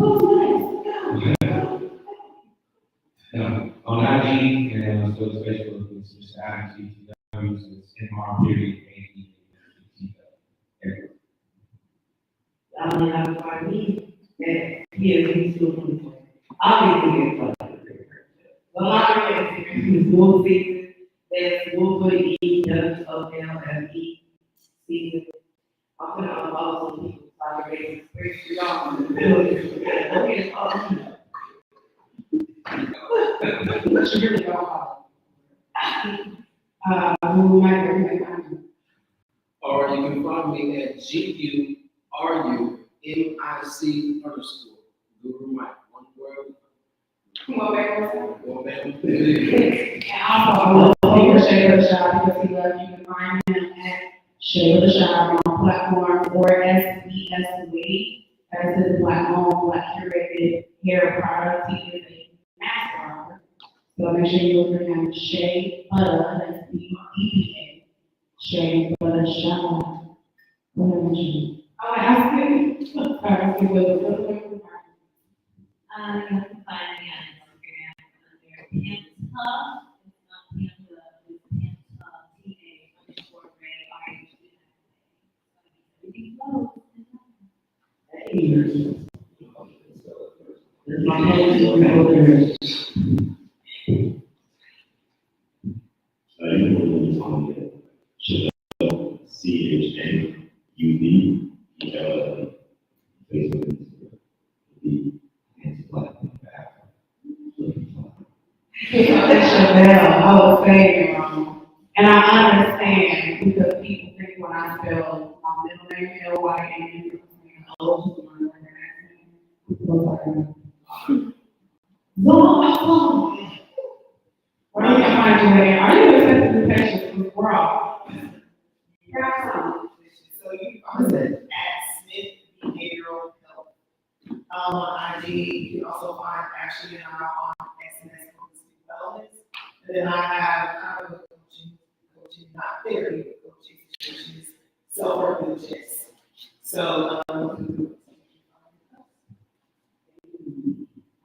S3: Oh, nice.
S5: On IG and on Facebook, it's just IGTW, so it's MR.AE.
S9: I don't know how to find me, and he's still doing it. I'll be here for it. Well, I'm here, school season, there's school for EWOLFE season. I'm gonna follow some people, so I can get express y'all in the building. Okay, what you really all about? Who might recommend?
S6: Or you can find me at GURUMIC_. Guru Mike, one word.
S3: Come on, back.
S6: Go back.
S3: And also, I love your Shayla Shop because he loves you. Can find him at Shayla Shop on platforms or SBS Wave. That is his black owned, black curated hair product. He is a master artist. So make sure you look for him, Shay Butter, that's BEPA. Shay Butter Shop. What am I saying? I want to ask you. Sorry, you will.
S1: You can find me on Instagram under Pantha. It's not Pantha, it's Pantha,
S3: I was saying wrong. And I understand because people think when I spell my middle name LYAN, oh, my last name. Where do you find you at? Are you accepting the patients? We're all.
S4: So I'm at Smith Behavioral Health. On IG, you can also find Ashley and I on SNS Wellness. And then I have kind of a coaching, not therapy, but coaching situations, self-work coaches. So,
S3: I love it.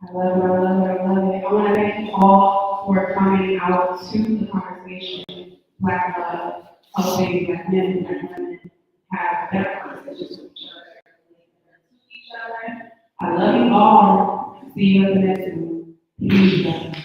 S3: I want to thank you all for coming out to the conversation. Black love, helping Black men, Black women have better conversations with each other. I love you all. See you in the next one. Peace.